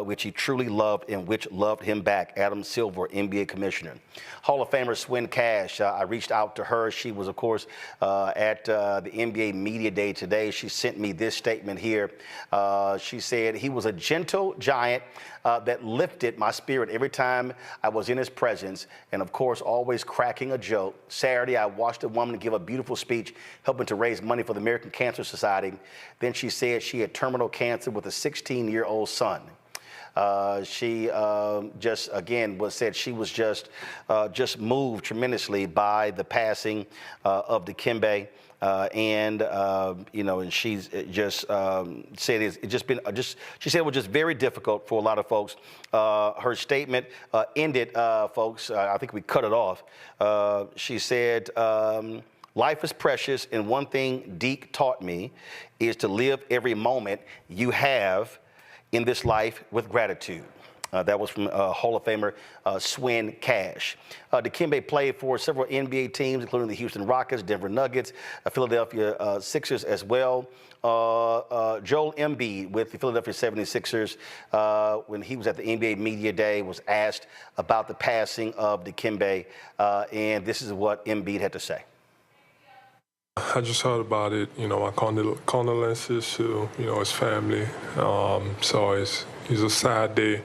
which he truly loved and which loved him back. Adam Silver, NBA Commissioner. Hall of Famer Swin Cash, I reached out to her. She was, of course, at the NBA Media Day today. She sent me this statement here. She said, he was a gentle giant that lifted my spirit every time I was in his presence, and of course, always cracking a joke. Saturday, I watched a woman give a beautiful speech helping to raise money for the American Cancer Society. Then she said she had terminal cancer with a 16-year-old son. She said she was just moved tremendously by the passing of Dikembe. And she's just said she said it was just very difficult for a lot of folks. Her statement ended, folks. I think we cut it off. She said, life is precious, and one thing Deke taught me is to live every moment you have in this life with gratitude. That was from Hall of Famer Swin Cash. Dikembe played for several NBA teams, including the Houston Rockets, Denver Nuggets, Philadelphia Sixers as well. Joel Embiid with the Philadelphia 76ers, when he was at the NBA Media Day, was asked about the passing of Dikembe, and this is what Embiid had to say. I just heard about it, my condolences to, his family. So it's a sad day,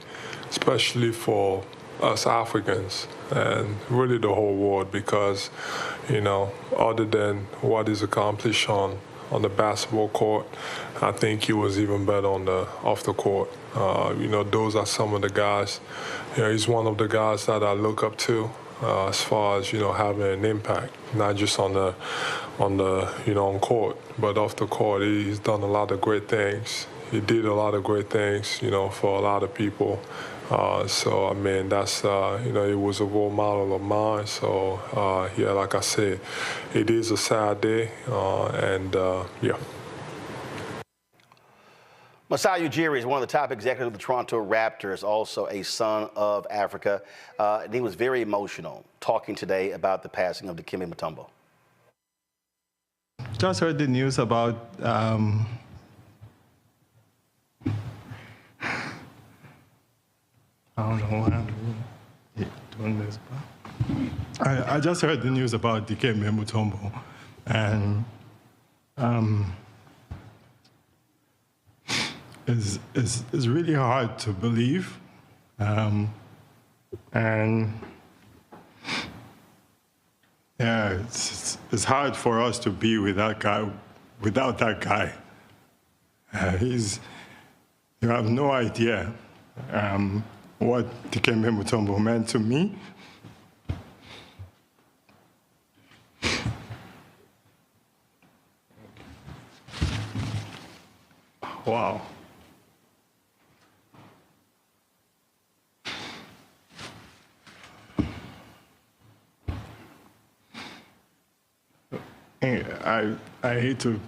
especially for us Africans and really the whole world, because, other than what is accomplished on the basketball court, I think he was even better off the court. Those are some of the guys. He's one of the guys that I look up to as far as having an impact, not just on court, but off the court. He's done a lot of great things. He did a lot of great things, for a lot of people. So, I mean, that's, he was a role model of mine. So, yeah, like I said, it is a sad day, yeah. Masai Ujiri is one of the top executives of the Toronto Raptors, also a son of Africa. And he was very emotional talking today about the passing of Dikembe Mutombo. Just heard the news about I don't know why I'm doing this, but I just heard the news about Dikembe Mutombo, and it's really hard to believe, and yeah, it's hard for us to be without that guy. You have no idea what Dikembe Mutombo meant to me. Wow. I hate to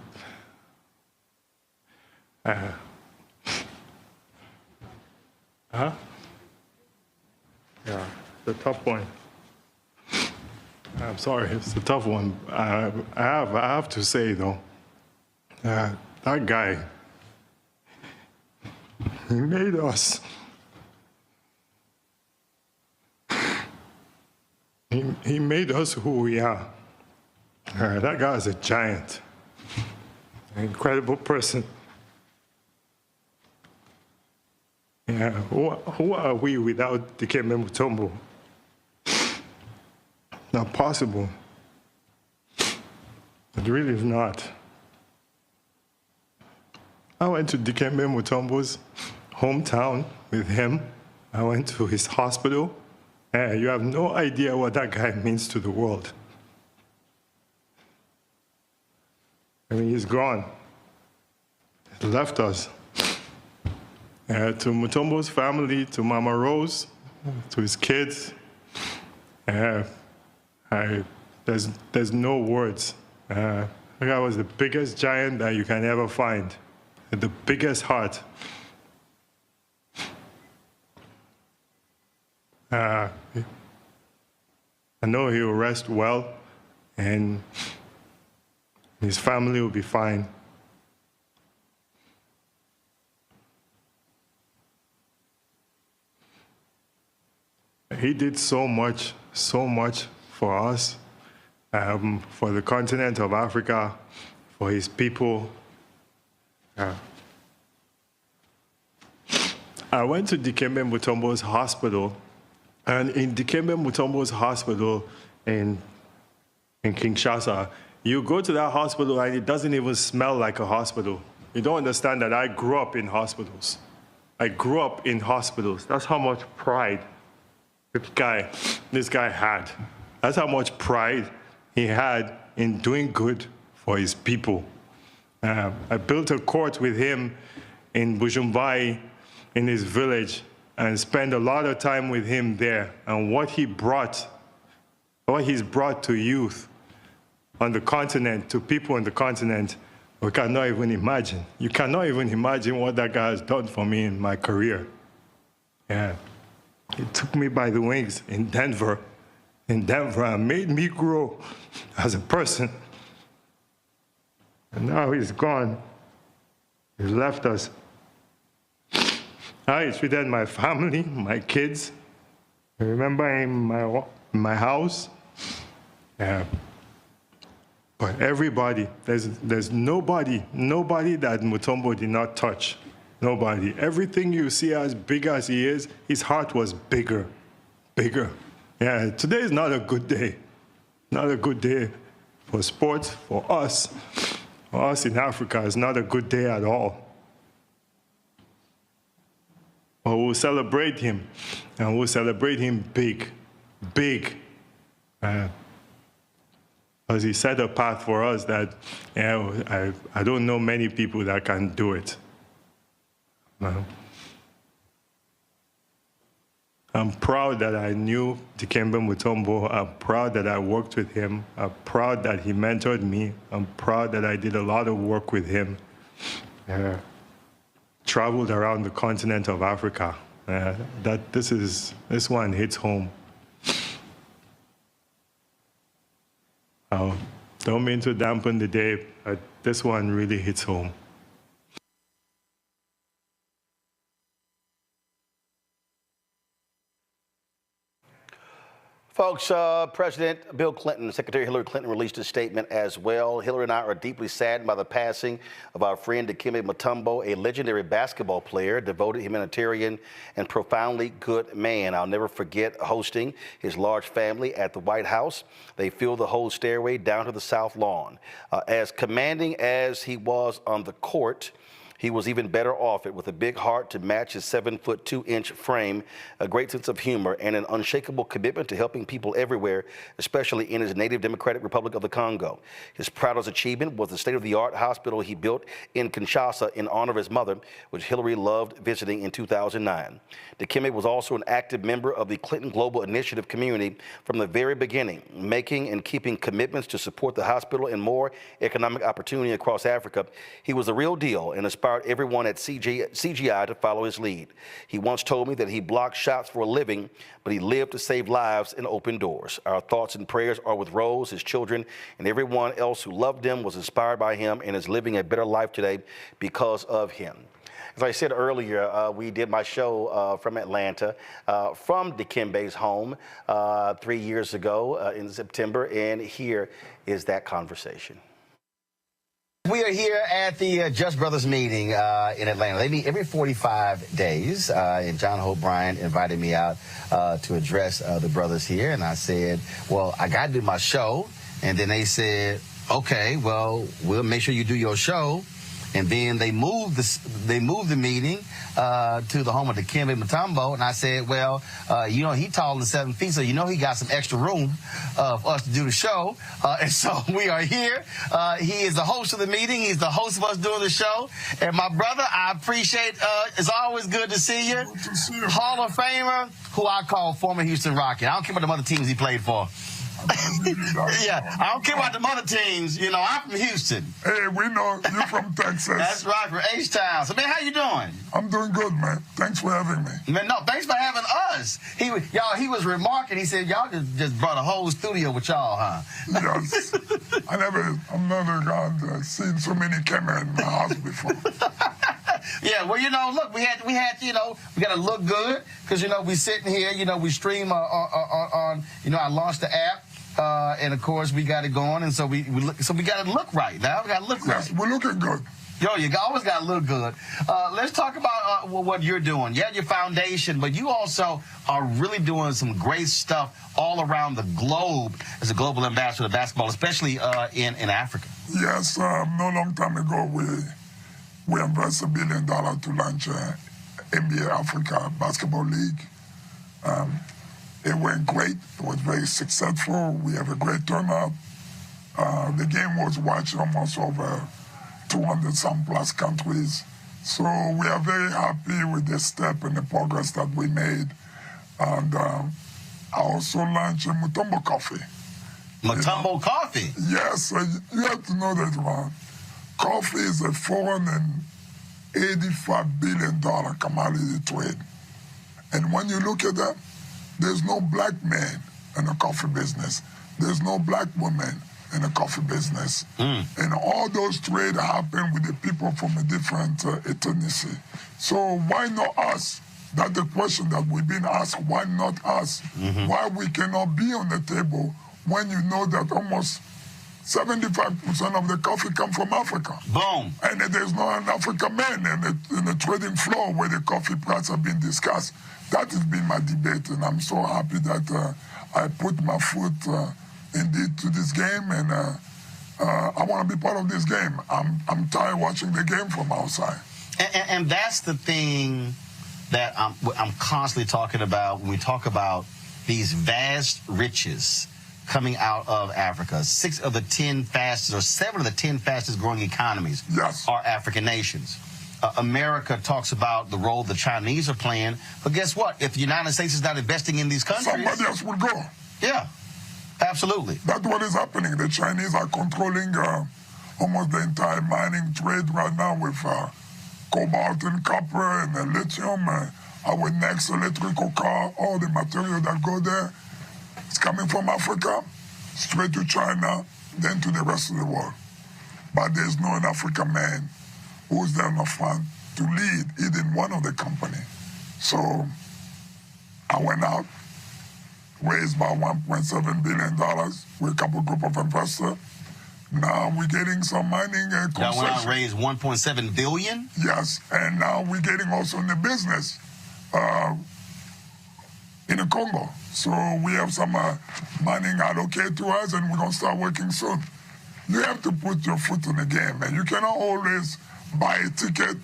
yeah, the tough one. I'm sorry, it's a tough one. I have to say though, that guy, he made us. He made us who we are. That guy is a giant, an incredible person. Yeah, who are we without Dikembe Mutombo? Not possible. It really is not. I went to Dikembe Mutombo's hometown with him. I went to his hospital. You have no idea what that guy means to the world. I mean, he's gone. He left us. To Mutombo's family, to Mama Rose, to his kids, there's no words. That guy was the biggest giant that you can ever find, the biggest heart. I know he will rest well, and his family will be fine. He did so much for us, for the continent of Africa, for his people. I went to Dikembe Mutombo's hospital, and in Dikembe Mutombo's hospital in Kinshasa, you go to that hospital and it doesn't even smell like a hospital. You don't understand that I grew up in hospitals. That's how much pride this guy had. That's how much pride he had in doing good for his people. I built a court with him in Bujumbura, in his village, and spent a lot of time with him there. And what he's brought to youth on the continent, to people on the continent, we cannot even imagine. You cannot even imagine what that guy has done for me in my career. Yeah. He took me by the wings in Denver, and made me grow as a person. And now he's gone. He left us. I treated my family, my kids. I remember in my house. Yeah. But everybody, there's nobody that Mutombo did not touch. Nobody. Everything you see as big as he is, his heart was bigger. Yeah, today is not a good day. Not a good day for sports, for us. For us in Africa, it's not a good day at all. But we'll celebrate him, and we'll celebrate him big. Because he set a path for us that, I don't know many people that can do it. I'm proud that I knew Dikembe Mutombo. I'm proud that I worked with him. I'm proud that he mentored me. I'm proud that I did a lot of work with him. Traveled around the continent of Africa. This one hits home. I don't mean to dampen the day, but this one really hits home. Folks, President Bill Clinton, Secretary Hillary Clinton released a statement as well. Hillary and I are deeply saddened by the passing of our friend Dikembe Mutombo, a legendary basketball player, devoted humanitarian, and profoundly good man. I'll never forget hosting his large family at the White House. They filled the whole stairway down to the South Lawn. As commanding as he was on the court, he was even better off it, with a big heart to match his 7-foot 2-inch frame, a great sense of humor, and an unshakable commitment to helping people everywhere, especially in his native Democratic Republic of the Congo. His proudest achievement was the state-of-the-art hospital he built in Kinshasa in honor of his mother, which Hillary loved visiting in 2009. Dikembe was also an active member of the Clinton Global Initiative community from the very beginning, making and keeping commitments to support the hospital and more economic opportunity across Africa. He was the real deal and inspired everyone at CGI to follow his lead. He once told me that he blocked shots for a living, but he lived to save lives and open doors. Our thoughts and prayers are with Rose, his children, and everyone else who loved him, was inspired by him, and is living a better life today because of him. As I said earlier, we did my show from Atlanta, from Dikembe's home 3 years ago in September, and here is that conversation. We are here at the Just Brothers meeting in Atlanta. They meet every 45 days, and John Hope Bryant invited me out to address the brothers here, and I said, well, I got to do my show, and then they said, okay, well, we'll make sure you do your show. And then they moved the meeting to the home of Dikembe Mutombo, and I said, well, you know, he taller than 7 feet, so you know he got some extra room for us to do the show. And so we are here. He is the host of the meeting. He's the host of us doing the show. And my brother, I appreciate. It's always good to see you. Good to see you. Hall of Famer, who I call former Houston Rocket. I don't care about the other teams he played for. Yeah, I don't care about the other teams. You know, I'm from Houston. Hey, we know you're from Texas. That's right, from H-Town. So, man, how you doing? I'm doing good, man. Thanks for having me. Man, no, thanks for having us. He was remarking. He said, y'all just brought a whole studio with y'all, huh? Yes. I'm never seen so many cameras in my house before. Yeah, well, you know, look, we had, you know, we got to look good because, you know, we sitting here, you know, we stream on you know, I launched the app. And of course, we got it going, and so we got to look right now. We got to look right. Yes, we're looking good. Yo, you always got to look good. Let's talk about what you're doing. You had your foundation, but you also are really doing some great stuff all around the globe as a global ambassador of basketball, especially in Africa. Yes, no long time ago, we invested $1 billion to launch NBA Africa Basketball League. It went great. It was very successful. We have a great turnout. The game was watched almost over 200-some plus countries. So we are very happy with this step and the progress that we made. And I also launched a Mutombo Coffee. Mutombo Coffee? Yes, you have to know that, man. Coffee is a $485 billion commodity trade. And when you look at that, there's no black man in the coffee business. There's no black woman in the coffee business. And all those trade happen with the people from a different ethnicity. So why not us? That's the question that we've been asked. Why not us? Why we cannot be on the table when you know that almost 75% of the coffee come from Africa. Boom. And there's not an African man in the trading floor where the coffee price have been discussed. That has been my debate, and I'm so happy that I put my foot indeed to this game, and I want to be part of this game. I'm tired watching the game from outside. And that's the thing that I'm constantly talking about when we talk about these vast riches coming out of Africa. 7 of the 10 fastest growing economies are African nations. America talks about the role the Chinese are playing, but guess what? If the United States is not investing in these countries, somebody else will go. Yeah, absolutely. That's what is happening. The Chinese are controlling almost the entire mining trade right now with cobalt and copper and lithium. Our next electrical car, all the material that go there, it's coming from Africa, straight to China, then to the rest of the world. But there's no African man who's there in the front to lead even one of the company. So I went out, raised about $1.7 billion with a couple group of investors. Now we're getting some mining concessions. Y'all went out and raised $1.7 billion? Yes, and now we're getting also in the business in the Congo. So we have some mining allocated to us, and we're going to start working soon. You have to put your foot in the game, and you cannot always buy a ticket,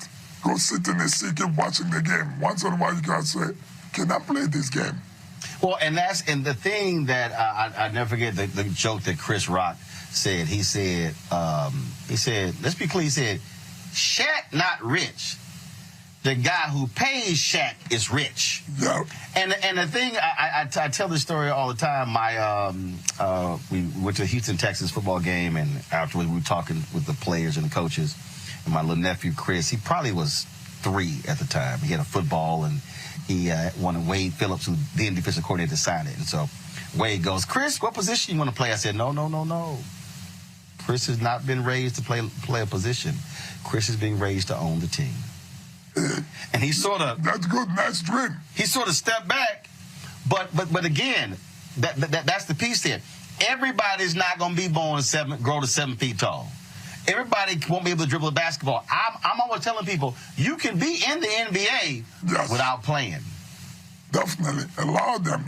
go sit in a seat, keep watching the game. Once in a while, you got to say, can I play this game? Well, and the thing that I never forget, the joke that Chris Rock said. He said, let's be clear, he said, Shaq not rich. The guy who pays Shaq is rich. Yep. And the thing, I tell this story all the time. We went to the Houston, Texas football game, and afterwards we were talking with the players and the coaches. And my little nephew, Chris, he probably was 3 at the time. He had a football, and he wanted Wade Phillips, who then defensive coordinator, to sign it. And so Wade goes, Chris, what position you want to play? I said, no. Chris has not been raised to play a position. Chris is being raised to own the team. And he sort of... That's good, nice dream. He sort of stepped back, but again, that's the piece there. Everybody's not going to be grow to 7 feet tall. Everybody won't be able to dribble a basketball. I'm always telling people, you can be in the NBA without playing. Definitely. A lot of them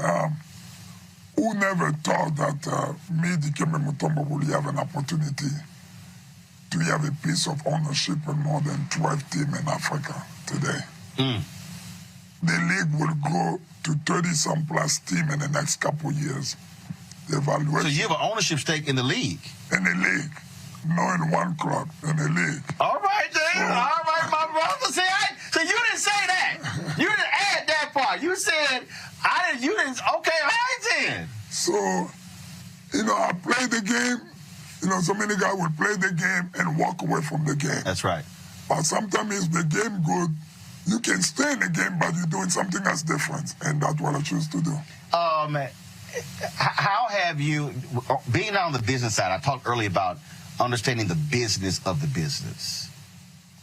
who never thought that me, Dikembe Mutombo, would have an opportunity to have a piece of ownership in more than 12 teams in Africa today. The league will grow to 30-some plus teams in the next couple of years. The evaluation. So you have an ownership stake in the league? In the league. No, in one club, in the league. All right, then. All right, my brother. So you didn't say that. You didn't add that part. You said, you didn't, okay, all right then. So, I played the game. So many guys will play the game and walk away from the game. That's right. But sometimes if the game good, you can stay in the game, but you're doing something that's different. And that's what I choose to do. How have you, being on the business side, I talked earlier about understanding the business of the business.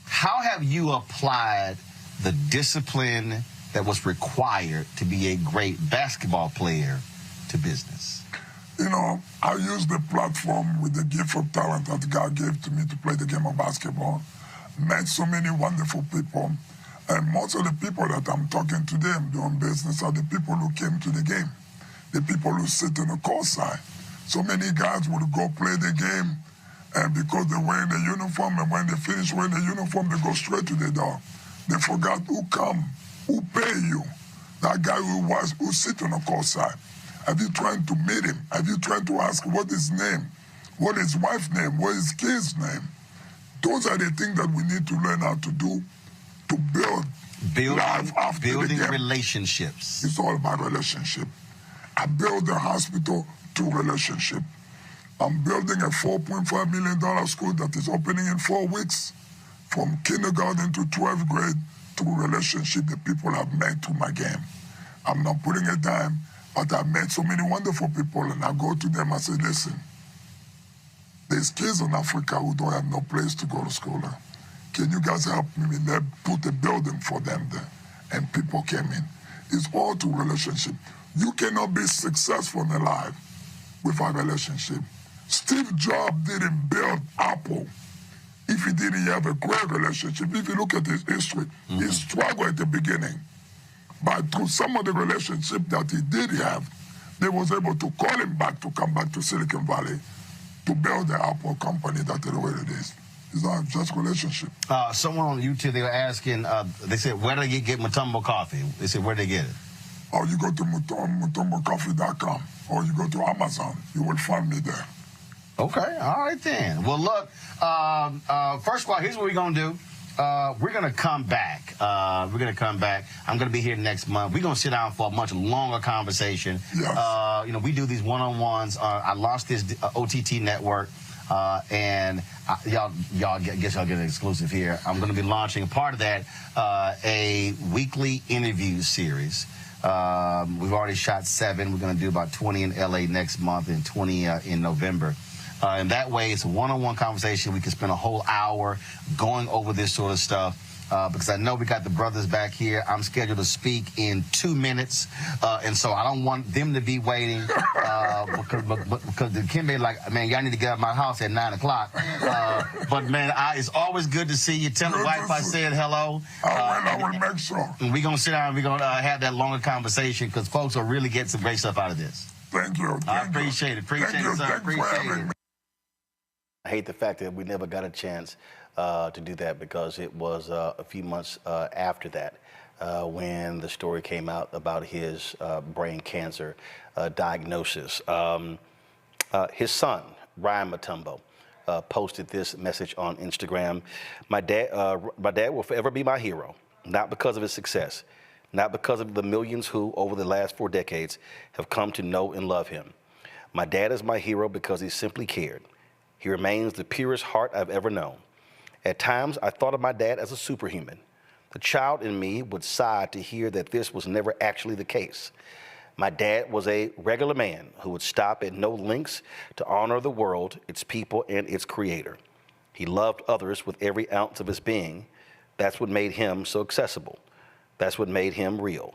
How have you applied the discipline that was required to be a great basketball player to business? I use the platform with the gift of talent that God gave to me to play the game of basketball. Met so many wonderful people. And most of the people that I'm talking to them doing business are the people who came to the game. The people who sit on the court side. So many guys would go play the game, and because they're wearing the uniform, and when they finish wearing the uniform, they go straight to the door. They forgot who come, who pay you. That guy who sit on the court side. Have you tried to meet him? Have you tried to ask what his name? What his wife's name? What his kid's name? Those are the things that we need to learn how to do to build life after the game. Building relationships. It's all about relationship. I built the hospital to relationship. I'm building a $4.5 million school that is opening in 4 weeks, from kindergarten to 12th grade, through relationship that people have made to my game. I'm not putting a dime, but I've met so many wonderful people, and I go to them and say, listen, there's kids in Africa who don't have no place to go to school. Can you guys help me put a building for them there? And people came in. It's all to relationship. You cannot be successful in life without relationship. Steve Jobs didn't build Apple if he didn't have a great relationship. If you look at his history, he struggled at the beginning. But through some of the relationship that he did have, they was able to call him back to come back to Silicon Valley to build the Apple company that is what it is. It's not just relationship. Someone on YouTube, they were asking, they said, where do they get Mutombo coffee? They said, where do they get it? Oh, you go to mutombocoffee.com or you go to Amazon. You will find me there. Okay, all right then. Well, look, first of all, here's what we're going to do. We're going to come back. I'm going to be here next month. We're going to sit down for a much longer conversation. Yes. You know, we do these one-on-ones. I launched this OTT network, and y'all guess y'all get an exclusive here. I'm going to be launching a part of that, a weekly interview series. We've already shot 7. We're going to do about 20 in LA next month and 20 in November. And that way, it's a one-on-one conversation. We can spend a whole hour going over this sort of stuff. Because I know we got the brothers back here. I'm scheduled to speak in 2 minutes. And so I don't want them to be waiting. Because Dikembe, like, man, y'all need to get out of my house at 9 o'clock. But, man, it's always good to see you. Tell the wife I said hello. I will make sure. And we're going to sit down and we're going to have that longer conversation because folks will really get some great stuff out of this. Thank you. I appreciate it. Appreciate it, sir. Appreciate it. I hate the fact that we never got a chance to do that because it was a few months after that when the story came out about his brain cancer diagnosis. His son, Ryan Mutombo, posted this message on Instagram. My dad will forever be my hero, not because of his success, not because of the millions who, over the last 4 decades, have come to know and love him. My dad is my hero because he simply cared. He remains the purest heart I've ever known. At times, I thought of my dad as a superhuman. The child in me would sigh to hear that this was never actually the case. My dad was a regular man who would stop at no lengths to honor the world, its people, and its creator. He loved others with every ounce of his being. That's what made him so accessible. That's what made him real.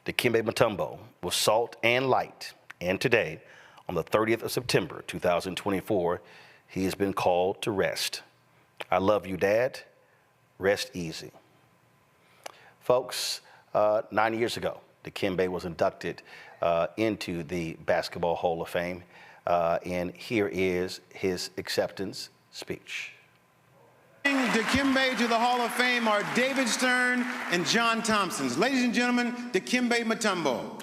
Dikembe Mutombo was salt and light, and today, on the 30th of September, 2024, he has been called to rest. I love you, Dad. Rest easy. Folks, 9 years ago, Dikembe was inducted into the Basketball Hall of Fame, and here is his acceptance speech. Dikembe to the Hall of Fame are David Stern and John Thompson. Ladies and gentlemen, Dikembe Mutombo.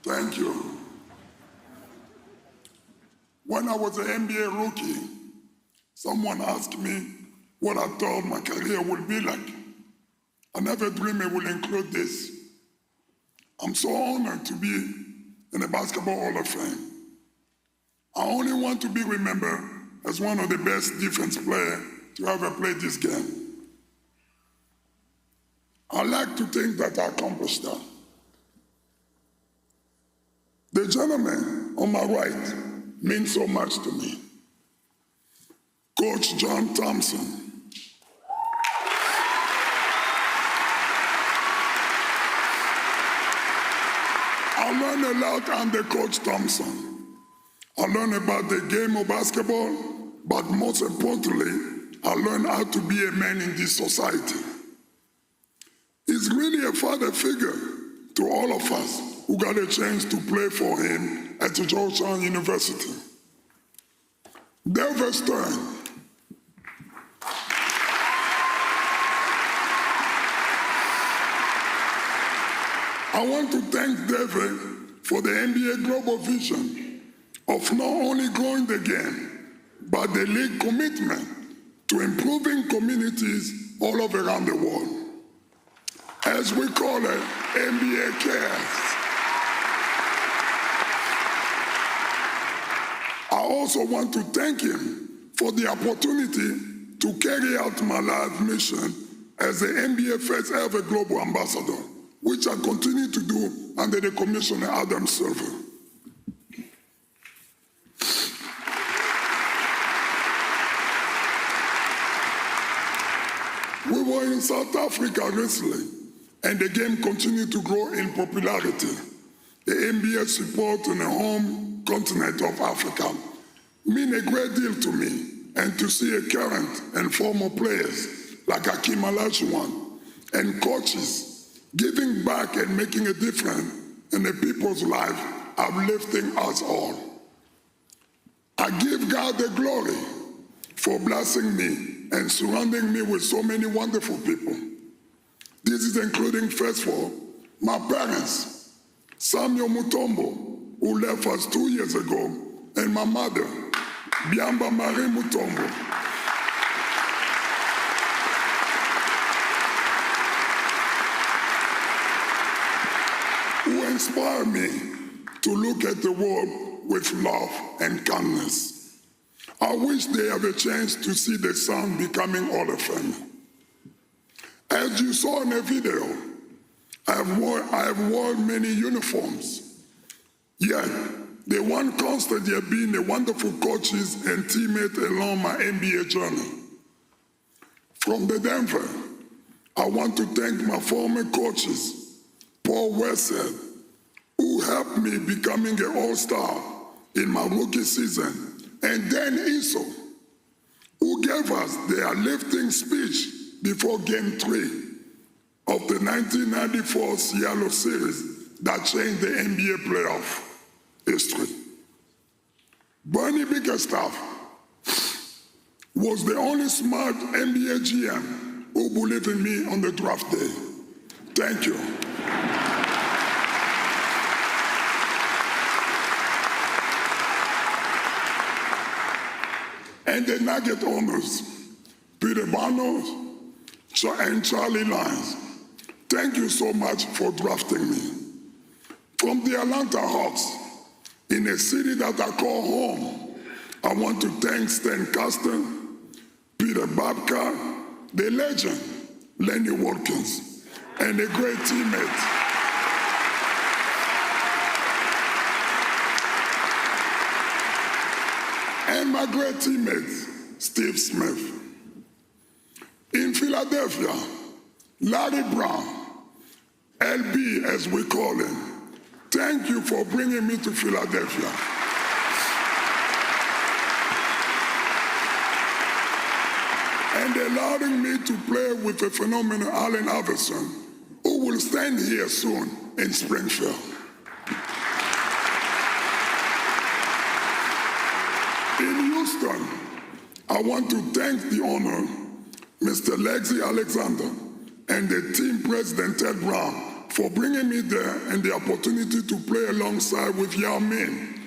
Thank you. When I was an NBA rookie, someone asked me what I thought my career would be like. I never dreamed it would include this. I'm so honored to be in the Basketball Hall of Fame. I only want to be remembered as one of the best defense players to ever play this game. I like to think that I accomplished that. The gentleman on my right means so much to me. Coach John Thompson. I learned a lot under Coach Thompson. I learned about the game of basketball, but most importantly, I learned how to be a man in this society. He's really a father figure to all of us who got a chance to play for him at Georgetown University. David Stern. I want to thank David for the NBA global vision of not only growing the game, but the league commitment to improving communities all over around the world. As we call it, NBA Cares. I also want to thank him for the opportunity to carry out my life mission as the NBA first ever global ambassador, which I continue to do under the Commissioner Adam Silver. We were in South Africa recently, and the game continued to grow in popularity. The NBA support in the home continent of Africa mean a great deal to me, and to see a current and former players like Hakeem Olajuwon and coaches giving back and making a difference in the people's life, uplifting us all. I give God the glory for blessing me and surrounding me with so many wonderful people. This is including, first of all, my parents, Damario Mutombo, who left us 2 years ago, and my mother, Dikembe Mutombo. Who inspired me to look at the world with love and kindness. I wish they have a chance to see the son becoming Hall of Fame. As you saw in the video, I have worn many uniforms, yet the one constant have been the wonderful coaches and teammates along my NBA journey. From the Denver, I want to thank my former coaches, Paul Westhead, who helped me becoming an all-star in my rookie season, and Dan Issel, who gave us their lifting speech before Game 3 of the 1994 Seattle series that changed the NBA playoff history. Bernie Bickerstaff was the only smart NBA GM who believed in me on the draft day. Thank you. And the Nugget owners, Peter Barnos and Charlie Lyons, thank you so much for drafting me. From the Atlanta Hawks, in a city that I call home, I want to thank Stan Kasten, Peter Babka, the legend, Lenny Watkins, and a great teammate, and my great teammate, Steve Smith. In Philadelphia, Larry Brown, LB as we call him, thank you for bringing me to Philadelphia. And allowing me to play with the phenomenal Allen Iverson, who will stand here soon in Springfield. In Houston, I want to thank the owner, Mr. Lexi Alexander, and the team president, Ted Brown, for bringing me there and the opportunity to play alongside with Yao Ming,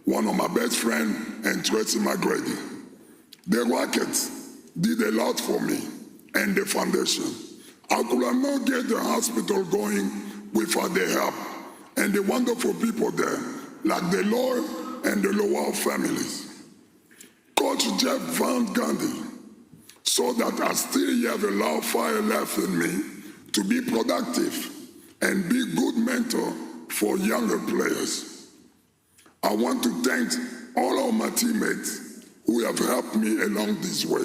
one of my best friends, and Tracy McGrady. The Rockets did a lot for me and the foundation. I could have not get the hospital going without their help and the wonderful people there, like the Lloyd and the Lowell families. Coach Jeff Van Gundy, so that I still have a lot of fire left in me to be productive and be a good mentor for younger players. I want to thank all of my teammates who have helped me along this way.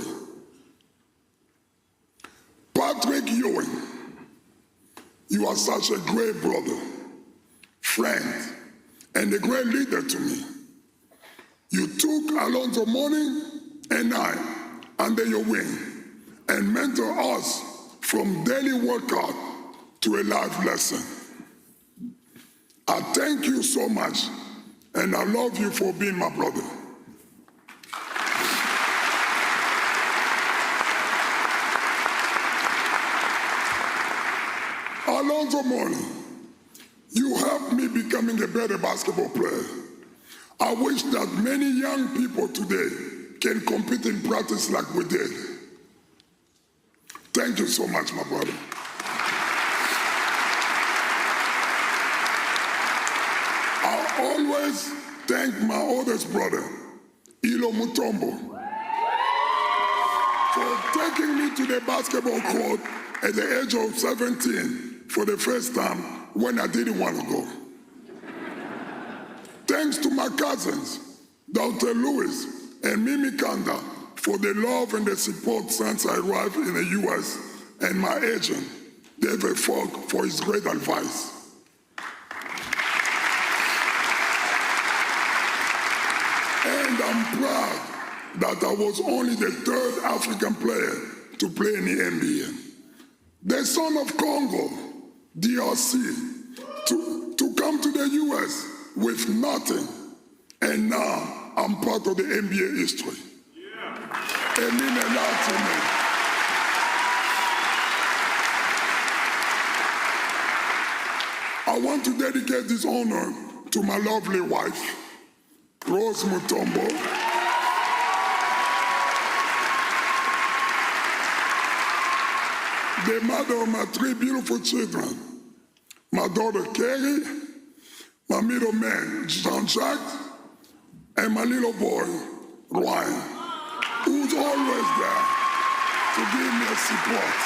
Patrick Ewing, you are such a great brother, friend, and a great leader to me. You took Alonzo Mourning and I under your wing and mentor us from daily workout to a life lesson. I thank you so much, and I love you for being my brother. Alonzo Mourning, you helped me becoming a better basketball player. I wish that many young people today can compete in practice like we did. Thank you so much, my brother. I always thank my oldest brother, Mutombo, for taking me to the basketball court at the age of 17 for the first time when I didn't want to go. Thanks to my cousins, Dr. Lewis and Mimi Kanda, for the love and the support since I arrived in the U.S., and my agent, David Falk, for his great advice. And I'm proud that I was only the third African player to play in the NBA. The son of Congo, DRC, to come to the U.S. with nothing, and now I'm part of the NBA history. It means a lot to me. I want to dedicate this honor to my lovely wife, Rose Mutombo, the mother of my 3 beautiful children, my daughter Carrie, my middle man Jean-Jacques, and my little boy Ryan, who's always there to give me support.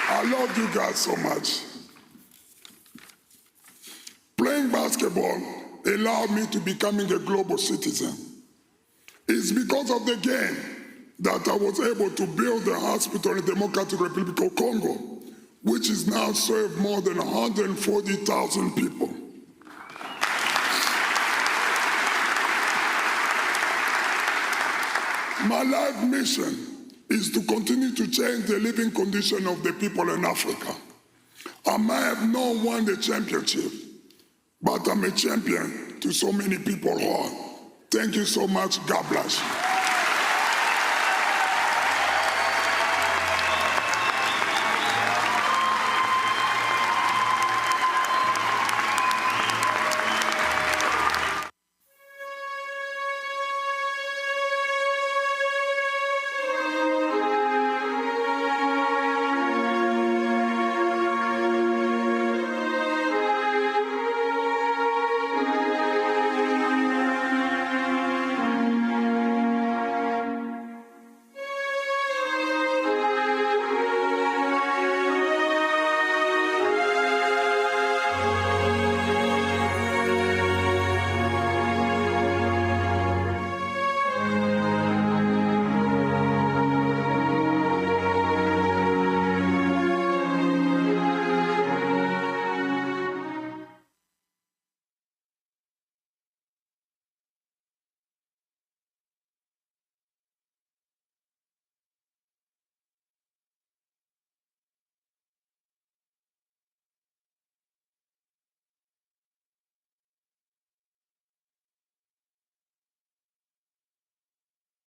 I love you guys so much. Playing basketball allowed me to becoming a global citizen. It's because of the game that I was able to build a hospital in the Democratic Republic of Congo, which is now served more than 140,000 people. My life mission is to continue to change the living condition of the people in Africa. I might have not won the championship, but I'm a champion to so many people's heart. Thank you so much. God bless you.